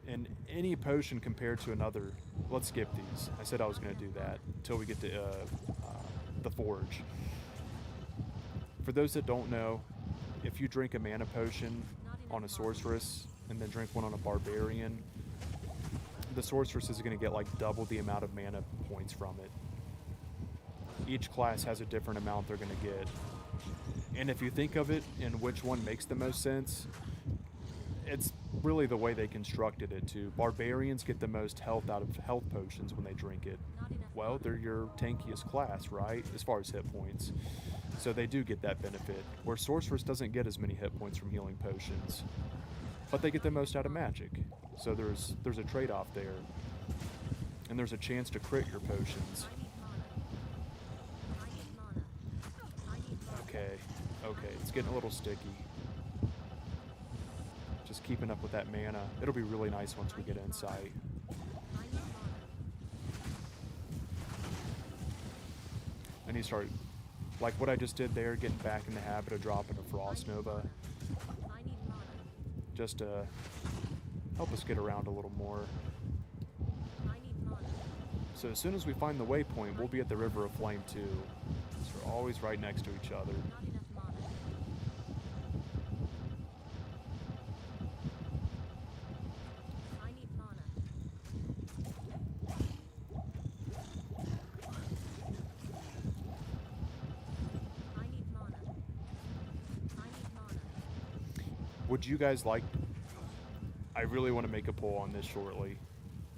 in any potion compared to another. Let's skip these. I said I was going to do that until we get to the Forge. For those that don't know, if you drink a mana potion on a Sorceress and then drink one on a Barbarian, the Sorceress is going to get like double the amount of mana points from it. Each class has a different amount they're going to get. And if you think of it in which one makes the most sense, it's really the way they constructed it too. Barbarians get the most health out of health potions when they drink it. Well, they're your tankiest class, right? As far as hit points. So they do get that benefit. Where Sorceress doesn't get as many hit points from healing potions. But they get the most out of magic. So there's a trade-off there. And there's a chance to crit your potions. Okay, it's getting a little sticky. Just keeping up with that mana. It'll be really nice once we get insight. I need to start, like what I just did there, getting back in the habit of dropping a Frost Nova. Just to help us get around a little more. So as soon as we find the waypoint, we'll be at the River of Flame too. So we're always right next to each other. Would you guys like... I really want to make a poll on this shortly.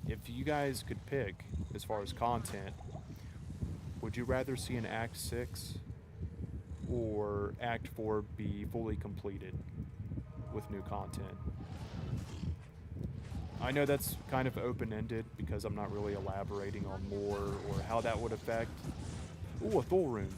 If you guys could pick, as far as content, would you rather see an Act 6 or Act 4 be fully completed with new content? I know that's kind of open-ended because I'm not really elaborating on lore or how that would affect... Ooh, a Thul rune.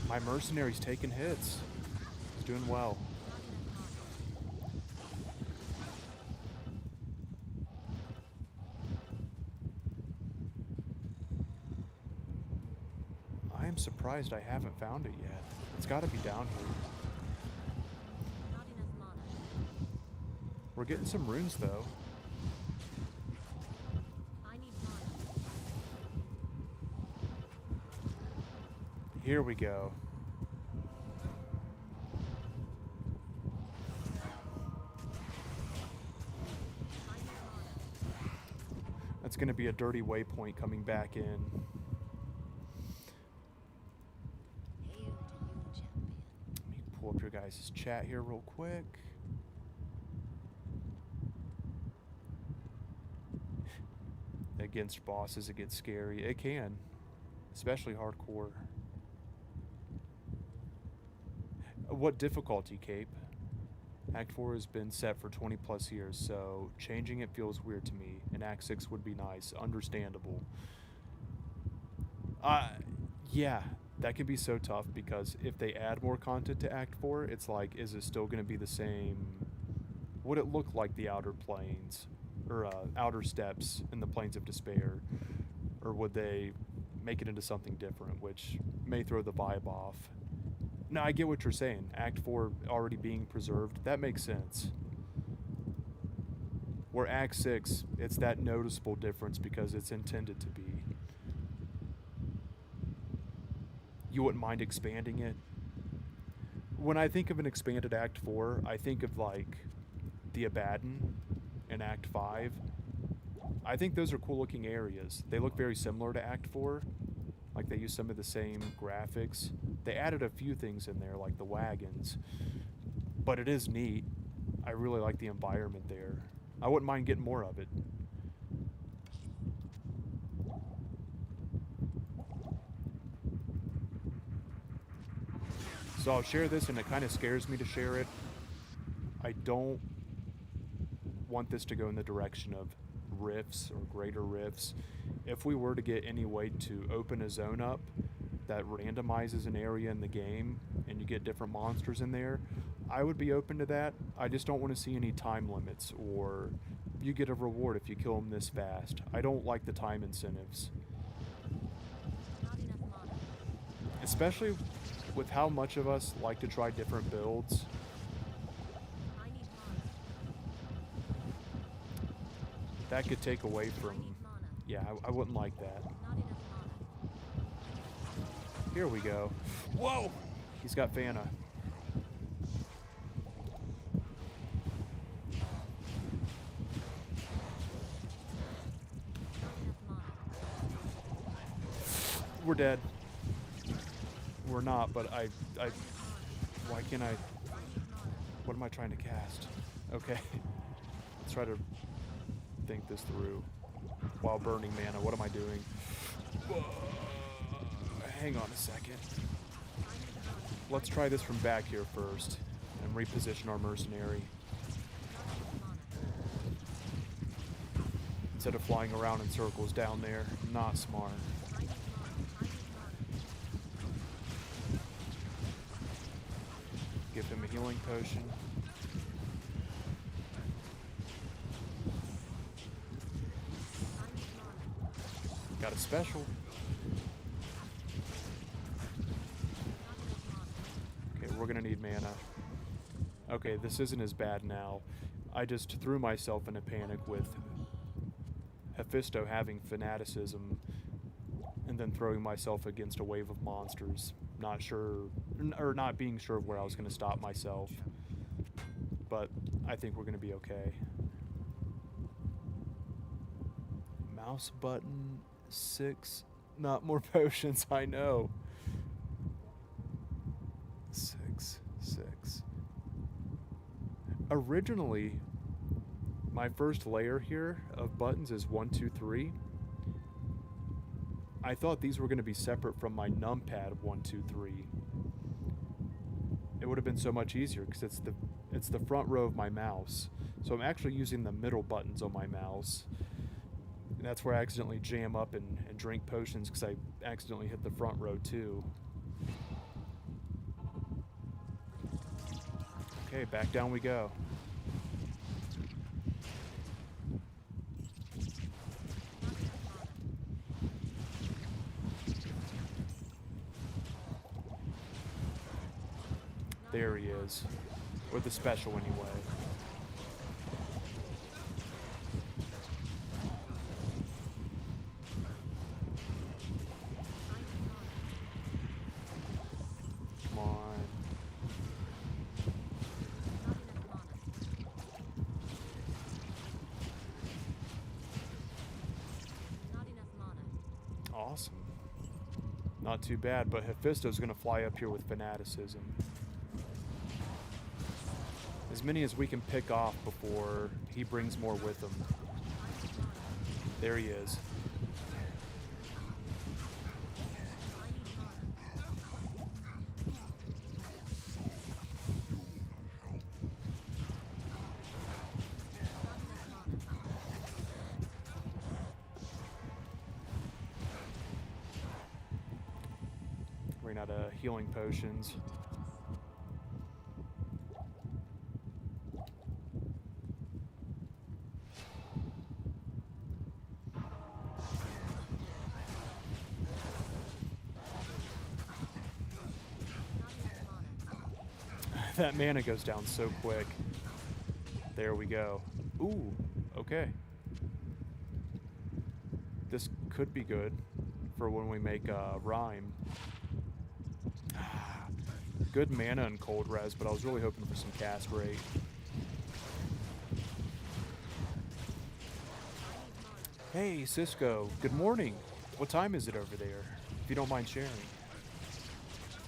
My mercenary's taking hits. He's doing well. I am surprised I haven't found it yet. It's got to be down here. We're getting some runes though. Here we go. That's going to be a dirty waypoint coming back in. Let me pull up your guys' chat here real quick. Against bosses, it gets scary. It can, especially hardcore. What difficulty, Cape? Act 4 has been set for 20 plus years, so changing it feels weird to me. And Act 6 would be nice, understandable. Uh, yeah, that can be so tough because if they add more content to Act 4, it's like, is it still going to be the same? Would it look like the Outer Plains or Outer Steps in the Plains of Despair? Or would they make it into something different, which may throw the vibe off? No, I get what you're saying. Act 4 already being preserved, that makes sense. Where Act 6, it's that noticeable difference because it's intended to be. You wouldn't mind expanding it? When I think of an expanded Act 4, I think of like the Abaddon in Act 5. I think those are cool looking areas. They look very similar to Act 4. Like they use some of the same graphics. They added a few things in there, like the wagons. But it is neat. I really like the environment there. I wouldn't mind getting more of it. So I'll share this, and it kind of scares me to share it. I don't want this to go in the direction of rifts or greater rifts. If we were to get any way to open a zone up that randomizes an area in the game and you get different monsters in there, I would be open to that. I just don't want to see any time limits or you get a reward if you kill them this fast. I don't like the time incentives. Not enough mana. Especially with how much of us like to try different builds. I need mana. That could take away I from... need mana. Yeah, I wouldn't like that. Not enough mana. Here we go. Whoa! He's got Fana. Not enough mana. We're dead. We're not, but I why can't I... I need mana. What am I trying to cast? Okay. Let's try to think this through. While burning mana, what am I doing? Hang on a second. Let's try this from back here first and reposition our mercenary. Instead of flying around in circles down there. Not smart. Give him a healing potion. Got a special. Okay, we're gonna need mana. Okay, this isn't as bad now. I just threw myself in a panic with Hephaestus having fanaticism and then throwing myself against a wave of monsters. Not sure, or not being sure of where I was going to stop myself. But I think we're going to be okay. Mouse button 6. Not more potions, I know. 6. Originally, my first layer here of buttons is 1, 2, 3. I thought these were going to be separate from my numpad of 1, 2, 3. It would have been so much easier because it's the front row of my mouse. So I'm actually using the middle buttons on my mouse. And that's where I accidentally jam up and drink potions because I accidentally hit the front row too. Okay, back down we go. There he is. Or the special anyway. Come on. Not enough mana. Awesome. Not too bad, but Hephaestus going to fly up here with fanaticism. As many as we can pick off before he brings more with him. There he is. out of healing potions. That mana goes down so quick. There we go. Ooh, okay. This could be good for when we make rhyme. Good mana and cold res, but I was really hoping for some cast rate. Hey, Cisco. Good morning. What time is it over there? If you don't mind sharing.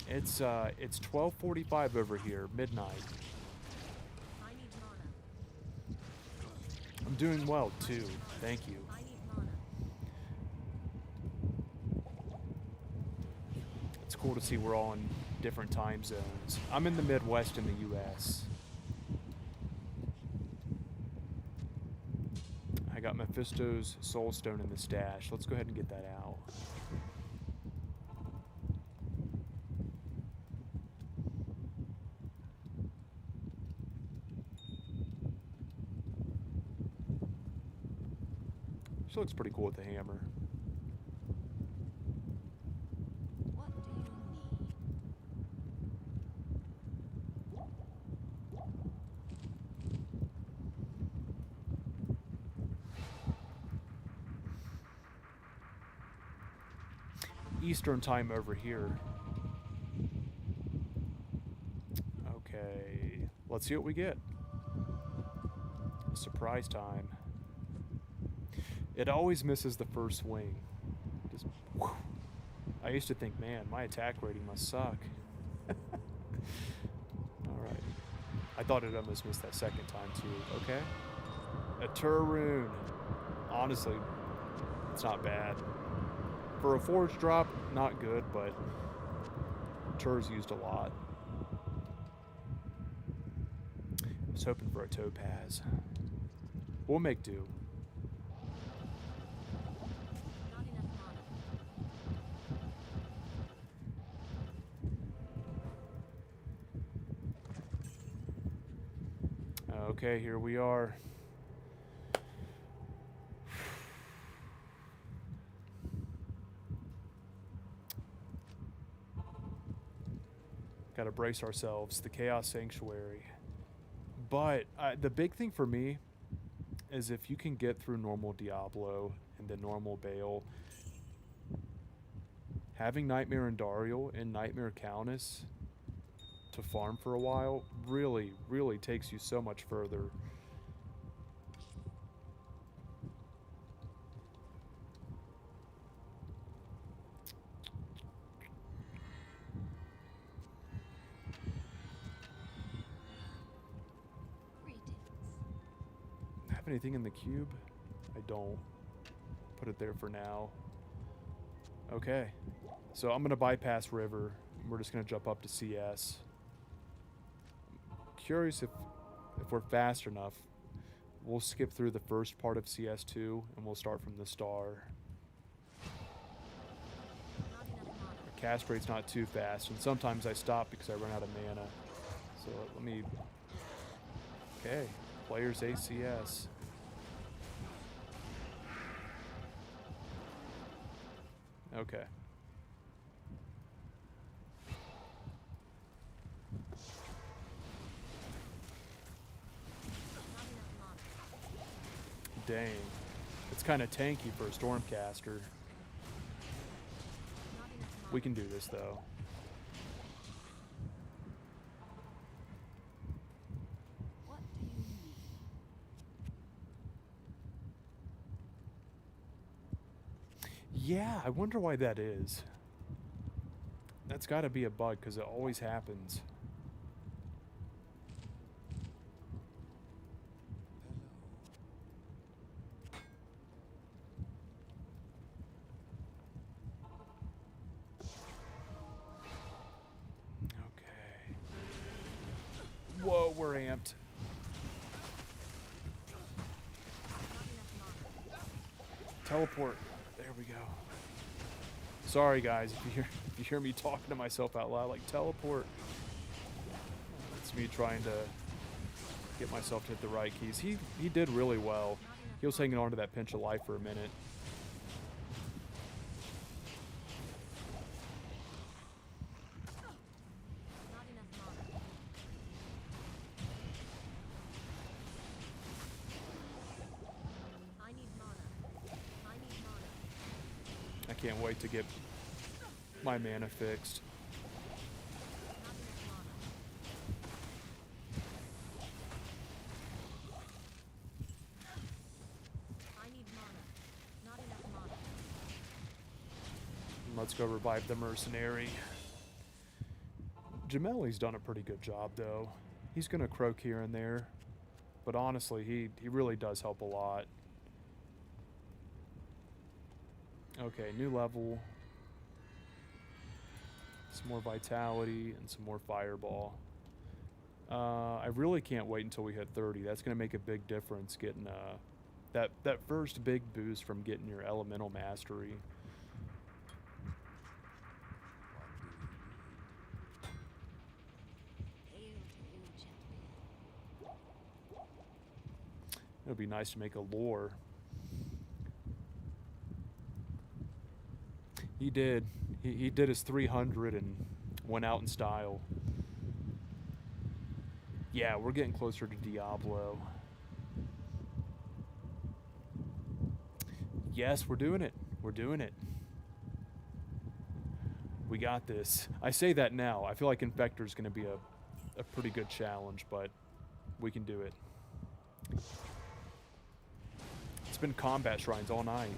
It's 12:45 over here, midnight. I need mana. I'm doing well too. Thank you. I need mana. It's cool to see we're all in different time zones. I'm in the Midwest in the U.S. I got Mephisto's Soul Stone in the stash. Let's go ahead and get that out. She looks pretty cool with the hammer. What do you need? Eastern time over here. Okay, let's see what we get. Surprise time. It always misses the first swing. Just, whew. I used to think, man, my attack rating must suck. Alright. I thought it almost missed that second time too. Okay. A Turroon. Honestly, it's not bad. For a forge drop, not good, but Tur's used a lot. I was hoping for a topaz. We'll make do. Not enough mana. Okay, here we are. Gotta brace ourselves. The Chaos Sanctuary. But the big thing for me is if you can get through normal Diablo and the normal Bale, having Nightmare Andariel and Nightmare Countess to farm for a while really, really takes you so much further. Greetings. Have anything in the cube? I don't. Put it there for now. Okay. So I'm gonna bypass river. We're just gonna jump up to CS. Curious if we're fast enough. We'll skip through the first part of CS2 and we'll start from the star. Not enough mana. Our cast rate's not too fast, and sometimes I stop because I run out of mana. So let me. Okay, players ACS. Okay. Not enough mana. Dang. It's kind of tanky for a Stormcaster. Not enough mana. We can do this though. What do you need? Yeah, I wonder why that is. That's got to be a bug because it always happens. Okay. Whoa, we're amped. Not enough mana. Teleport. There we go. Sorry, guys, if you hear me talking to myself out loud, like teleport. It's me trying to get myself to hit the right keys. He did really well. He was hanging on to that pinch of life for a minute. Not enough mana. I need mana. I need mana. I can't wait to get my mana fixed. Not enough mana. I need mana. Not enough mana. Let's go revive the mercenary. Jameli's done a pretty good job, though. He's going to croak here and there. But honestly, he really does help a lot. Okay, new level. Some more vitality and some more fireball. I really can't wait until we hit 30. That's going to make a big difference getting that first big boost from getting your elemental mastery. Hail to you, champion. It would be nice to make a lore. He did. He did his 300 and went out in style. Yeah, we're getting closer to Diablo. Yes, we're doing it. We're doing it. We got this. I say that now. I feel like Infector's going to be a pretty good challenge, but we can do it. It's been combat shrines all night.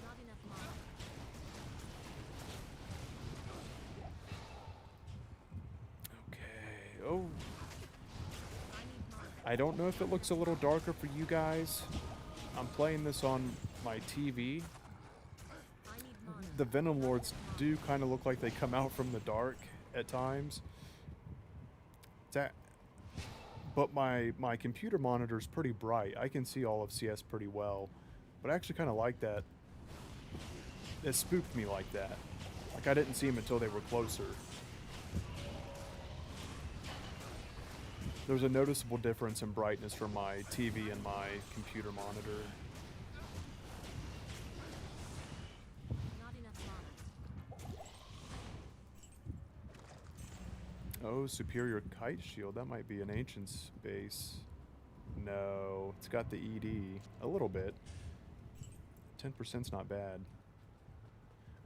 Not enough mana. Okay. Oh, I need mana. I don't know if it looks a little darker for you guys. I'm playing this on my TV. I need mana. The Venom Lords do kind of look like they come out from the dark at times. But my computer monitor is pretty bright. I can see all of CS pretty well. But I actually kind of like that. It spooked me like that. Like I didn't see them until they were closer. There's a noticeable difference in brightness from my TV and my computer monitor. Not enough mana. Oh, superior kite shield. That might be an ancient's base. No, it's got the ED. A little bit. 10%'s not bad.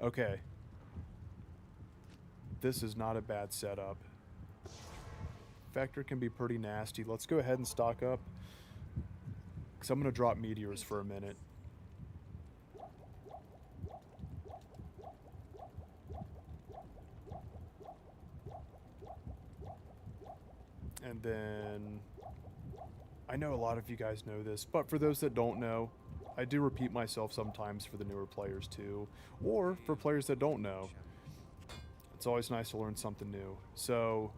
Okay. This is not a bad setup. Vector can be pretty nasty. Let's go ahead and stock up. Because I'm going to drop meteors for a minute. And then, I know a lot of you guys know this, but for those that don't know, I do repeat myself sometimes for the newer players too, or for players that don't know. It's always nice to learn something new. So,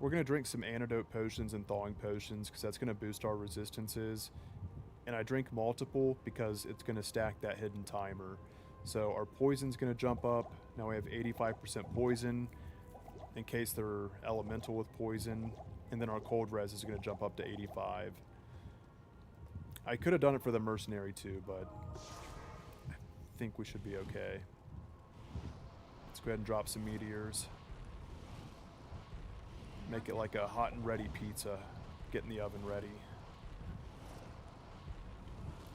we're going to drink some antidote potions and thawing potions because that's going to boost our resistances. And I drink multiple because it's going to stack that hidden timer. So our poison's going to jump up. Now we have 85% poison in case they're elemental with poison. And then our cold res is going to jump up to 85. I could have done it for the mercenary too, but I think we should be okay. Let's go ahead and drop some meteors. Make it like a hot and ready pizza. Get in the oven ready.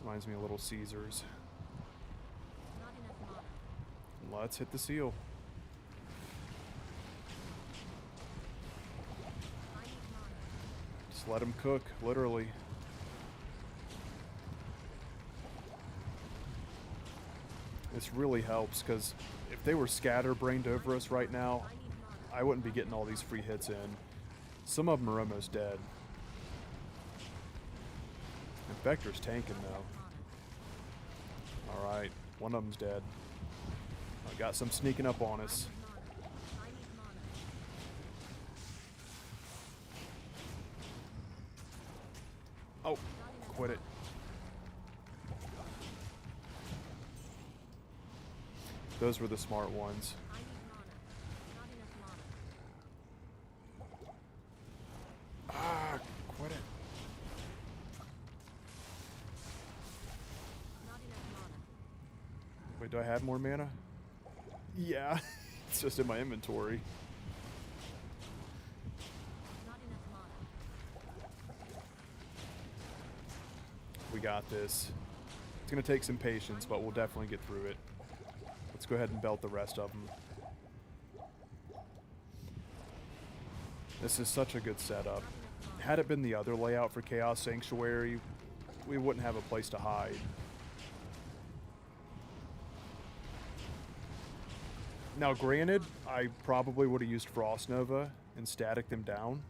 Reminds me of Little Caesars. Not enough mana. Let's hit the seal. I need mana. Just let them cook, literally. This really helps because if they were scatterbrained over us right now, I need mana. I wouldn't be getting all these free hits in. Some of them are almost dead. Infector's tanking though. Alright, one of them's dead. I got some sneaking up on us. I need mana. Oh, quit it. Those were the smart ones. I need mana. Not enough mana. Ah, quit it. Not enough mana. Wait, do I have more mana? Yeah, it's just in my inventory. Not enough mana. We got this. It's gonna take some patience, but we'll definitely get through it. Let's go ahead and belt the rest of them. This is such a good setup. Had it been the other layout for Chaos Sanctuary, we wouldn't have a place to hide. Now, granted, I probably would have used Frost Nova and static them down.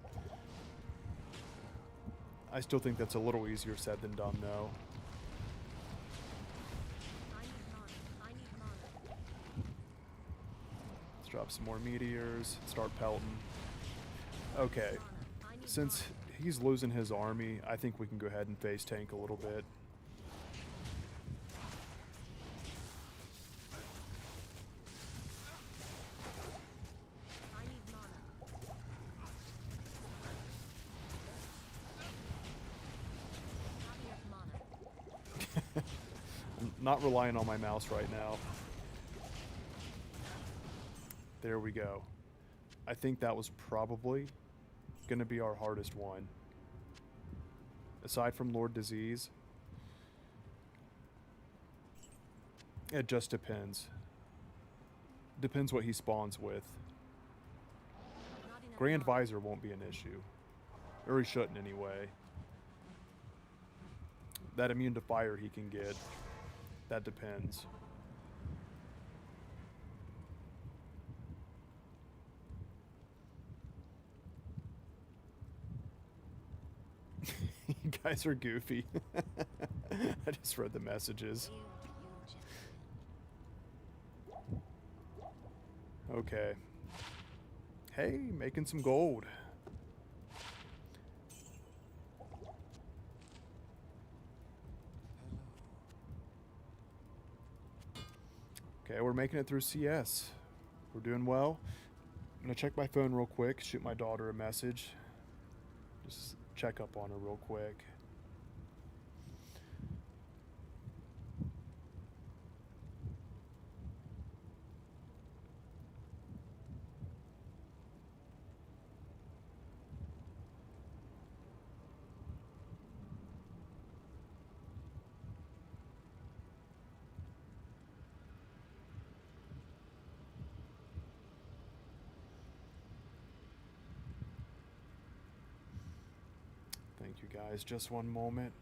I still think that's a little easier said than done, though. I need mana. I need mana. Let's drop some more meteors, start pelting. Okay, Mana. I need since he's losing his army, I think we can go ahead and face tank a little bit. I need mana. Not enough mana. I'm not relying on my mouse right now. There we go. I think that was probably going to be our hardest one. Aside from Lord Disease. It just depends. Depends what he spawns with. Not enough Grand mana. Visor won't be an issue. Or he shouldn't anyway. That immune to fire he can get. That depends. You guys are goofy. I just read the messages. Okay. Hey, making some gold. Okay, we're making it through CS. We're doing well. I'm gonna check my phone real quick, shoot my daughter a message. Just check up on her real quick. Thank you guys. Just one moment.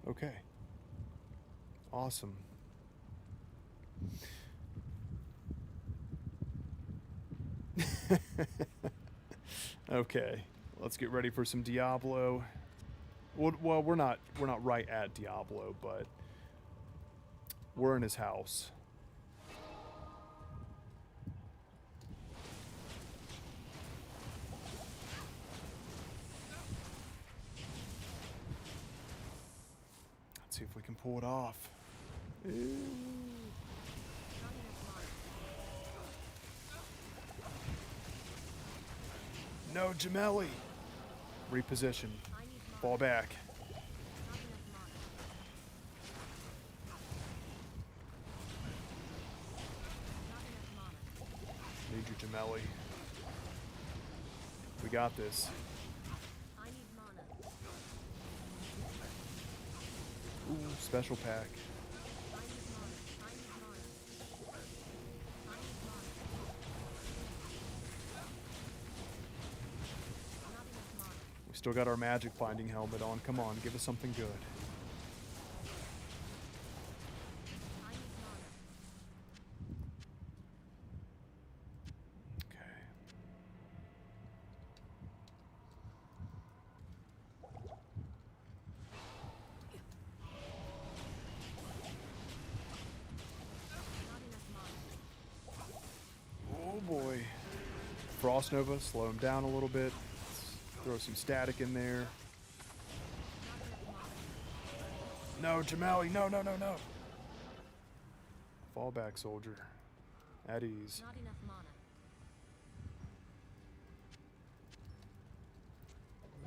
Okay. Awesome. Okay. Let's get ready for some Diablo. Well, we're not right at Diablo, but we're in his house. Let's see if we can pull it off. Not enough mana. No, Gemelli. Reposition. I need mana. Fall back. Not enough mana. Not enough mana. Need you, Gemelli. We got this. I need mana. Ooh, special pack. I need mana. I need mana. I need mana. Not enough mana. We still got our magic binding helmet on. Come on, give us something good. Frost Nova, slow him down a little bit. Let's throw some static in there. No, Jamali, no, no, no, no. Fall back, soldier. At ease. Not enough mana.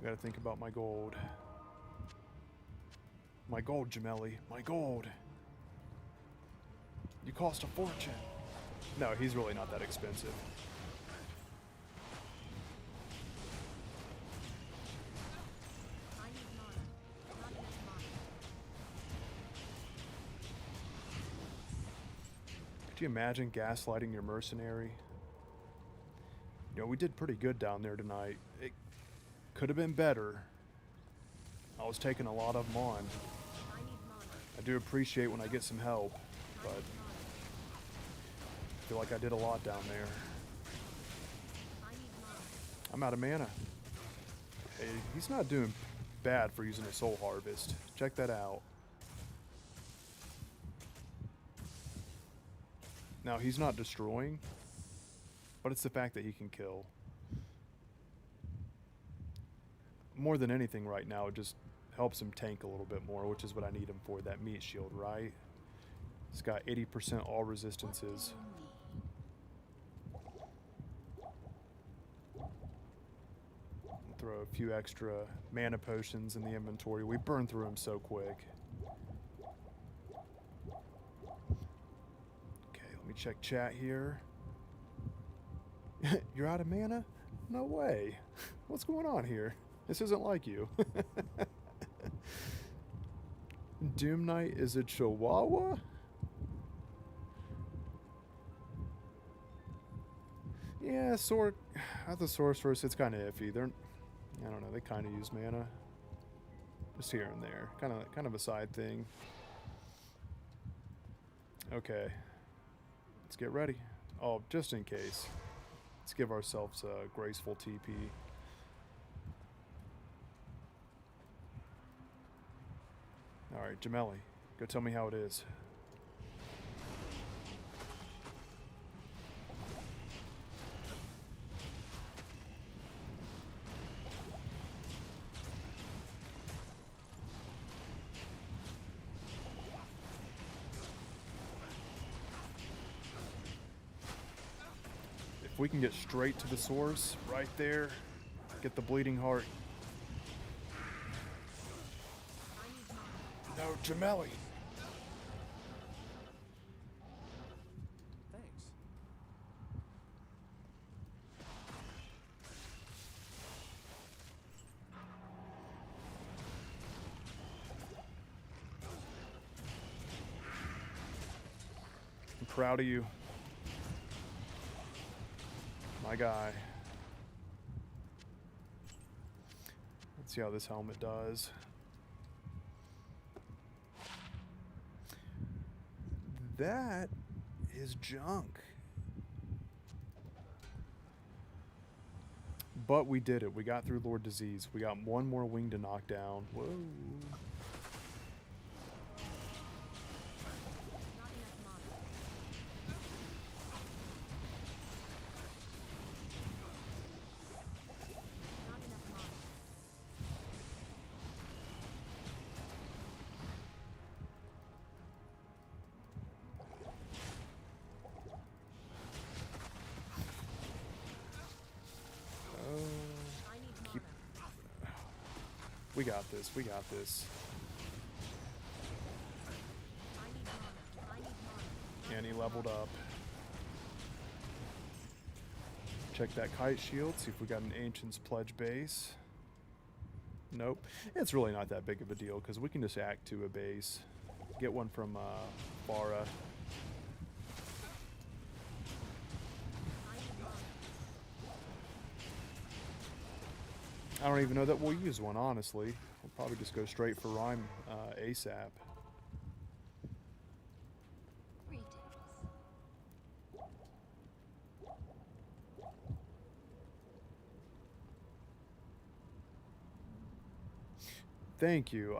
I gotta think about my gold. My gold, Jameli. My gold. You cost a fortune. No, he's really not that expensive. I need mana. Not enough mana. Could you imagine gaslighting your mercenary? You know, we did pretty good down there tonight. It could have been better. I was taking a lot of them on. I need mana. I do appreciate when I get some help, but Mana. I feel like I did a lot down there. I need mana. I'm out of mana. Hey, he's not doing bad for using a soul harvest. Check that out. Now, he's not destroying, but it's the fact that he can kill. More than anything right now, it just helps him tank a little bit more, which is what I need him for, that meat shield, right? He's got 80% all resistances. Throw a few extra mana potions in the inventory. We burn through them so quick. Okay, let me check chat here. You're out of mana? No way. What's going on here? This isn't like you. Doom Knight is a Chihuahua? Yeah, at the Sorceress, it's kind of iffy. They're, I don't know, they kind of use mana. Just here and there. Kind of a side thing. Okay. Let's get ready. Oh, just in case. Let's give ourselves a graceful TP. Alright, Jameli, go tell me how it is. If we can get straight to the source, right there, get the bleeding heart. No, Jameli. Thanks. I'm proud of you. My guy. Let's see how this helmet does. That is junk. But we did it. We got through Lord Disease. We got one more wing to knock down. Whoa. Not enough mana. Not enough mana. I need Keep- mana. We got this. We got this. I need mana. I need mana. And he leveled up. Check that kite shield. See if we got an Ancient's Pledge base. Nope. It's really not that big of a deal because we can just act to a base. Get one from Farah. I need mana. I don't even know that we'll use one, honestly. We'll probably just go straight for Rhyme ASAP. Greetings. Thank you.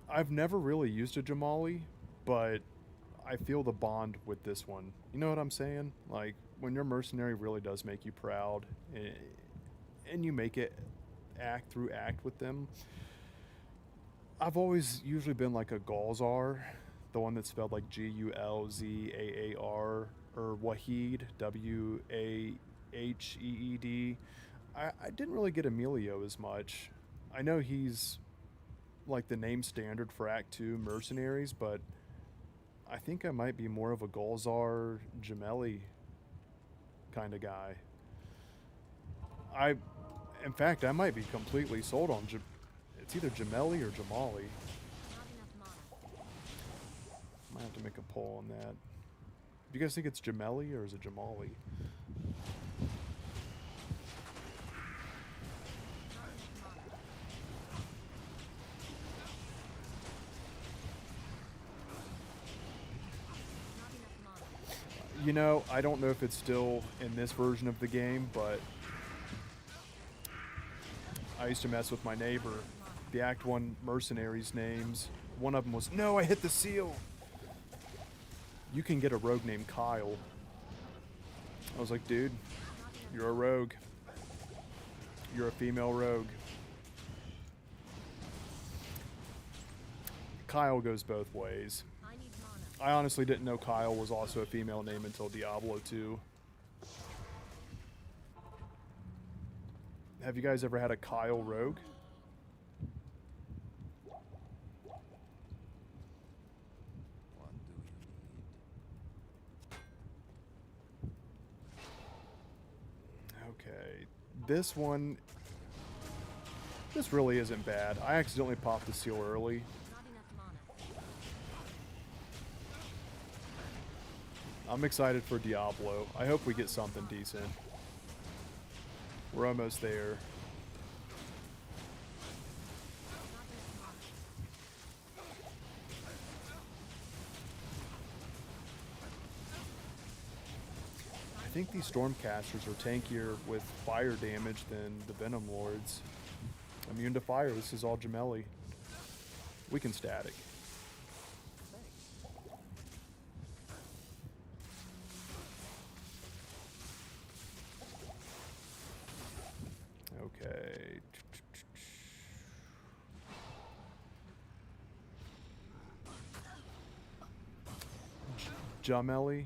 I've never really used a Jamali, but I feel the bond with this one. You know what I'm saying? Like, when your mercenary really does make you proud, and you make it act through act with them. I've always usually been like a Gulzar, the one that's spelled like Gulzaar, or Wahid, Waheed. I didn't really get Emilio as much. I know he's like the name standard for Act 2 mercenaries, but I think I might be more of a Gulzar Gemelli kind of guy. In fact, I might be completely sold on it's either Gemelli or Jamali. Not enough mana. Might have to make a poll on that. Do you guys think it's Gemelli or is it Jamali? You know, I don't know if it's still in this version of the game, but I used to mess with my neighbor. The Act 1 mercenaries' names. One of them was, no, I hit the seal. You can get a rogue named Kyle. I was like, dude, you're a rogue. You're a female rogue. Kyle goes both ways. I need mana. I honestly didn't know Kyle was also a female name until Diablo 2. Have you guys ever had a Kyle rogue? What do you need? Okay, this one, this really isn't bad. I accidentally popped the seal early. Not enough mana. I'm excited for Diablo. I hope we get something decent. We're almost there. I think these Stormcasters are tankier with fire damage than the Venom Lords. Immune to fire, this is all Gemelli. We can static. Okay. Gemelli?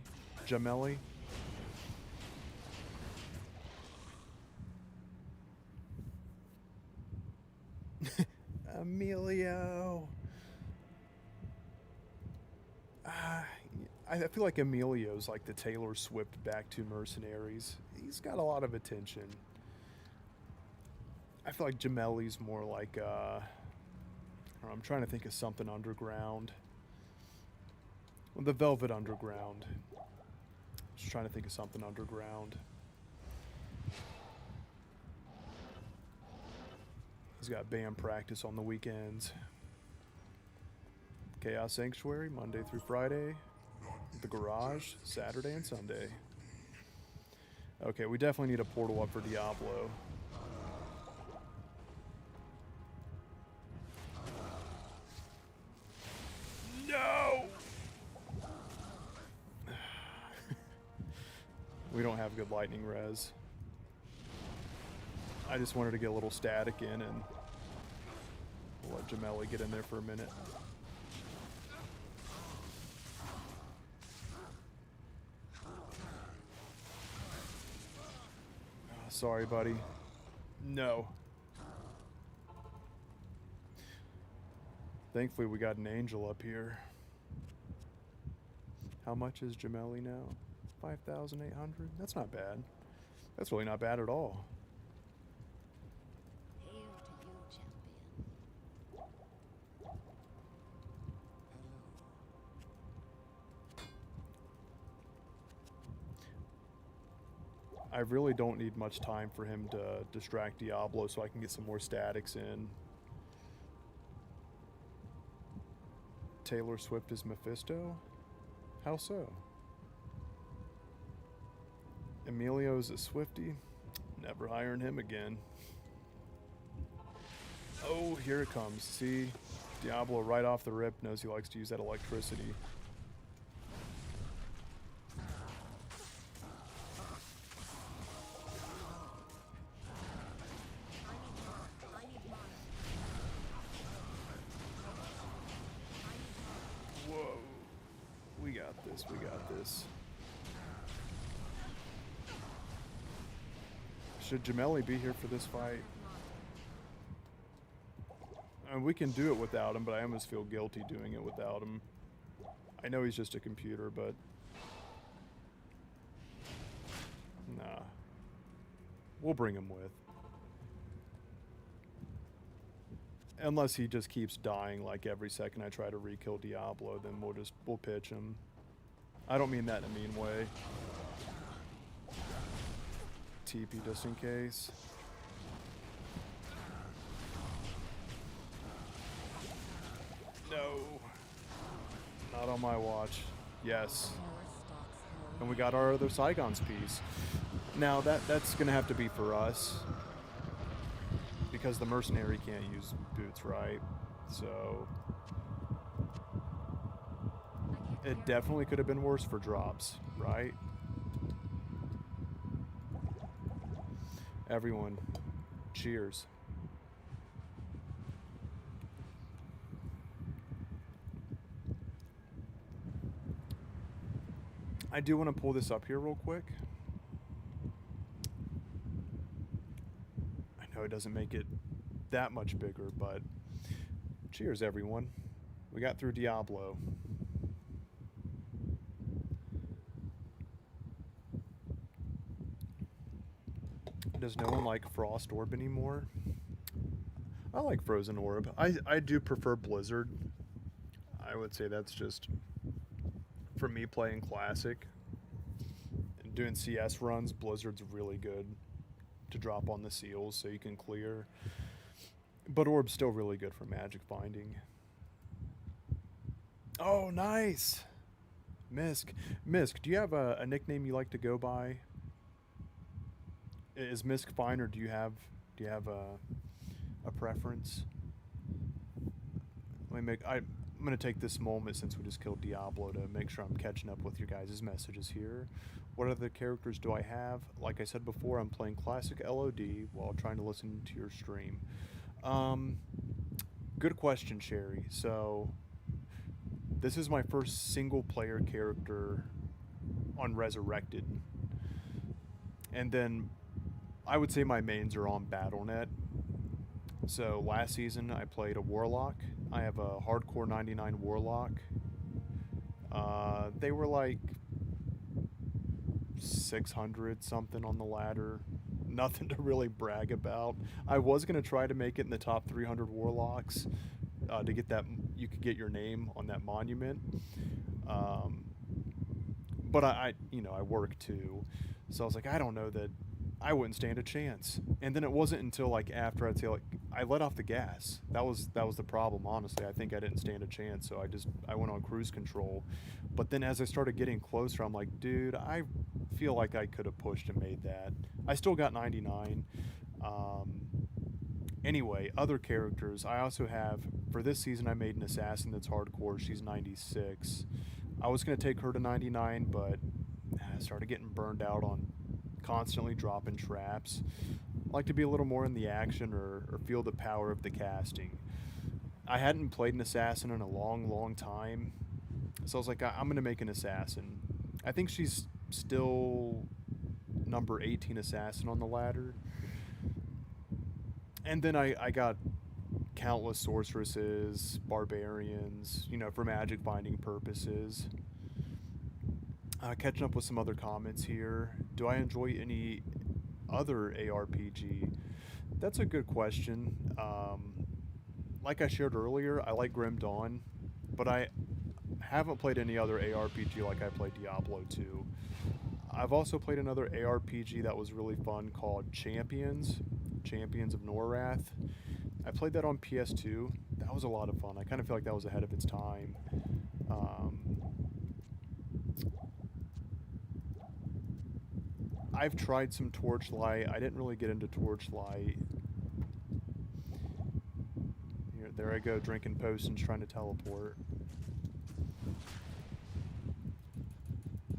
Emilio. I feel like Emilio's like the Taylor Swift back to mercenaries. He's got a lot of attention. I feel like Gemelli's more like, I'm trying to think of something underground. Well, the Velvet Underground. Just trying to think of something underground. He's got band practice on the weekends. Chaos Sanctuary, Monday through Friday. The Garage, Saturday and Sunday. Okay, we definitely need a portal up for Diablo. No! We don't have good lightning res. I just wanted to get a little static in and we'll let Gemelli get in there for a minute. Sorry, buddy. No. Thankfully, we got an angel up here. How much is Gemelli now? 5,800? That's not bad. That's really not bad at all. Hail to you, champion. I really don't need much time for him to distract Diablo so I can get some more statics in. Taylor Swift is Mephisto? How so? Emilio's a Swiftie? Never hiring him again. Oh, here it comes. See? Diablo right off the rip knows he likes to use that electricity. this. We got this. Should Gemelli be here for this fight? We can do it without him, but I almost feel guilty doing it without him. I know he's just a computer, but... Nah. We'll bring him with. Unless he just keeps dying like every second I try to re-kill Diablo, then we'll pitch him. I don't mean that in a mean way. TP just in case. No. Not on my watch. Yes. And we got our other Saigon's piece. Now that's gonna have to be for us. Because the mercenary can't use boots, right? So it definitely could have been worse for drops, right? Everyone, cheers. I do want to pull this up here real quick. I know it doesn't make it that much bigger, but cheers, everyone. We got through Diablo. Does no one like Frost Orb anymore? I like Frozen Orb. I do prefer Blizzard. I would say that's just, for me playing Classic and doing CS runs, Blizzard's really good to drop on the seals so you can clear. But Orb's still really good for magic finding. Oh, nice! Misk. Misk, do you have a nickname you like to go by? Is Misk fine, or do you have a preference? I'm gonna take this moment since we just killed Diablo to make sure I'm catching up with your guys' messages here. What other characters do I have? Like I said before, I'm playing Classic LOD while trying to listen to your stream. Good question, Sherry. So this is my first single player character on Resurrected. And then I would say my mains are on BattleNet. So last season I played a Warlock. I have a hardcore 99 Warlock. They were like 600 something on the ladder. Nothing to really brag about. I was going to try to make it in the top 300 Warlocks to get that, you could get your name on that monument. But I work too. So I was like, I don't know that I wouldn't stand a chance. And then it wasn't until like after I'd say like I let off the gas. That was the problem, honestly. I think I didn't stand a chance, so I went on cruise control. But then as I started getting closer, I'm like, dude, I feel like I could have pushed and made that. I still got 99. Anyway, other characters. I also have, for this season, I made an assassin that's hardcore. She's 96. I was going to take her to 99, but I started getting burned out on constantly dropping traps. I like to be a little more in the action or feel the power of the casting. I hadn't played an assassin in a long time, so I was like, I'm going to make an assassin. I think she's still number 18 assassin on the ladder. And then I got countless sorceresses, barbarians, for magic finding purposes. Catching up with some other comments here. Do I enjoy any other ARPG? That's a good question. Like I shared earlier, I like Grim Dawn, but I haven't played any other ARPG like I played Diablo 2. I've also played another ARPG that was really fun called Champions of Norath. I played that on PS2. That was a lot of fun. I kind of feel like that was ahead of its time. I've tried some Torchlight. I didn't really get into Torchlight. There I go, drinking potions, trying to teleport.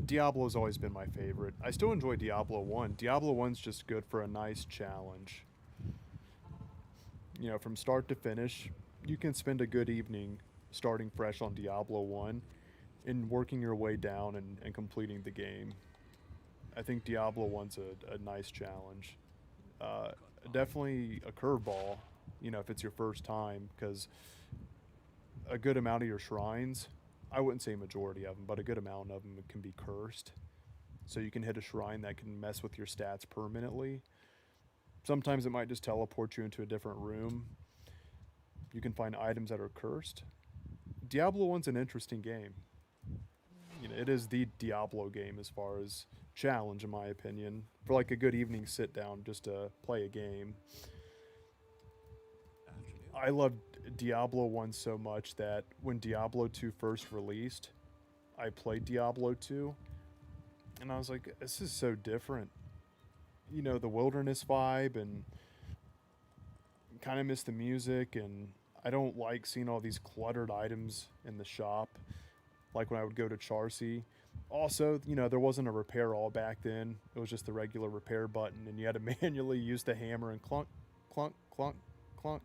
Diablo's always been my favorite. I still enjoy Diablo 1. Diablo 1's just good for a nice challenge. From start to finish, you can spend a good evening starting fresh on Diablo 1. in working your way down and completing the game. I think Diablo 1's a nice challenge. Uh, Definitely a curveball, you know, if it's your first time, because a good amount of your shrines, I wouldn't say majority of them, but a good amount of them can be cursed. So you can hit a shrine that can mess with your stats permanently. Sometimes it might just teleport you into a different room. You can find items that are cursed. Diablo 1's an interesting game. You know, it is the Diablo game as far as challenge, in my opinion, for like a good evening sit down just to play a game. Afternoon. I loved Diablo 1 so much that when Diablo 2 first released, I played Diablo 2 and I was like, this is so different. You know, the wilderness vibe, and kind of miss the music, and I don't like seeing all these cluttered items in the shop like when I would go to Charcy. Also, you know, there wasn't a repair all back then. It was just the regular repair button, and you had to manually use the hammer and clunk, clunk, clunk, clunk.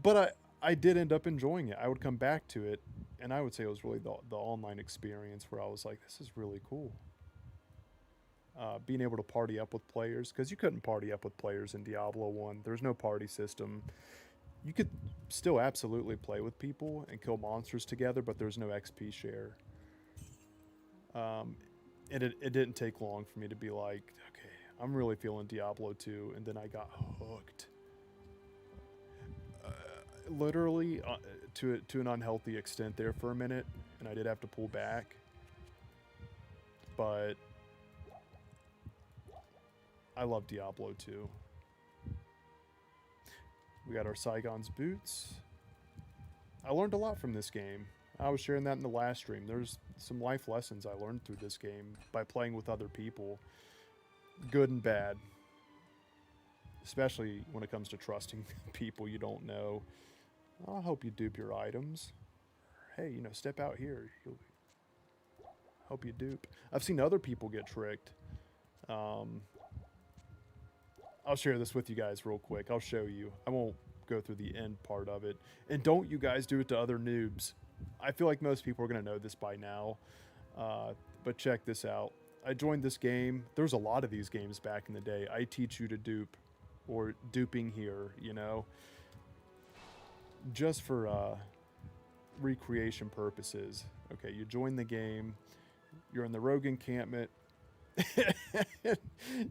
But I did end up enjoying it. I would come back to it, and I would say it was really the online experience where I was like, this is really cool. Being able to party up with players, because you couldn't party up with players in Diablo 1. There's no party system. You could still absolutely play with people and kill monsters together, but there's no XP share. And it didn't take long for me to be like, okay, I'm really feeling Diablo 2, and then I got hooked. Literally to an unhealthy extent there for a minute, and I did have to pull back. But I love Diablo 2. We got our Saigon's boots. I learned a lot from this game. I was sharing that in the last stream. There's some life lessons I learned through this game by playing with other people, good and bad. Especially when it comes to trusting people you don't know. I'll help you dupe your items. Hey, you know, step out here. You'll help you dupe. I've seen other people get tricked. I'll share this with you guys real quick. I'll show you. I won't go through the end part of it. And don't you guys do it to other noobs. I feel like most people are going to know this by now. But check this out. I joined this game. There's a lot of these games back in the day. I teach you to dupe, or duping here, you know. Just for recreation purposes. Okay, you join the game. You're in the rogue encampment.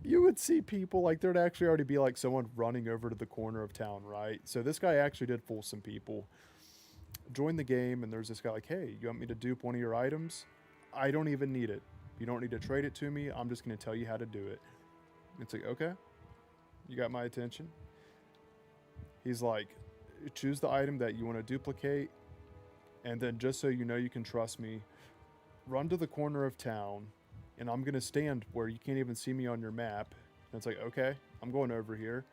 You would see people, like, there'd actually already be like someone running over to the corner of town, right? So this guy actually did fool some people. Join the game, and there's this guy like, hey, you want me to dupe one of your items? I don't even need it. You don't need to trade it to me. I'm just going to tell you how to do it. It's like, okay, you got my attention. He's like, choose the item that you want to duplicate, and then just so you know you can trust me, run to the corner of town, and I'm going to stand where you can't even see me on your map. And it's like, okay, I'm going over here.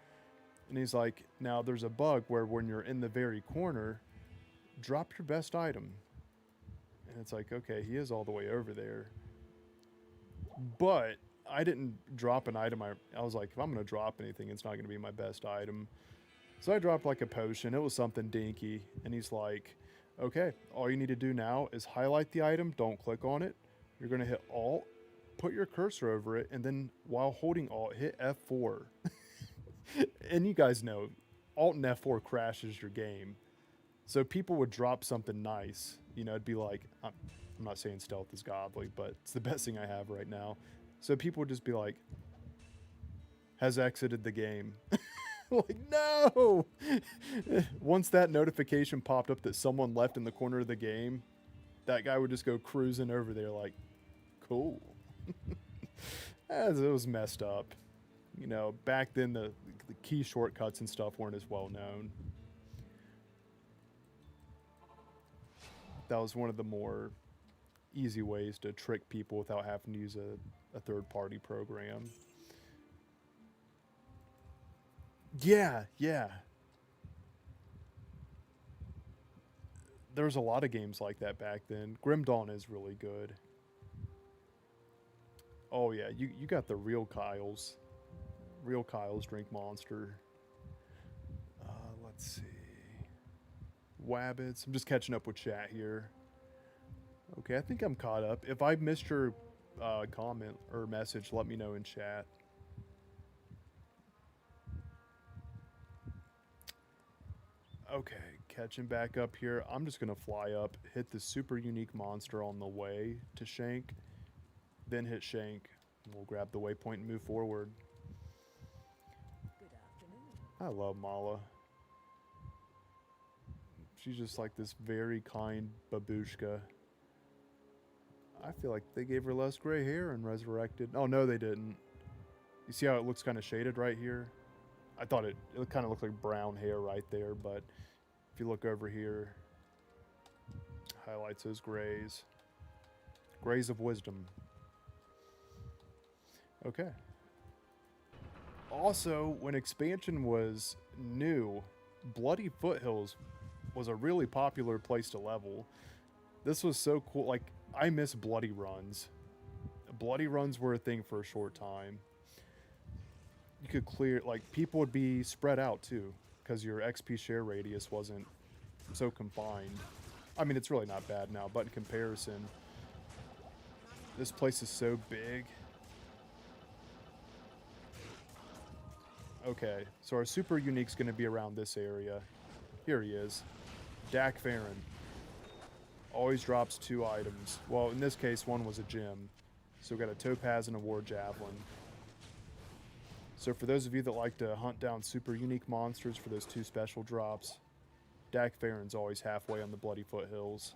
And he's like, now there's a bug where when you're in the very corner, drop your best item. And it's like, okay, he is all the way over there. But I didn't drop an item. I was like, if I'm going to drop anything, it's not going to be my best item. So I dropped like a potion. It was something dinky. And he's like, okay, all you need to do now is highlight the item. Don't click on it. You're going to hit Alt, put your cursor over it, and then while holding Alt, hit F4. And you guys know, Alt and F4 crashes your game. So people would drop something nice. You know, it'd be like, I'm not saying stealth is godly, but it's the best thing I have right now. So people would just be like, has exited the game. Like, no! Once that notification popped up that someone left in the corner of the game, that guy would just go cruising over there like, cool. As it was messed up. You know, back then the key shortcuts and stuff weren't as well known. That was one of the more easy ways to trick people without having to use a third-party program. Yeah. There's a lot of games like that back then. Grim Dawn is really good. Oh yeah, you got the real Kyles. Real Kyles drink monster. Let's see. Wabbits. I'm just catching up with chat here. Okay, I think I'm caught up. If I missed your comment or message, let me know in chat. Okay, catching back up here. I'm just going to fly up, hit the super unique monster on the way to Shank, then hit Shank. And we'll grab the waypoint and move forward. Good afternoon. I love Mala. She's just like this very kind babushka. I feel like they gave her less gray hair and resurrected. Oh, no, they didn't. You see how it looks kind of shaded right here? I thought it kind of looked like brown hair right there, but if you look over here, highlights those grays. Grays of wisdom. Okay. Also, when expansion was new, Bloody Foothills was a really popular place to level. This was so cool. Like, I miss bloody runs. Bloody runs were a thing for a short time. You could clear, like, people would be spread out too, because your XP share radius wasn't so confined. I mean, it's really not bad now, but in comparison, this place is so big. Okay, so our super unique's going to be around this area. Here he is. Dak Farron. Always drops 2 items. Well, in this case, one was a gem. So we got a topaz and a war javelin. So for those of you that like to hunt down super unique monsters for those 2 special drops, Dak Farron's always halfway on the Bloody Foothills.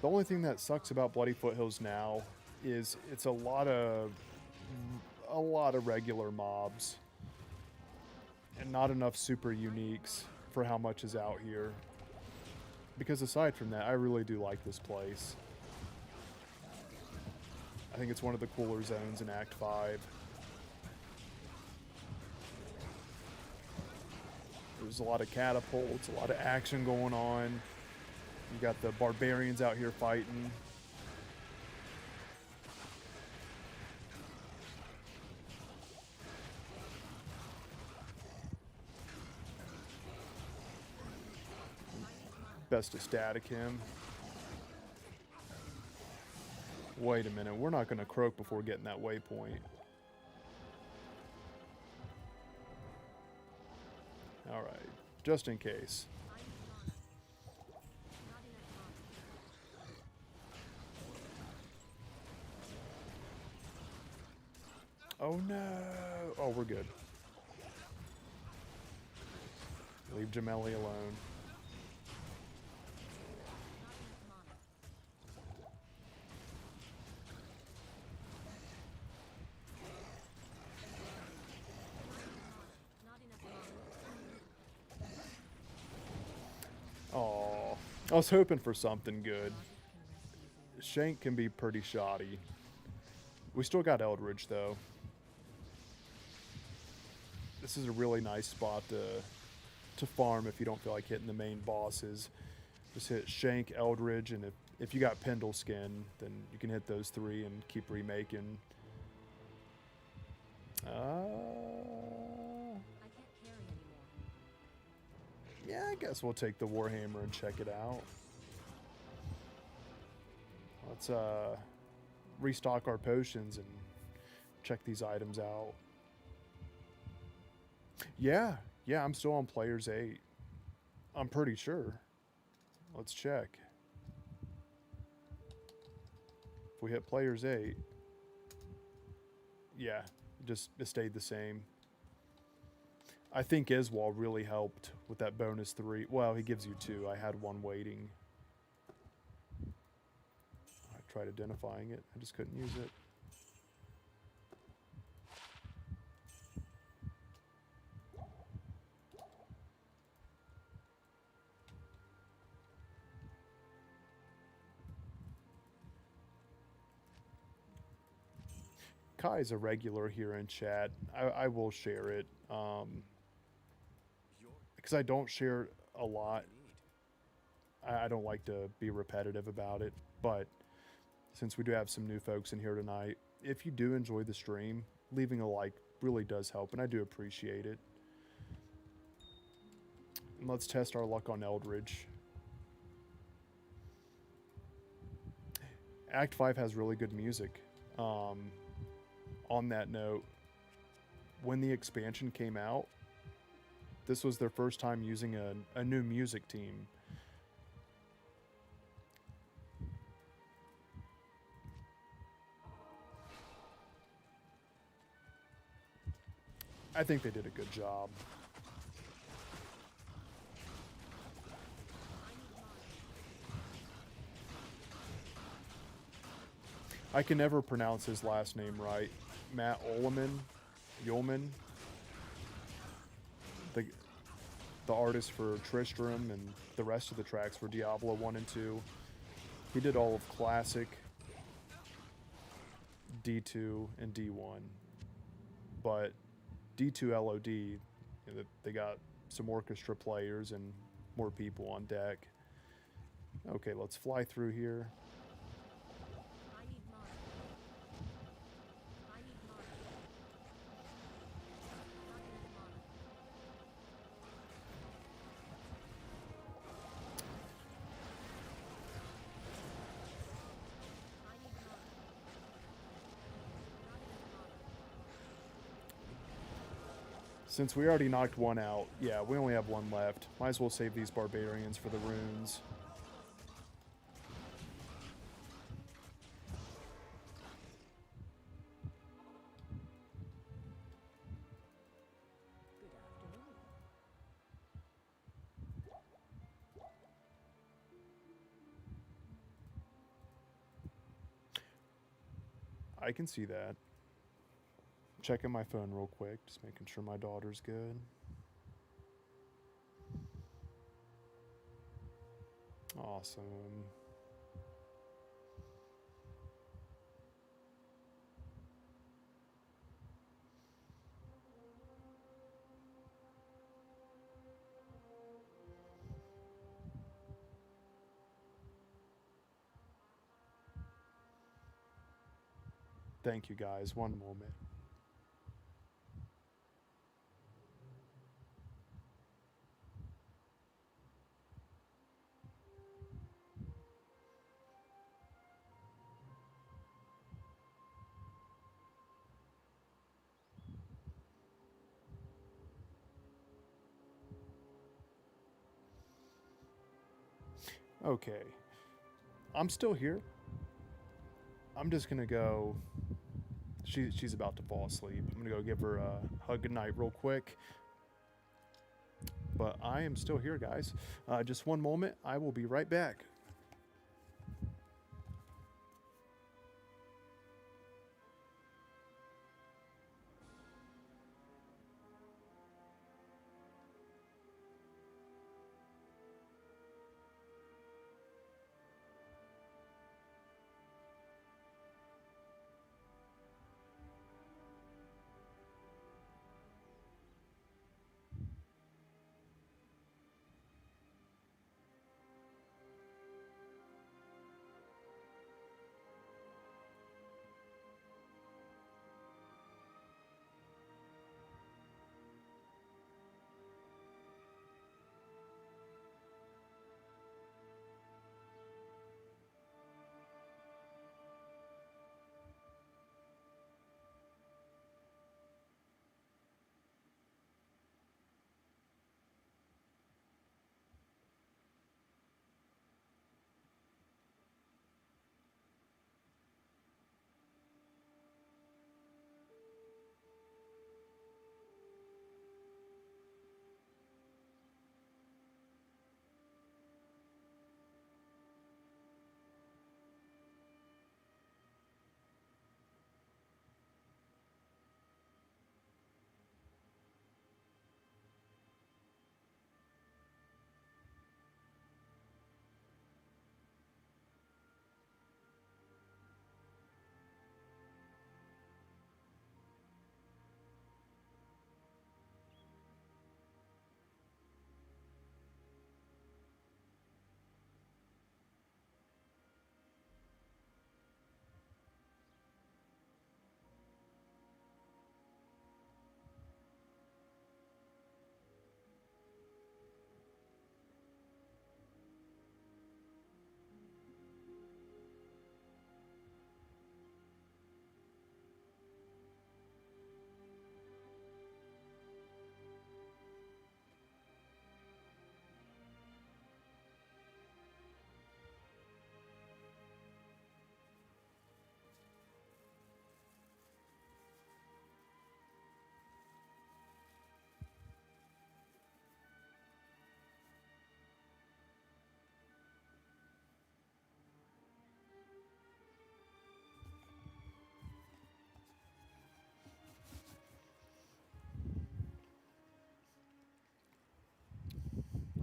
The only thing that sucks about Bloody Foothills now is it's a lot of regular mobs and not enough super uniques for how much is out here. Because aside from that, I really do like this place. I think it's one of the cooler zones in Act 5. There's a lot of catapults, a lot of action going on. You got the barbarians out here fighting. Best to static him. Wait a minute, we're not going to croak before getting that waypoint. Alright, just in case. Oh no! Oh, we're good. Leave Gemelli alone. Oh, I was hoping for something good. Shank can be pretty shoddy. We still got Eldridge though. This is a really nice spot to farm if you don't feel like hitting the main bosses. Just hit Shank, Eldridge, and if you got Pendle Skin, then you can hit those 3 and keep remaking. I can't carry anymore. Yeah, I guess we'll take the Warhammer and check it out. Let's restock our potions and check these items out. Yeah, I'm still on Players 8. I'm pretty sure. Let's check. If we hit Players 8, yeah, it stayed the same. I think Iswal really helped with that bonus 3. Well, he gives you 2. I had 1 waiting. I tried identifying it. I just couldn't use it. Kai's a regular here in chat. I will share it. Because I don't share a lot. I don't like to be repetitive about it. But since we do have some new folks in here tonight, if you do enjoy the stream, leaving a like really does help. And I do appreciate it. Let's test our luck on Eldridge. Act 5 has really good music. On that note, when the expansion came out, this was their first time using a new music team. I think they did a good job. I can never pronounce his last name right. Matt Ullman, the artist for Tristram and the rest of the tracks for Diablo 1 and 2. He did all of Classic, D2, and D1. But D2 LOD, they got some orchestra players and more people on deck. Okay, let's fly through here. I need mine. I need mine. I need mine. I need mine. Since we already knocked one out, yeah, we only have one left. Might as well save these barbarians for the runes. Good afternoon. I can see that. Checking my phone real quick, just making sure my daughter's good. Awesome. Thank you guys. One moment. Okay. I'm still here. I'm just gonna go. She's about to fall asleep. I'm gonna go give her a hug goodnight real quick. But I am still here, guys. Just one moment. I will be right back.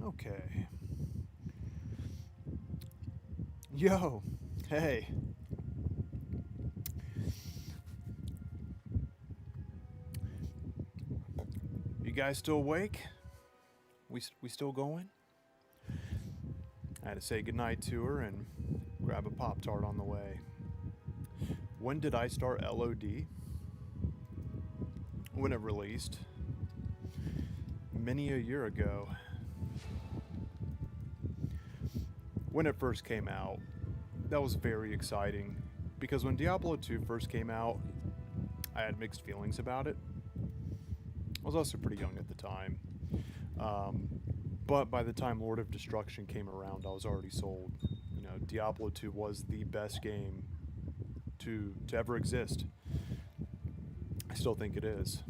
Okay. Yo, hey. You guys still awake? We still going? I had to say goodnight to her and grab a Pop-Tart on the way. When did I start LOD? When it released. Many a year ago. When it first came out, that was very exciting. Because when Diablo 2 first came out, I had mixed feelings about it. I was also pretty young at the time. But by the time Lord of Destruction came around, I was already sold. You know, Diablo 2 was the best game to ever exist. I still think it is.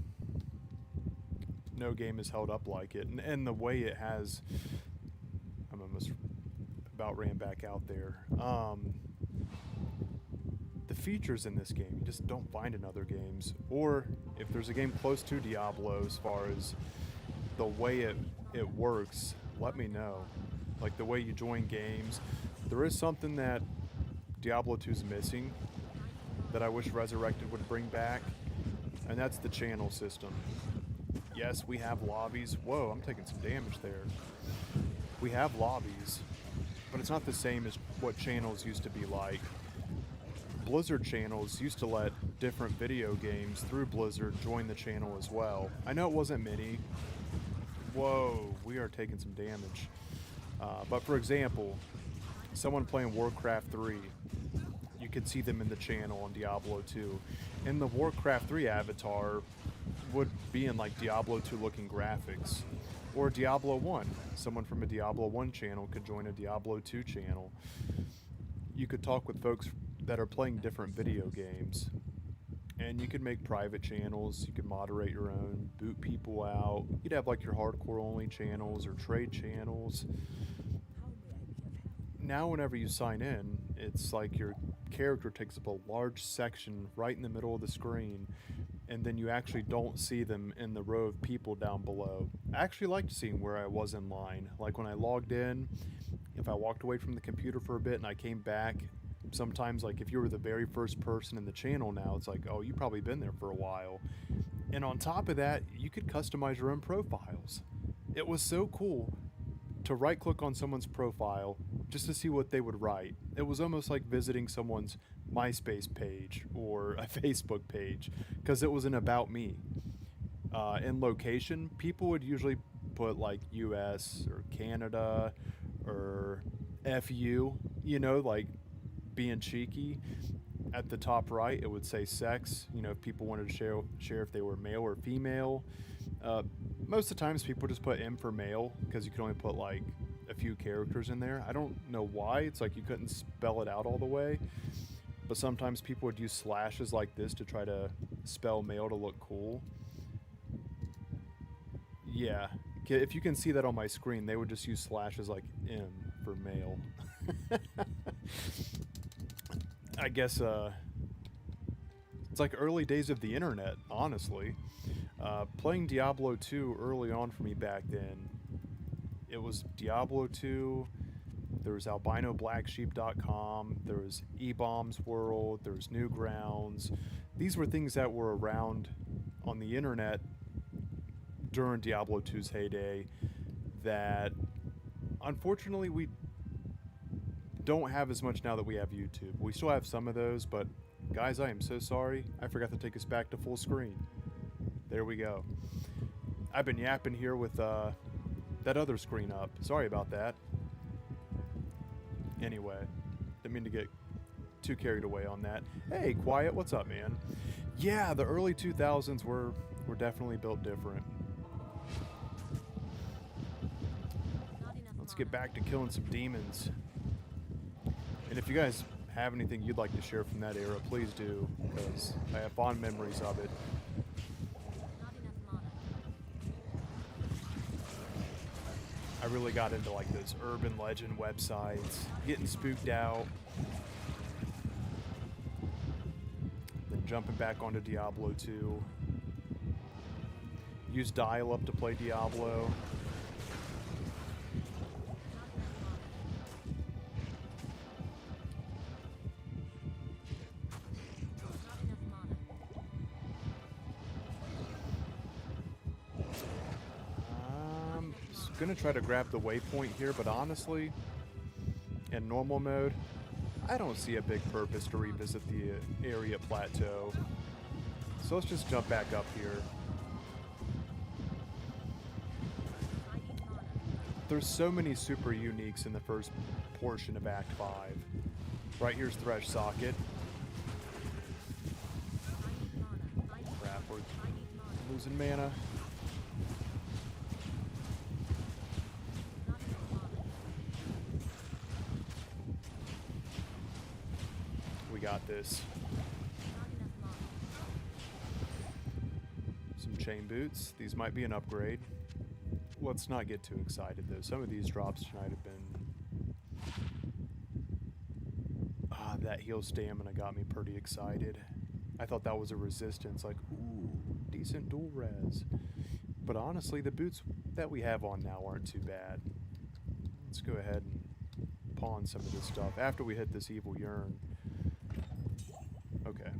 No game has held up like it. And the way it has... I'm almost about ran back out there. The features in this game, you just don't find in other games. Or if there's a game close to Diablo as far as the way it works, let me know. Like the way you join games. There is something that Diablo 2 is missing that I wish Resurrected would bring back, and that's the channel system. Yes, we have lobbies. Whoa, I'm taking some damage there. We have lobbies, but it's not the same as what channels used to be like. Blizzard channels used to let different video games through Blizzard join the channel as well. I know it wasn't many. Whoa, we are taking some damage. But for example, someone playing Warcraft 3, you could see them in the channel on Diablo 2. And the Warcraft 3 avatar would be in like Diablo 2 looking graphics. Or Diablo 1. Someone from a Diablo 1 channel could join a Diablo 2 channel. You could talk with folks that are playing different video games. And you could make private channels, you could moderate your own, boot people out. You'd have like your hardcore only channels or trade channels. How may I be of help? Now whenever you sign in, it's like your character takes up a large section right in the middle of the screen, and then you actually don't see them in the row of people down below. I actually liked seeing where I was in line. Like when I logged in, if I walked away from the computer for a bit and I came back, sometimes like if you were the very first person in the channel now, it's like, oh, you've probably been there for a while. And on top of that, you could customize your own profiles. It was so cool to right click on someone's profile just to see what they would write. It was almost like visiting someone's MySpace page or a Facebook page, because it was an about me. In location, people would usually put like US or Canada or FU, you know, like being cheeky. At the top right, it would say sex, you know, if people wanted to share if they were male or female. Most of the times people just put M for male because you can only put like a few characters in there. I don't know why. It's like you couldn't spell it out all the way. But sometimes people would use slashes like this to try to spell male to look cool. Yeah, if you can see that on my screen, they would just use slashes like M for male. I guess it's like early days of the internet, honestly. Playing Diablo 2 early on for me back then, it was Diablo 2, there was albinoblacksheep.com, there was eBombs World, there was Newgrounds. These were things that were around on the internet during Diablo 2's heyday that unfortunately we don't have as much now that we have YouTube. We still have some of those, but guys, I am so sorry. I forgot to take us back to full screen. There we go. I've been yapping here with that other screen up. Sorry about that. Anyway, didn't mean to get too carried away on that. Hey, Quiet, what's up, man? Yeah, the early 2000s were definitely built different. Let's get back to killing some demons. And if you guys have anything you'd like to share from that era, please do, because I have fond memories of it. I really got into like those urban legend websites, getting spooked out, then jumping back onto Diablo 2. Used dial-up to play Diablo. gonna try to grab the waypoint here, but honestly, in normal mode, I don't see a big purpose to revisit the area plateau. So let's just jump back up here. There's so many super uniques in the first portion of Act 5. Right here's Thresh Socket. Crap, we're losing mana. We got this. Some chain boots. These might be an upgrade. Let's not get too excited though. Some of these drops tonight have been... that heal stamina got me pretty excited. I thought that was a resistance, like, ooh, decent dual res. But honestly, the boots that we have on now aren't too bad. Let's go ahead and pawn some of this stuff after we hit this evil yearn. Okay.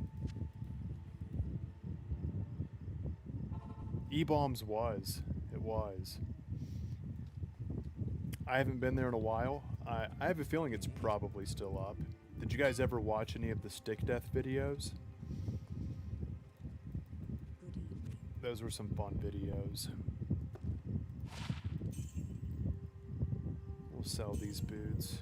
E-bombs was. It was. I haven't been there in a while. I have a feeling it's probably still up. Did you guys ever watch any of the stick death videos? Good evening. Those were some fun videos. We'll sell these boots.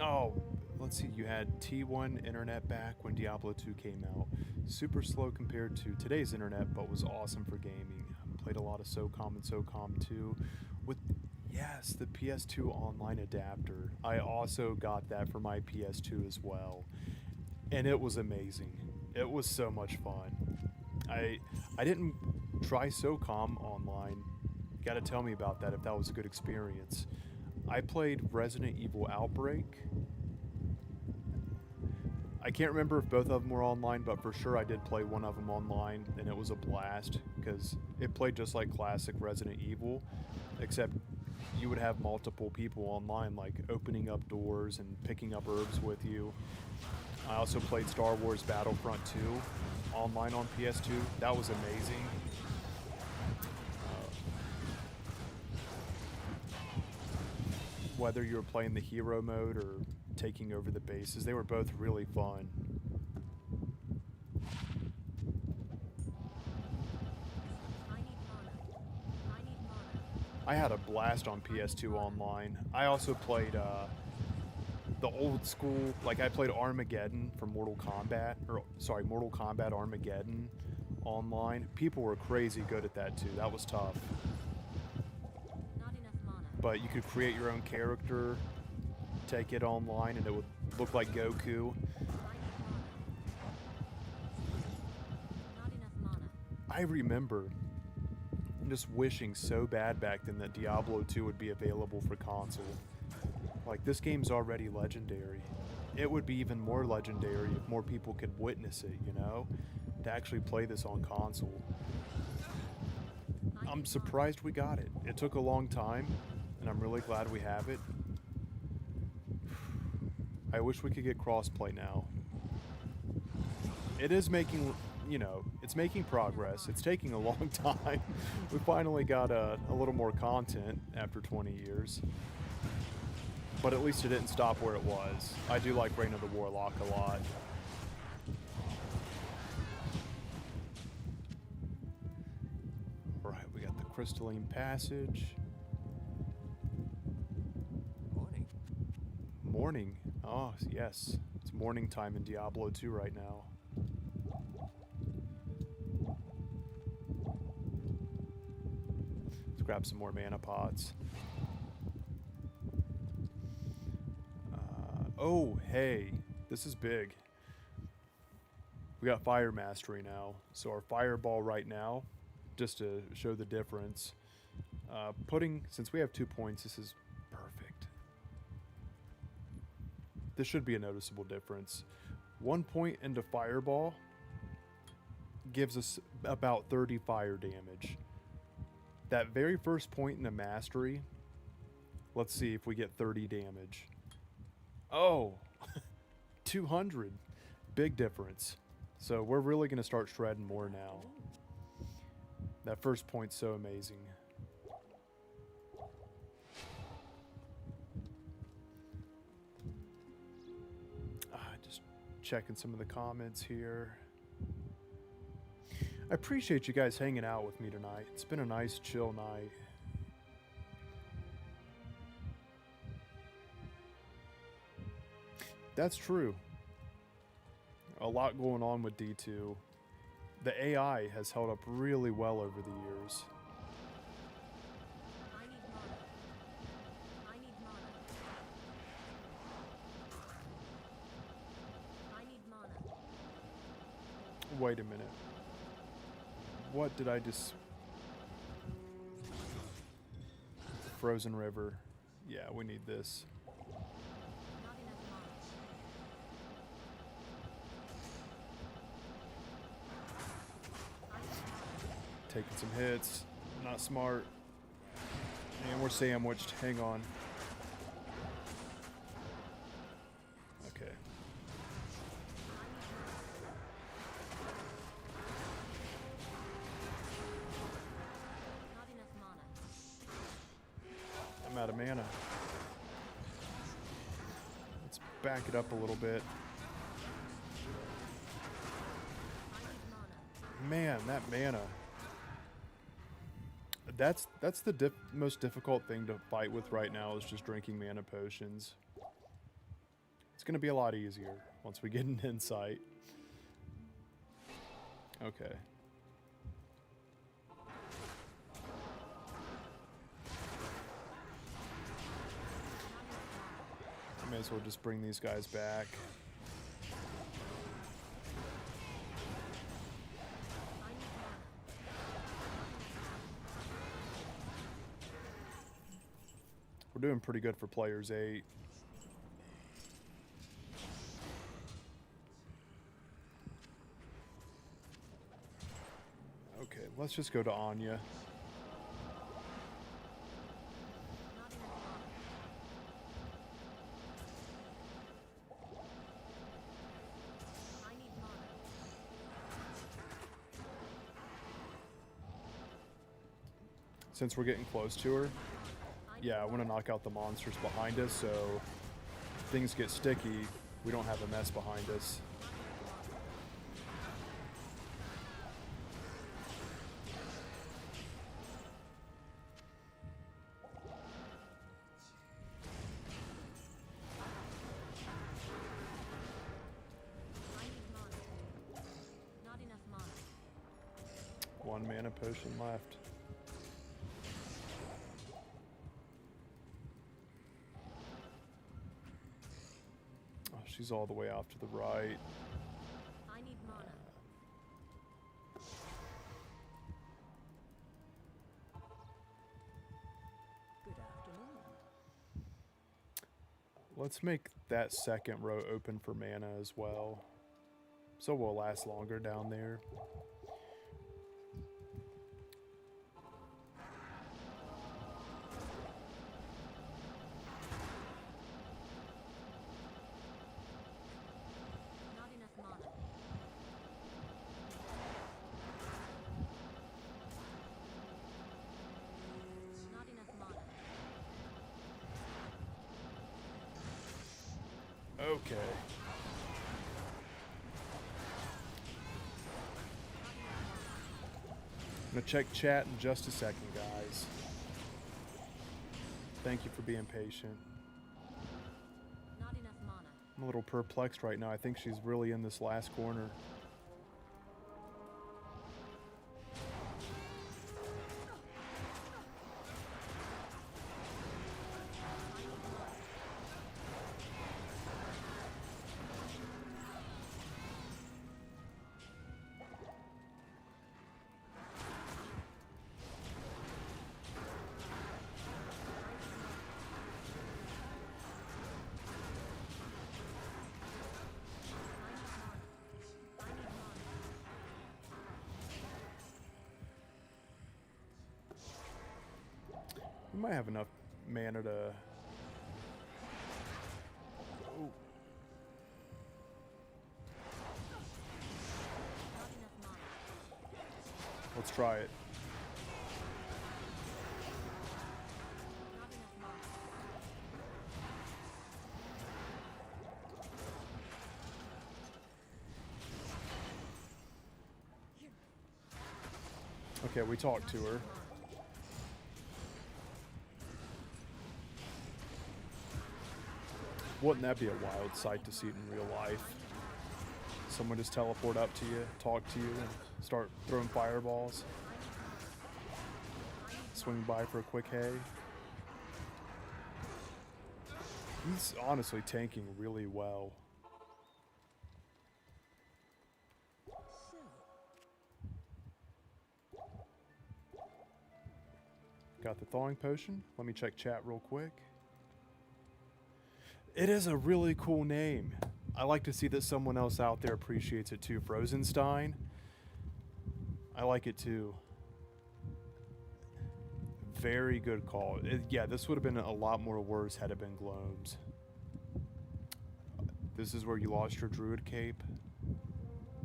Oh, let's see, you had T1 internet back when Diablo 2 came out. Super slow compared to today's internet, but was awesome for gaming. Played a lot of SOCOM and SOCOM 2 with, yes, the PS2 online adapter. I also got that for my PS2 as well. And it was amazing. It was so much fun. I didn't try SOCOM online. You gotta tell me about that if that was a good experience. I played Resident Evil Outbreak. I can't remember if both of them were online, but for sure I did play one of them online, and it was a blast because it played just like classic Resident Evil, except you would have multiple people online, like opening up doors and picking up herbs with you. I also played Star Wars Battlefront 2 online on PS2. That was amazing. Whether you were playing the hero mode or taking over the bases, they were both really fun. I had a blast on PS2 online. I also played the old school, like I played Armageddon for Mortal Kombat, or sorry, Mortal Kombat Armageddon online. People were crazy good at that too. That was tough. But you could create your own character, take it online, and it would look like Goku. I remember just wishing so bad back then that Diablo 2 would be available for console. Like, this game's already legendary. It would be even more legendary if more people could witness it, you know? To actually play this on console. I'm surprised we got it. It took a long time, and I'm really glad we have it. I wish we could get crossplay now. It is making, you know, it's making progress. It's taking a long time. We finally got a little more content after 20 years. But at least it didn't stop where it was. I do like Reign of the Warlock a lot. Alright, we got the Crystalline Passage. Morning. Morning. Oh, yes. It's morning time in Diablo 2 right now. Let's grab some more mana pots. Oh, hey. This is big. We got Fire Mastery now. So our Fireball right now, just to show the difference, since we have 2 points, this is perfect. This should be a noticeable difference. 1 point into Fireball gives us about 30 fire damage. That very first point in the Mastery Let's see if we get 30 damage. Oh, 200. Big difference. So we're really going to start shredding more now. That first point's so amazing. Just checking some of the comments here. I appreciate you guys hanging out with me tonight. It's been a nice, chill night. That's true. A lot going on with D2. The AI has held up really well over the years. I need mana. I need mana. I need mana. Wait a minute. What did I just... Frozen River. Yeah, we need this. Not enough mana. I need mana. Taking some hits. Not smart. And we're sandwiched. Hang on. Okay. Not enough mana. I'm out of mana. Let's back it up a little bit. I need mana. Man, that mana. That's the most difficult thing to fight with right now is just drinking mana potions. It's going to be a lot easier once we get an insight. Okay. I may as well just bring these guys back. I need mana. We're doing pretty good for players 8. Okay, let's just go to Anya. Not enough mana. I need mana. Since we're getting close to her, I need yeah, I want to knock out the monsters behind us so if things get sticky, we don't have a mess behind us. I need mana. Not enough mana. 1 mana potion left. Oh, she's all the way off to the right. I need mana. Good afternoon. Let's make that second row open for mana as well. So we'll last longer down there. Not enough mana. Not enough mana. Okay. I'm gonna check chat in just a second, guys. Thank you for being patient. Not enough mana. I'm a little perplexed right now. I think she's really in this last corner. I need mana. We might have enough mana to... Oh. Not enough mana. Let's try it. Not enough mana. Okay, we talked to her. Wouldn't that be a wild sight to see it in real life? Someone just teleport up to you, talk to you, and start throwing fireballs. Swing by for a quick hay. He's honestly tanking really well. So, Got the thawing potion. Let me check chat real quick. It is a really cool name. I like to see that someone else out there appreciates it too. Frozenstein. I like it too. Very good call. Yeah, this would have been a lot more worse had it been Gloams. This is where you lost your druid cape.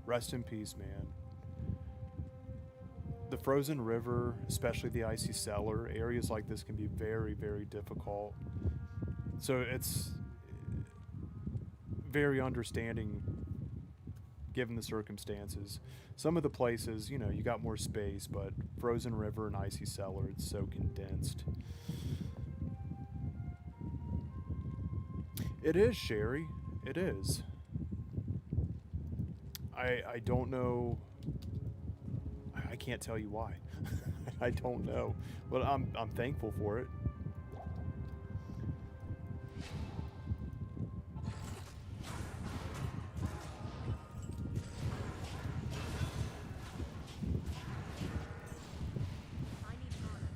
Rest in peace, man. The frozen river, especially the icy cellar, areas like this can be very, very difficult. So it's very understanding given the circumstances. Some of the places, you know, you got more space, but frozen river and icy cellar, it's so condensed. It is, Sherry. It is. I don't know. I can't tell you why. I don't know. But I'm thankful for it. I need mana.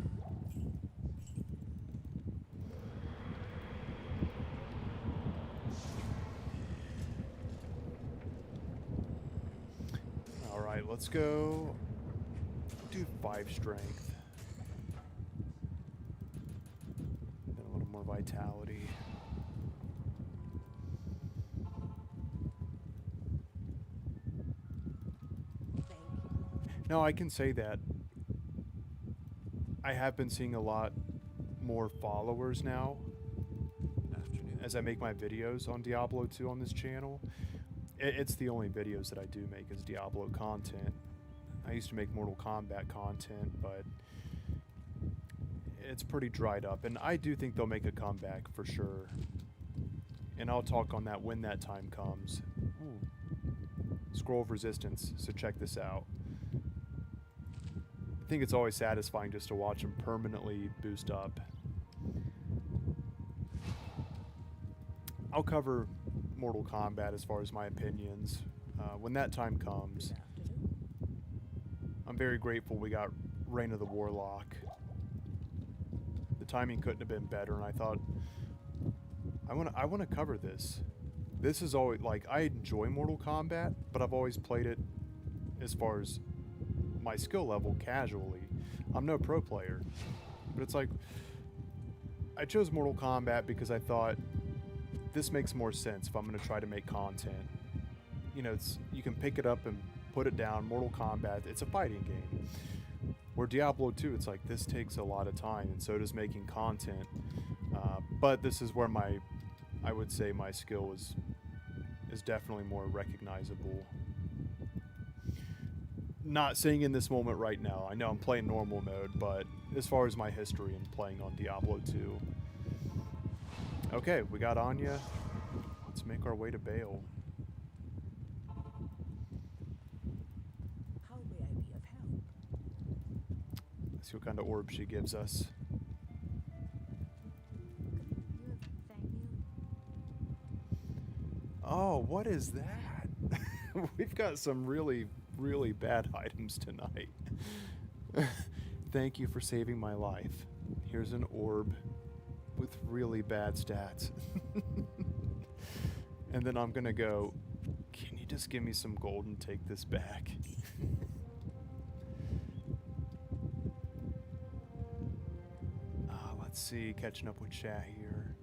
All right, let's go do 5 strength. Then a little more vitality. thank you. No, I can say that I have been seeing a lot more followers now Afternoon. as I make my videos on Diablo 2 on this channel. It's the only videos that I do make is Diablo content. I used to make Mortal Kombat content, but it's pretty dried up. And I do think they'll make a comeback for sure. And I'll talk on that when that time comes. Ooh. Scroll of Resistance, so check this out. I think it's always satisfying just to watch them permanently boost up. I'll cover Mortal Kombat as far as my opinions when that time comes. Good afternoon. I'm very grateful we got Reign of the Warlock. The timing couldn't have been better, and I thought I want to cover this. This is always like I enjoy Mortal Kombat, but I've always played it as far as my skill level casually. I'm no pro player, but it's like I chose Mortal Kombat because I thought this makes more sense if I'm going to try to make content. You know, you can pick it up and put it down. Mortal Kombat, it's a fighting game. Where Diablo 2, it's like this takes a lot of time, and so does making content. But this is where I would say my skill is definitely more recognizable. Not saying in this moment right now. I know I'm playing normal mode, but as far as my history in playing on Diablo 2. Okay, we got Anya. Let's make our way to Bale. How may I be of help? Let's see what kind of orb she gives us. You thank you. Oh, what is that? We've got some really, really bad items tonight. Thank you for saving my life. Here's an orb with really bad stats. And then I'm gonna go, can you just give me some gold and take this back? Let's see, catching up with chat here.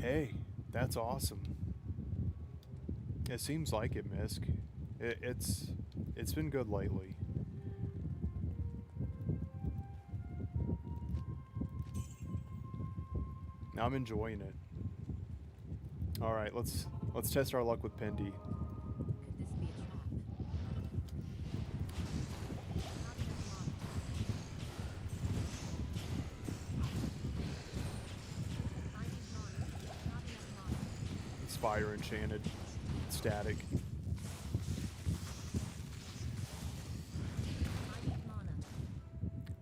Hey, that's awesome. It seems like it, Misk. It's been good lately. I'm enjoying it. All right, let's test our luck with Pendy. Could this be a trap? Not enough mana. I need mana. Not enough mana. It's fire enchanted, static. I need mana.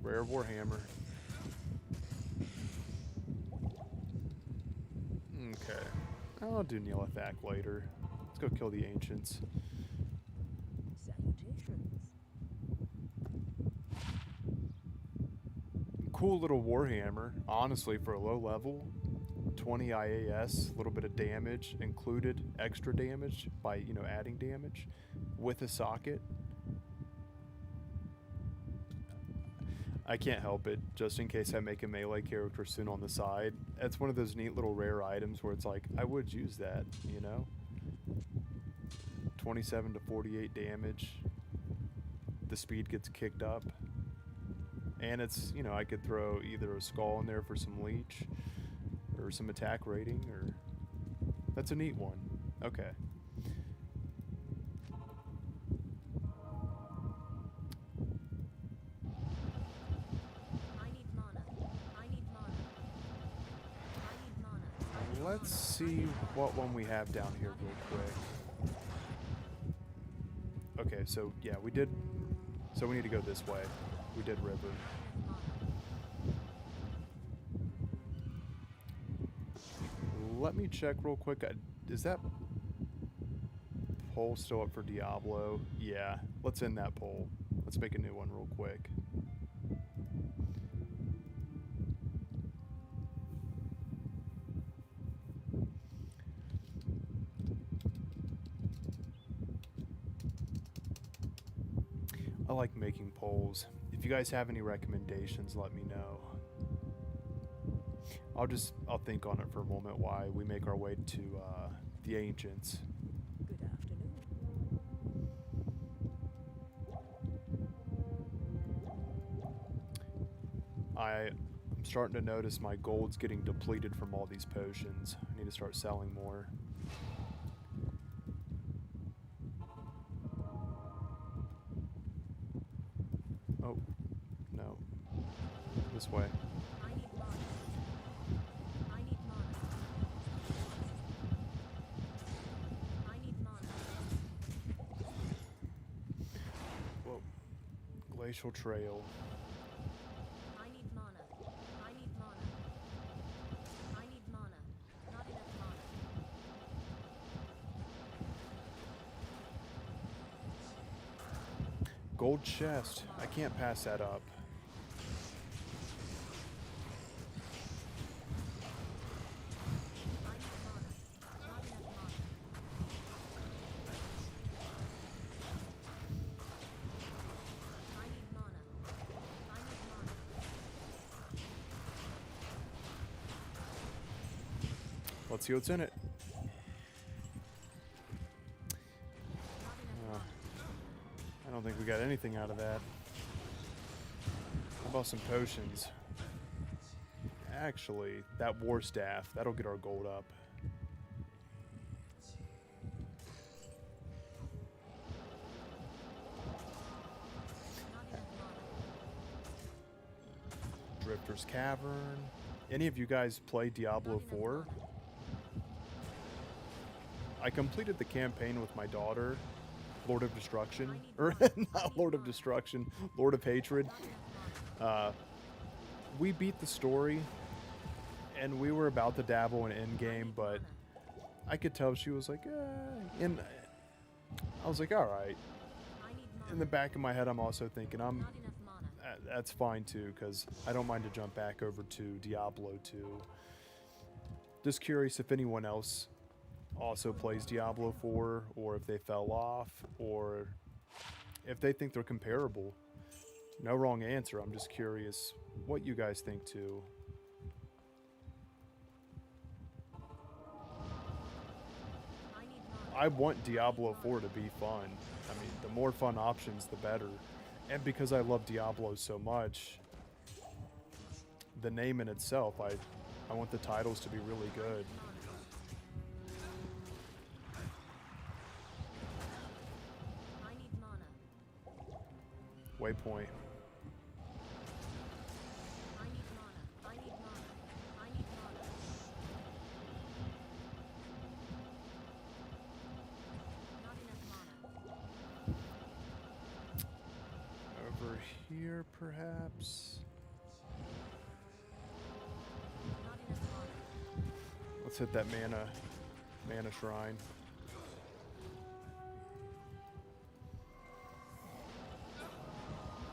Rare Warhammer. Okay. I'll do Neelathak later. Let's go kill the ancients. Salutations. Cool little Warhammer, honestly, for a low level. 20 IAS, a little bit of damage included, extra damage by, you know, adding damage with a socket. I can't help it, just in case I make a melee character soon on the side. It's one of those neat little rare items where it's like, I would use that, you know? 27 to 48 damage. The speed gets kicked up. And it's, you know, I could throw either a skull in there for some leech, or some attack rating, or... That's a neat one. Okay. I need mana. I need mana. I need mana. I need Let's mana. see what one we have down here real quick. Okay, so yeah, we did... So we need to go this way. We did river. Let me check real quick. Is that poll still up for Diablo? Yeah, let's end that poll. Let's make a new one real quick. I like making polls. If you guys have any recommendations, let me know. I'll think on it for a moment while we make our way to the Ancients. Good afternoon. I'm starting to notice my gold's getting depleted from all these potions. I need to start selling more. Oh, no. This way. I need mana. I need mana. I need mana. Whoa. Glacial Trail. I need mana. I need mana. I need mana. Not enough mana. Gold chest. I can't pass that up. I need mana. Not enough mana. I need mana. I need mana. Let's see what's in it. Not enough mana. I don't think we got anything out of that. How about some potions? Actually, that war staff, that'll get our gold up. Not enough mana. Drifter's Cavern. Any of you guys play Diablo Not enough 4? mana. I completed the campaign with my daughter, Lord of Destruction. I need Or, mana. I not need Lord of mana. Destruction, Lord of Hatred. Not enough mana. We beat the story, and we were about to dabble in endgame, but I could tell she was like, and I was like, all right. I need mana. In the back of my head, I'm also thinking, Not enough mana. that's fine too, because I don't mind to jump back over to Diablo 2. Just curious if anyone else also plays Diablo 4, or if they fell off, or if they think they're comparable. No wrong answer. I'm just curious what you guys think too. I need mana. I want Diablo 4 to be fun. I mean, the more fun options, the better. And because I love Diablo so much, the name in itself, I want the titles to be really good. I need mana. Waypoint. I need mana. I need mana. I need mana. Not enough mana. Over here, perhaps? Not enough mana. Let's hit that mana shrine.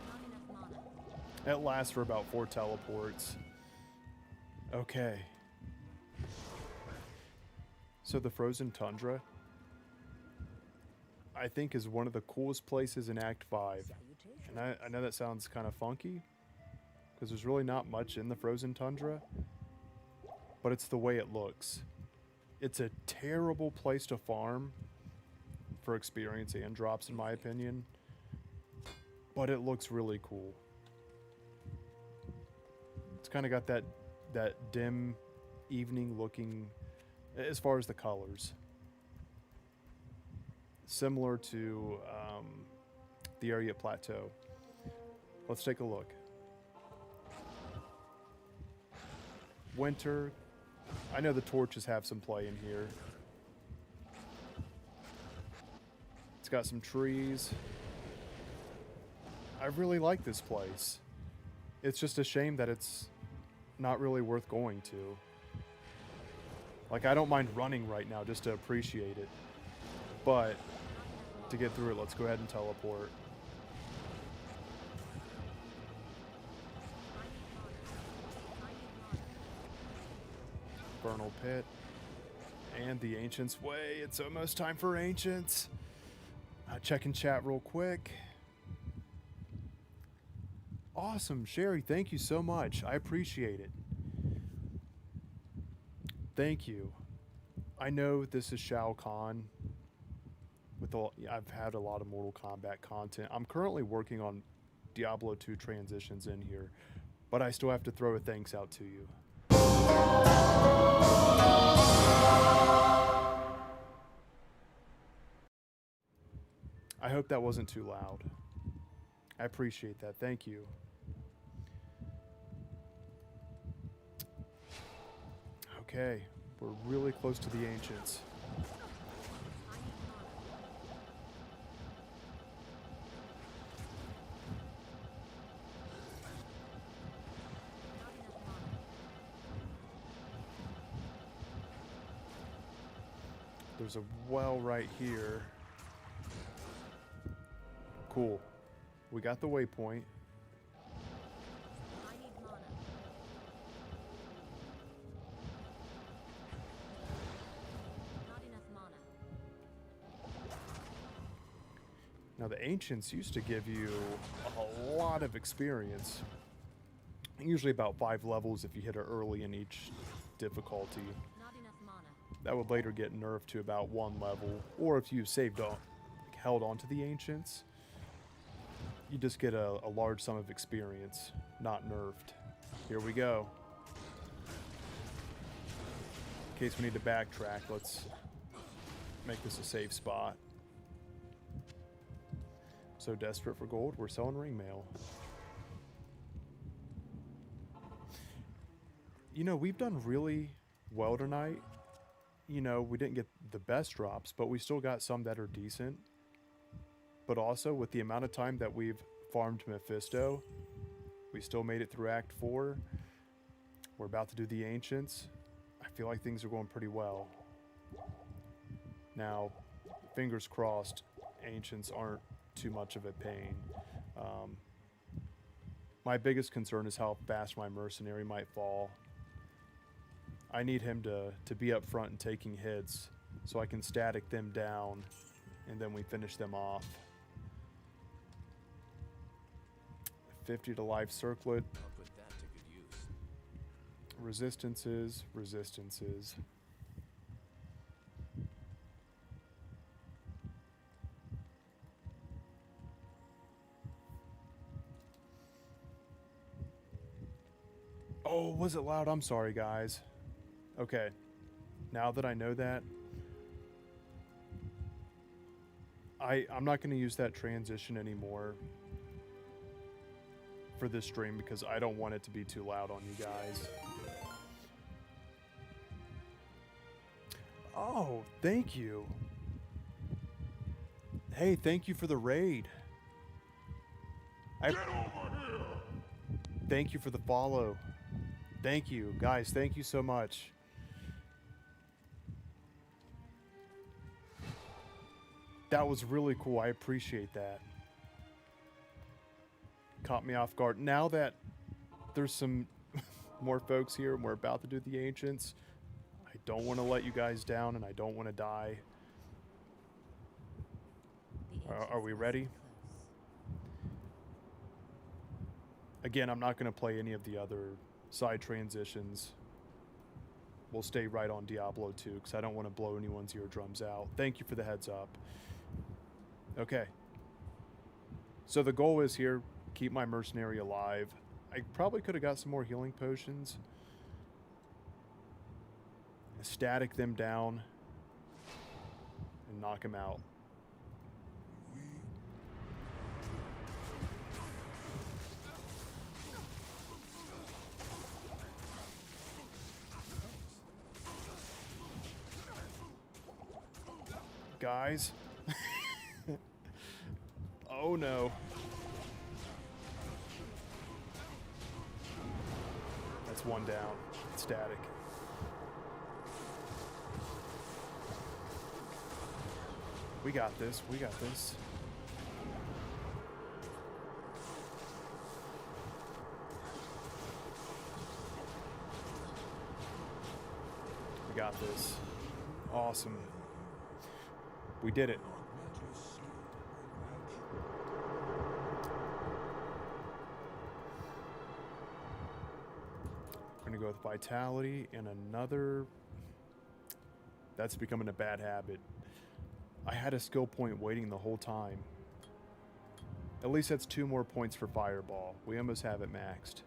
Not enough mana. It lasts for about 4 teleports. Okay. So the frozen tundra, I think, is one of the coolest places in Act 5. And I know that sounds kind of funky, because there's really not much in the frozen tundra, but it's the way it looks. It's a terrible place to farm for experience and drops, in my opinion, but it looks really cool. It's kind of got that dim evening looking as far as the colors, similar to the area plateau. Let's take a look. Winter. I know the torches have some play in here. It's got some trees. I really like this place. It's just a shame that it's not really worth going to. Like, I don't mind running right now just to appreciate it. But to get through it, let's go ahead and teleport. Vernal Pit. And the Ancients' Way. It's almost time for Ancients. Check in chat real quick. Awesome, Sherry. Thank you so much. I appreciate it. Thank you. I know this is Shao Kahn. I've had a lot of Mortal Kombat content. I'm currently working on Diablo 2 transitions in here, but I still have to throw a thanks out to you. I hope that wasn't too loud. I appreciate that. Thank you. Okay, we're really close to the Ancients. I need mana. Not enough mana. There's a well right here. Cool. We got the waypoint. I need mana. Not enough mana. Now, the Ancients used to give you a lot of experience. Usually about 5 levels if you hit it early in each difficulty. Not enough mana. That would later get nerfed to about 1 level. Or if you held on to the Ancients, you just get a large sum of experience, not nerfed. Here we go. In case we need to backtrack, let's make this a safe spot. So desperate for gold, we're selling ring mail. You know, we've done really well tonight. You know, we didn't get the best drops, but we still got some that are decent. But also, with the amount of time that we've farmed Mephisto, we still made it through Act 4. We're about to do the Ancients. I feel like things are going pretty well. Now, fingers crossed, Ancients aren't too much of a pain. My biggest concern is how fast my mercenary might fall. I need him to be up front and taking hits so I can static them down and then we finish them off. 50 to life circlet. I'll put that to good use. Resistances, resistances. Oh, was it loud? I'm sorry, guys. Okay. Now that I know that, I'm not going to use that transition anymore for this stream because I don't want it to be too loud on you guys. Oh, thank you. Hey, thank you for the raid. Thank you for the follow. Thank you, guys. Thank you so much. That was really cool. I appreciate that. Caught me off guard. Now that there's some more folks here and we're about to do the Ancients, I don't want to let you guys down and I don't want to die. Are we ready? Again, I'm not going to play any of the other side transitions. We'll stay right on Diablo 2 because I don't want to blow anyone's eardrums out. Thank you for the heads up. Okay. So the goal is here, keep my mercenary alive. I probably could have got some more healing potions. Static them down and knock them out. Guys. Oh no. That's one down. Static. We got this. We got this. We got this. Awesome. We did it. We're gonna go with vitality and another. That's becoming a bad habit. I had a skill point waiting the whole time. At least that's 2 more points for Fireball. We almost have it maxed.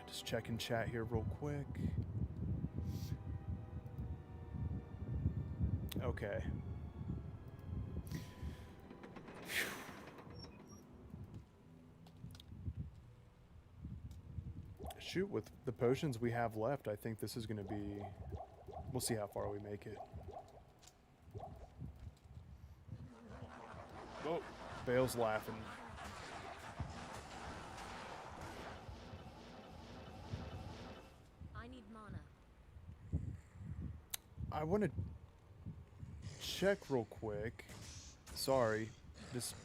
Just checking chat here real quick. Okay. Shoot, with the potions we have left, I think this is going to be... We'll see how far we make it. Oh, Bale's laughing. I need mana. I want to check real quick. Sorry. Just...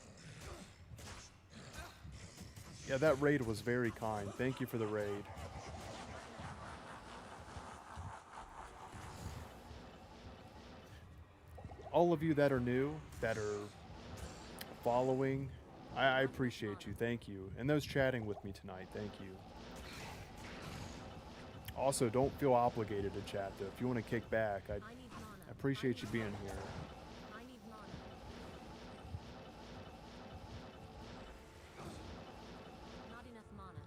Yeah, that raid was very kind. Thank you for the raid. All of you that are new, that are following, I appreciate you. Thank you. And those chatting with me tonight, thank you. Also, don't feel obligated to chat, though. If you want to kick back, I I need mana. appreciate you being here. I need mana. Not enough mana.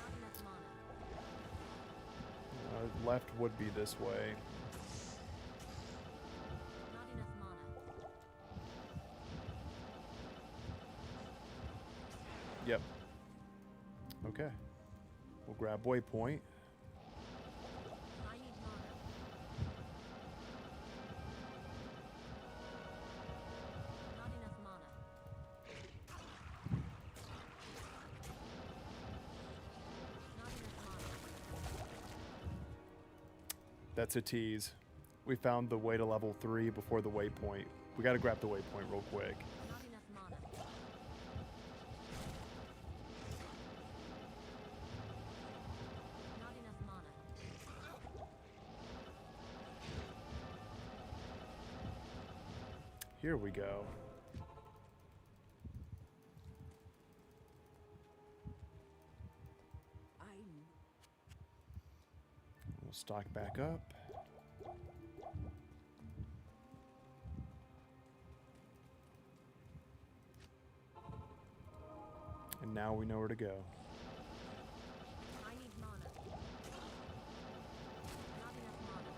Not enough mana. Left would be this way. Not enough mana. Yep. Okay. We'll grab waypoint. I need mana. Not enough mana. Not enough mana. That's a tease. We found the way to level 3 before the waypoint. We gotta grab the waypoint real quick. Not enough mana. Here we go. We'll stock back up. And now we know where to go. I need mana. Not enough mana.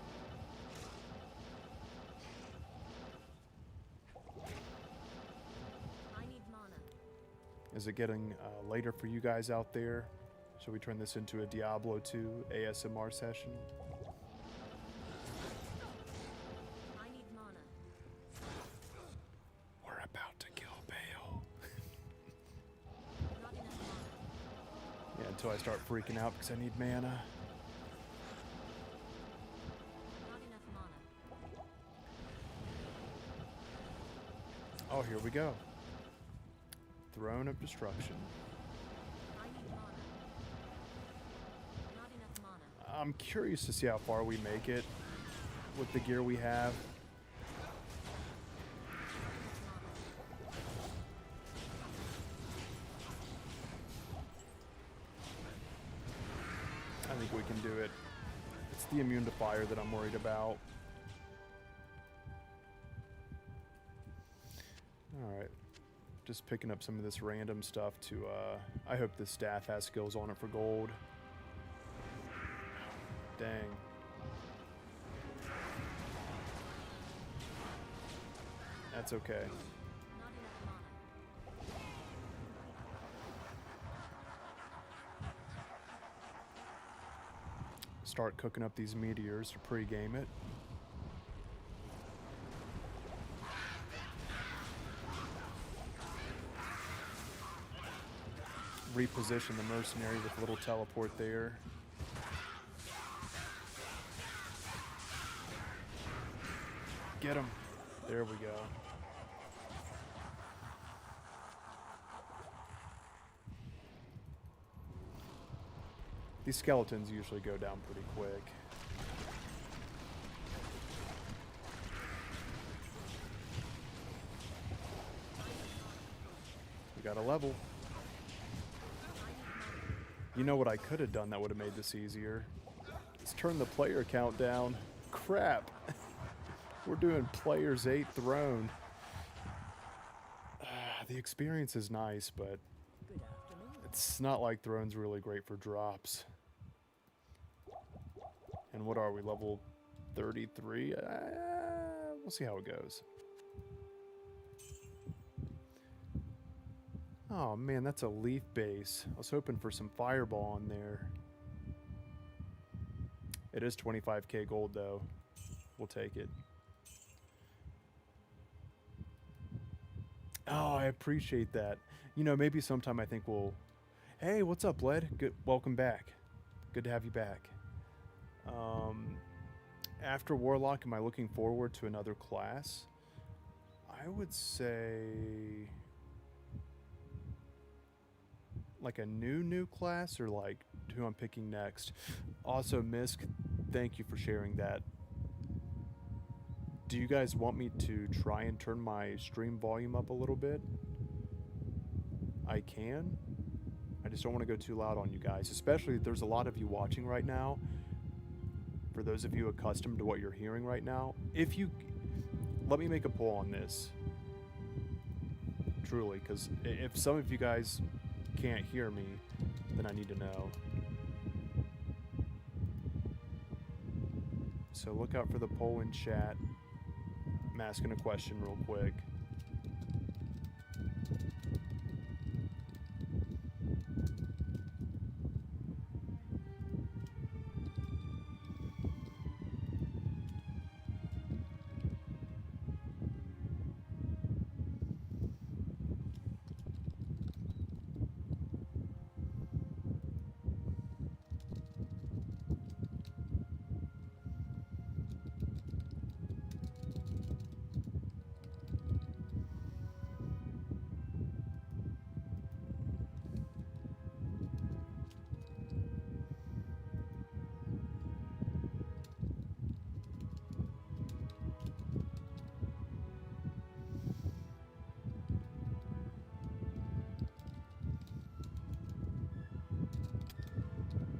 I need mana. Is it getting later for you guys out there? Should we turn this into a Diablo 2 ASMR session? I need mana. We're about to kill Bale. Not enough mana. Yeah, until I start freaking out because I need mana. Not enough mana. Oh, here we go. Throne of Destruction. I need mana. Not enough mana. I'm curious to see how far we make it with the gear we have. I think we can do it. It's the immune to fire that I'm worried about. Alright. Just picking up some of this random stuff to, I hope this staff has skills on it for gold. Dang. That's okay. Not enough mana. Start cooking up these meteors to pre-game it. Reposition the mercenary with a little teleport there. Get him. There we go. These skeletons usually go down pretty quick. We got a level. You know what I could have done that would have made this easier? Let's turn the player count down. Crap. We're doing players 8 throne. The experience is nice, but Good afternoon. it's not like throne's really great for drops. And what are we, level 33? We'll see how it goes. Oh man, that's a leaf base. I was hoping for some fireball in there. It is 25k gold though. We'll take it. Oh, I appreciate that. You know, maybe sometime I think we'll... Hey, what's up, Led? Good, welcome back. Good to have you back. After Warlock, am I looking forward to another class? I would say... like a new class, or like who I'm picking next. Also, Misk, thank you for sharing that. Do you guys want me to try and turn my stream volume up a little bit? I can. I just don't want to go too loud on you guys, especially if there's a lot of you watching right now. For those of you accustomed to what you're hearing right now, if you... Let me make a poll on this. Truly, because if some of you guys can't hear me, then I need to know. So look out for the poll in chat. I'm asking a question real quick.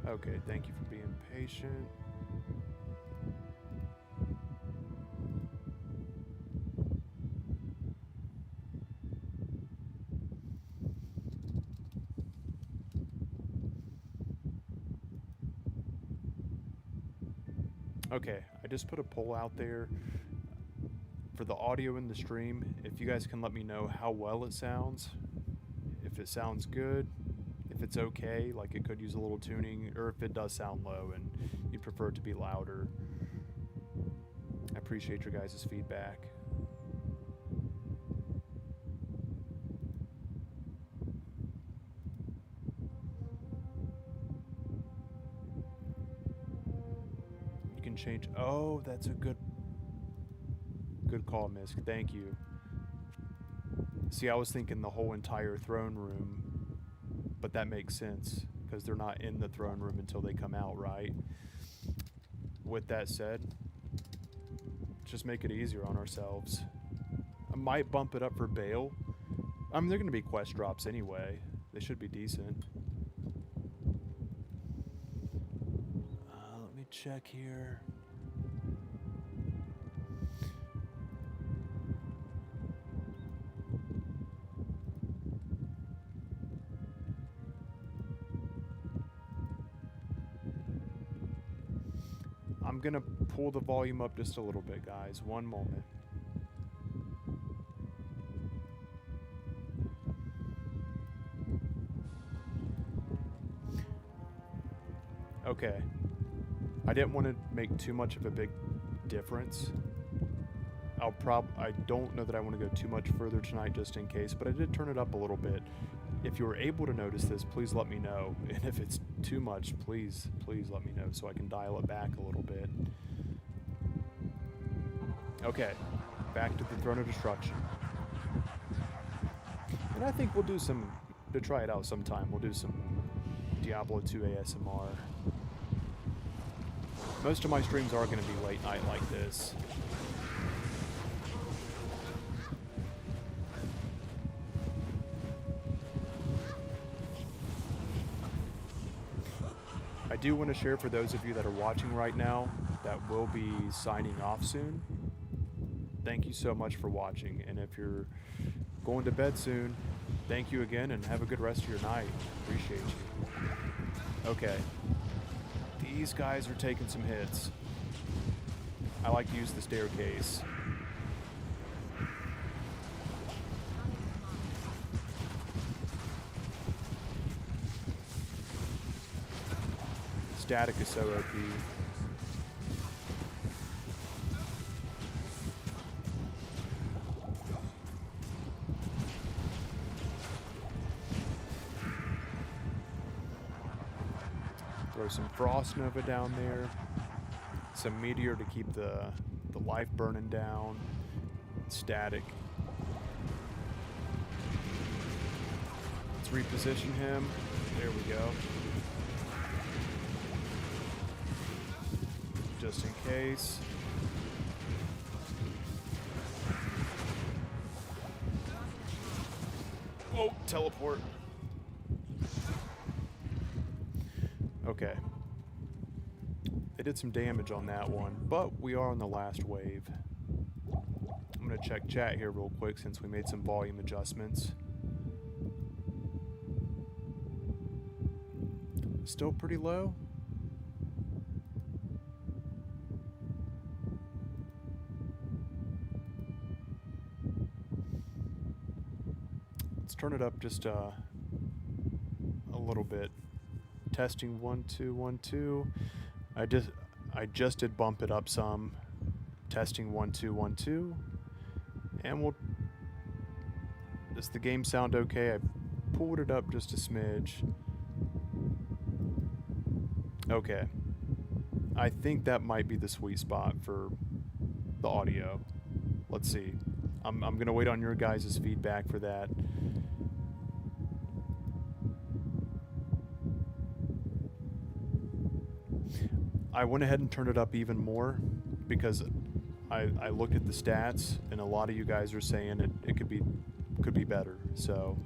Okay, thank you for being patient. Okay, I just put a poll out there for the audio in the stream. If you guys can let me know how well it sounds, if it sounds good, if it's okay, like it could use a little tuning, or if it does sound low and you'd prefer it to be louder. I appreciate your guys' feedback. You can change. Oh, that's a good call, Misk. Thank you. See, I was thinking the whole entire throne room, but that makes sense because they're not in the throne room until they come out, right? With that said, just make it easier on ourselves. I might bump it up for bail. I mean, they're going to be quest drops anyway. They should be decent. Let me check here. I'm going to pull the volume up just a little bit, guys. One moment. Okay. I didn't want to make too much of a big difference. I don't know that I want to go too much further tonight just in case, but I did turn it up a little bit. If you were able to notice this, please let me know. And if it's too much, please let me know so I can dial it back a little bit. Okay, back to the Throne of Destruction. And I think we'll do some, to try it out sometime, we'll do some Diablo 2 ASMR. Most of my streams are going to be late night like this. I do want to share for those of you that are watching right now that will be signing off soon. Thank you so much for watching, and if you're going to bed soon, thank you again and have a good rest of your night. Appreciate you. Okay. These guys are taking some hits. I like to use the staircase. Static is so OP. Throw some Frost Nova down there. Some Meteor to keep the life burning down. Static. Let's reposition him. There we go. Just in case. Oh, teleport. Okay. They did some damage on that one, but we are on the last wave. I'm going to check chat here real quick since we made some volume adjustments. Still pretty low? Let's turn it up just a little bit. Testing 1 2 1 2. I just did bump it up some. Testing 1 2 1 2. And we'll. Does the game sound okay? I pulled it up just a smidge. Okay. I think that might be the sweet spot for the audio. Let's see. I'm gonna wait on your guys' feedback for that. I went ahead and turned it up even more because I looked at the stats and a lot of you guys are saying it could be better. So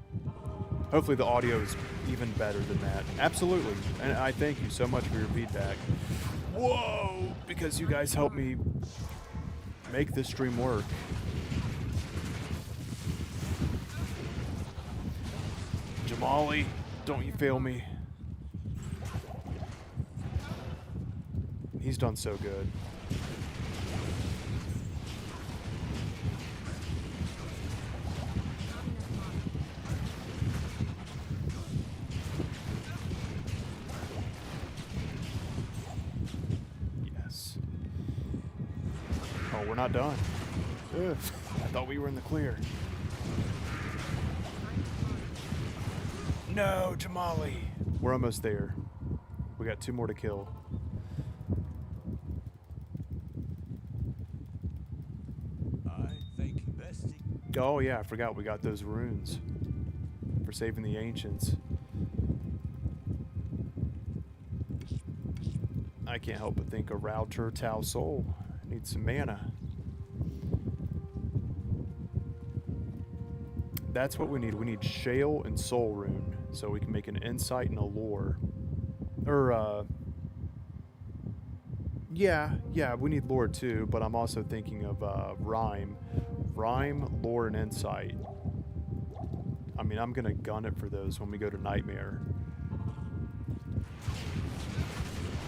Hopefully the audio is even better than that. Absolutely. And I thank you so much for your feedback. Whoa! Because you guys helped me make this stream work. Jamali, don't you fail me. He's done so good. Yes. Oh, we're not done. Ugh, I thought we were in the clear. No, Jamali. We're almost there. We got 2 more to kill. I thank you, bestie. Oh yeah, I forgot we got those runes for saving the ancients. I can't help but think of Router Tau Soul. I need some mana. That's what we need. We need Shale and Soul Rune so we can make an Insight and a Lore. Or, yeah, we need Lore too, but I'm also thinking of Rhyme. Rhyme, Lore, and Insight. I mean, I'm gonna gun it for those when we go to Nightmare.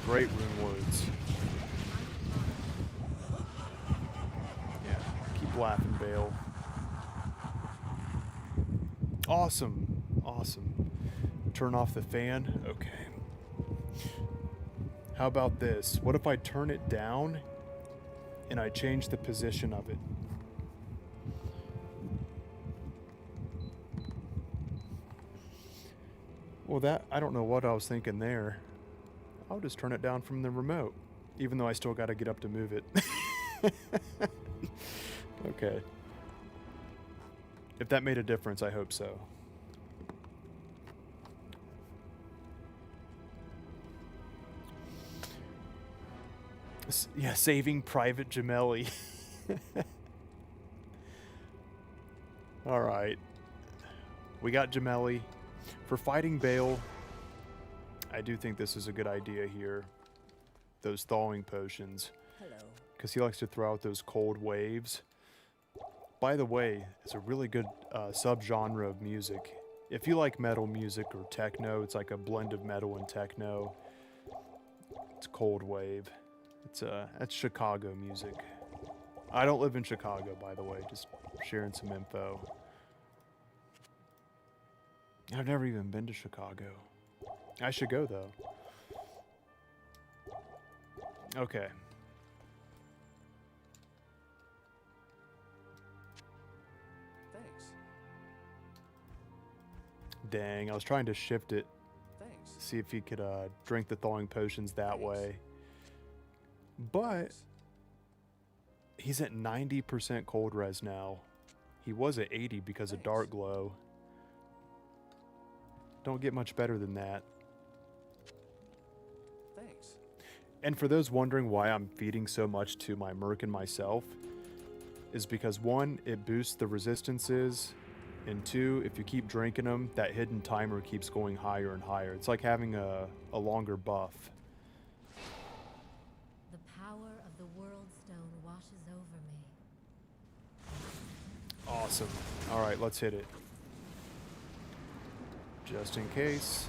Great rune words. Yeah, keep laughing, Bale. Awesome, awesome. Turn off the fan? Okay. How about this? What if I turn it down and I change the position of it? Well, that, I don't know what I was thinking there. I'll just turn it down from the remote, even though I still got to get up to move it. Okay. If that made a difference, I hope so. Yeah, saving Private Gemelli. All right. We got Gemelli. For fighting Bale, I do think this is a good idea here. Those thawing potions. Hello. Because he likes to throw out those cold waves. By the way, it's a really good subgenre of music. If you like metal music or techno, it's like a blend of metal and techno. It's cold wave. That's Chicago music. I don't live in Chicago, by the way, just sharing some info. I've never even been to Chicago. I should go, though. Okay. Thanks. Dang, I was trying to shift it. Thanks. See if he could drink the thawing potions that Thanks. way. But Thanks. he's at 90% cold res now. He was at 80 because of Thanks. Dark Glow. Don't get much better than that. Thanks. And for those wondering why I'm feeding so much to my Merc and myself, is because 1, it boosts the resistances, and 2, if you keep drinking them, that hidden timer keeps going higher and higher. It's like having a longer buff. The power of the World Stone washes over me. Awesome. All right, let's hit it. Just in case.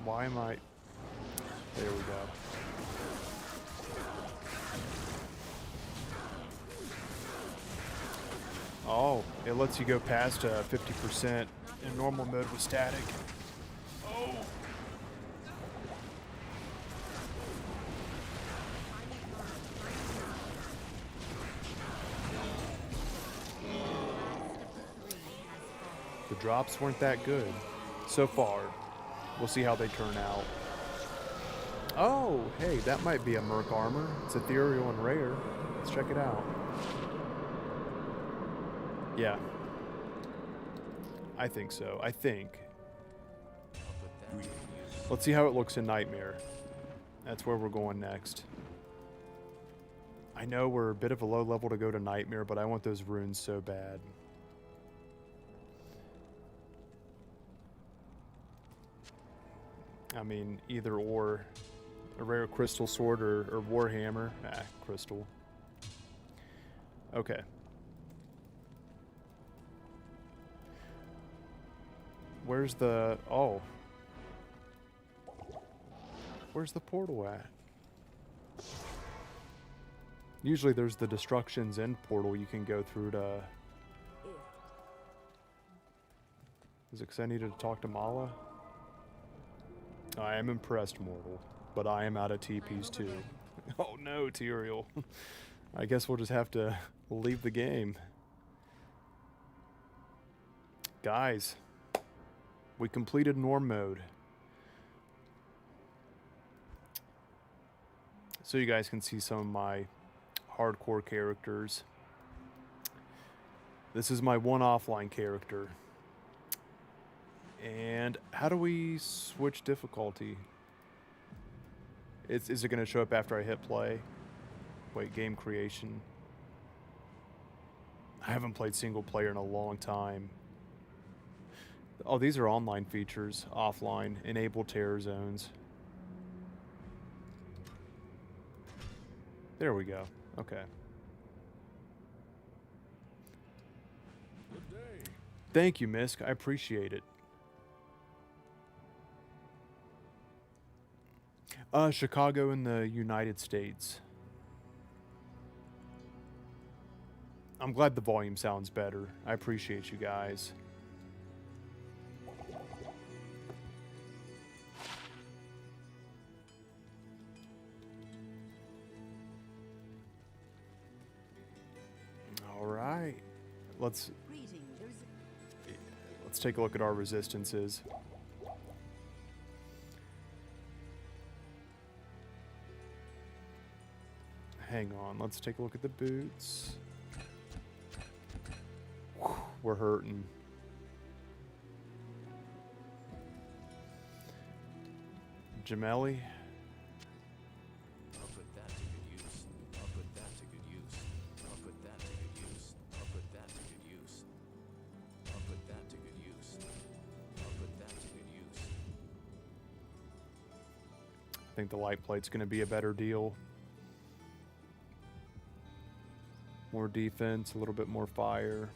Why am I... There we go. Oh, it lets you go past 50% in normal mode with static. Oh! The drops weren't that good so far. We'll see how they turn out. Oh, hey, that might be a Merc armor. It's ethereal and rare. Let's check it out. Yeah. I think so. I think. I'll put that to good use. Let's see how it looks in Nightmare. That's where we're going next. I know we're a bit of a low level to go to Nightmare, but I want those runes so bad. I mean, either or. A rare crystal sword or warhammer. Ah, crystal. Okay. Where's the... Oh. Where's the portal at? Usually there's the Destruction's End portal you can go through to... If Is it because I needed to talk to Mala? I am impressed, mortal. But I am out of TPs too. Oh no, Tyrael. I guess we'll just have to leave the game. Guys, we completed Norm mode. So you guys can see some of my hardcore characters. This is my one offline character. And how do we switch difficulty? Is it going to show up after I hit play? Wait, game creation. I haven't played single player in a long time. Oh, these are online features. Offline. Enable terror zones. There we go. Okay. Good day. Thank you, Misk. I appreciate it. Chicago in the United States. I'm glad the volume sounds better. I appreciate you guys. All right. Let's take a look at our resistances. Hang on, let's take a look at the boots. Whew, we're hurting. Gemelli. I'll put that to good use. I'll put that to good use. I'll put that to good use. I'll put that to good use. I'll put that to good use. I'll put that to good use. I think the light plate's going to be a better deal. More defense, a little bit more fire.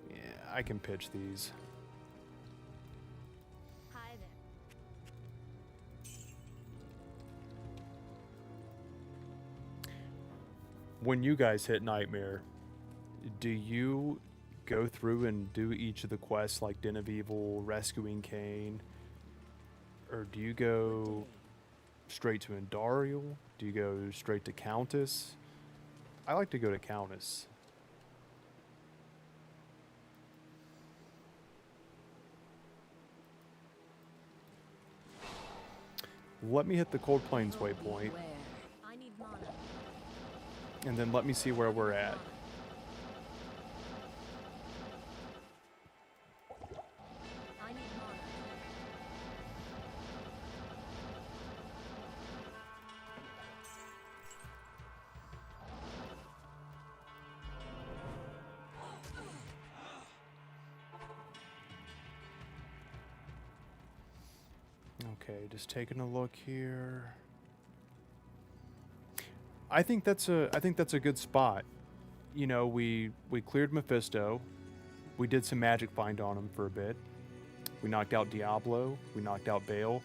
Yeah, I can pitch these. Hi there. When you guys hit Nightmare, do you go through and do each of the quests like Den of Evil, Rescuing Cain? Or do you go straight to Endariel? Do you go straight to Countess? I like to go to Countess. Let me hit the Cold Plains waypoint, I need mana. and then let me see where we're at. I need mana. Okay, just taking a look here. I think that's a good spot. You know, we cleared Mephisto. We did some magic find on him for a bit. We knocked out Diablo. We knocked out Bale.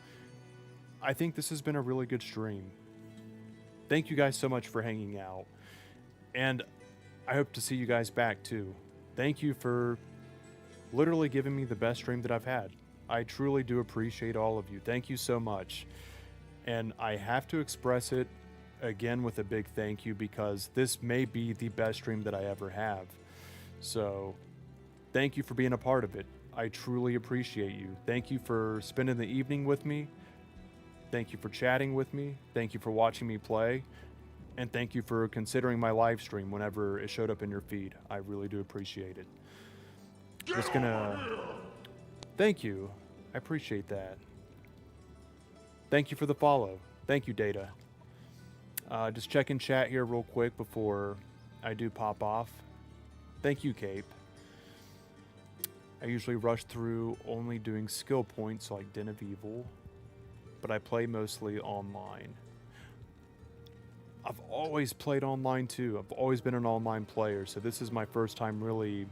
I think this has been a really good stream. Thank you guys so much for hanging out. And I hope to see you guys back too. Thank you for literally giving me the best stream that I've had. I truly do appreciate all of you. Thank you so much. And I have to express it again with a big thank you, because this may be the best stream that I ever have. So thank you for being a part of it. I truly appreciate you. Thank you for spending the evening with me. Thank you for chatting with me. Thank you for watching me play. And thank you for considering my live stream whenever it showed up in your feed. I really do appreciate it. Just gonna... Thank you. I appreciate that. Thank you for the follow. Thank you, Data. Just checking chat here real quick before I do pop off. Thank you, Cape. I usually rush through only doing skill points like Den of Evil, but I play mostly online. I've always played online too. I've always been an online player, so this is my first time really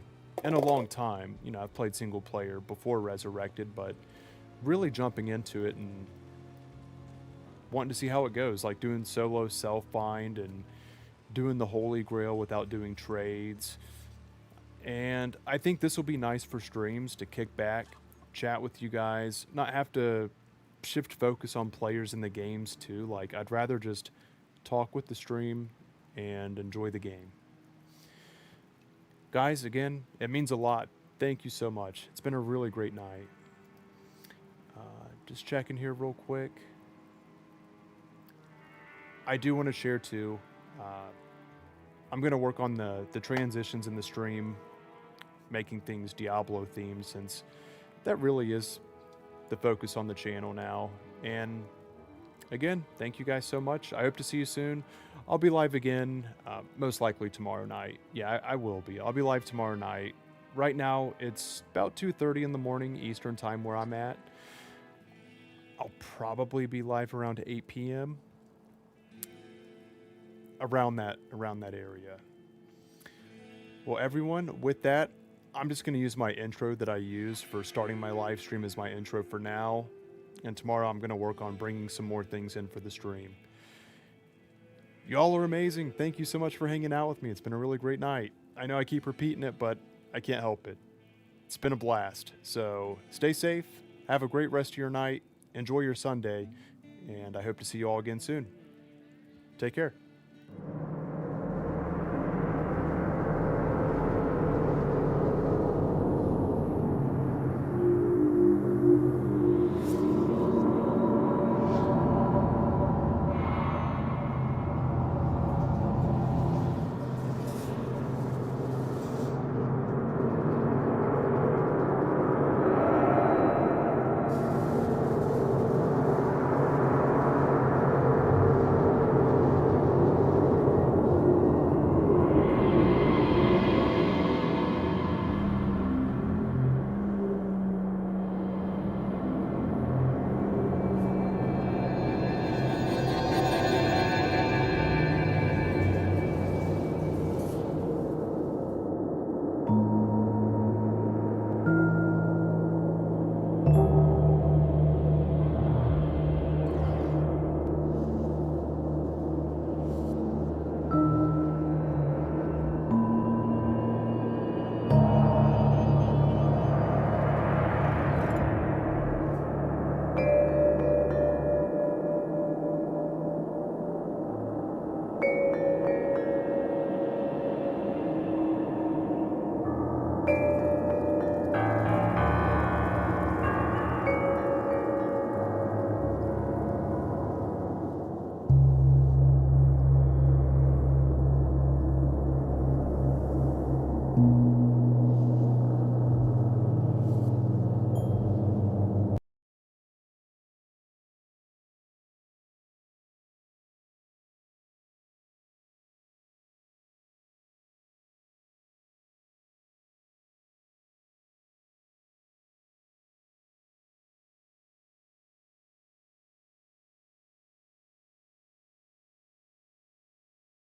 in a long time. You know, I've played single player before Resurrected, but really jumping into it and wanting to see how it goes, like doing solo self-bind and doing the Holy Grail without doing trades. And I think this will be nice for streams to kick back, chat with you guys, not have to shift focus on players in the games too. Like, I'd rather just talk with the stream and enjoy the game. Guys, again, it means a lot. Thank you so much. It's been a really great night. Just checking here real quick. I do want to share too. I'm going to work on the transitions in the stream, making things Diablo themed, since that really is the focus on the channel now. And again, thank you guys so much. I hope to see you soon. I'll be live again, most likely tomorrow night. Yeah, I will be. I'll be live tomorrow night. Right now, it's about 2:30 in the morning Eastern time where I'm at. I'll probably be live around 8 p.m. Around that area. Well, everyone, with that, I'm just going to use my intro that I use for starting my live stream as my intro for now. And tomorrow I'm going to work on bringing some more things in for the stream. Y'all are amazing. Thank you so much for hanging out with me. It's been a really great night. I know I keep repeating it, but I can't help it. It's been a blast. So stay safe. Have a great rest of your night. Enjoy your Sunday. And I hope to see you all again soon. Take care.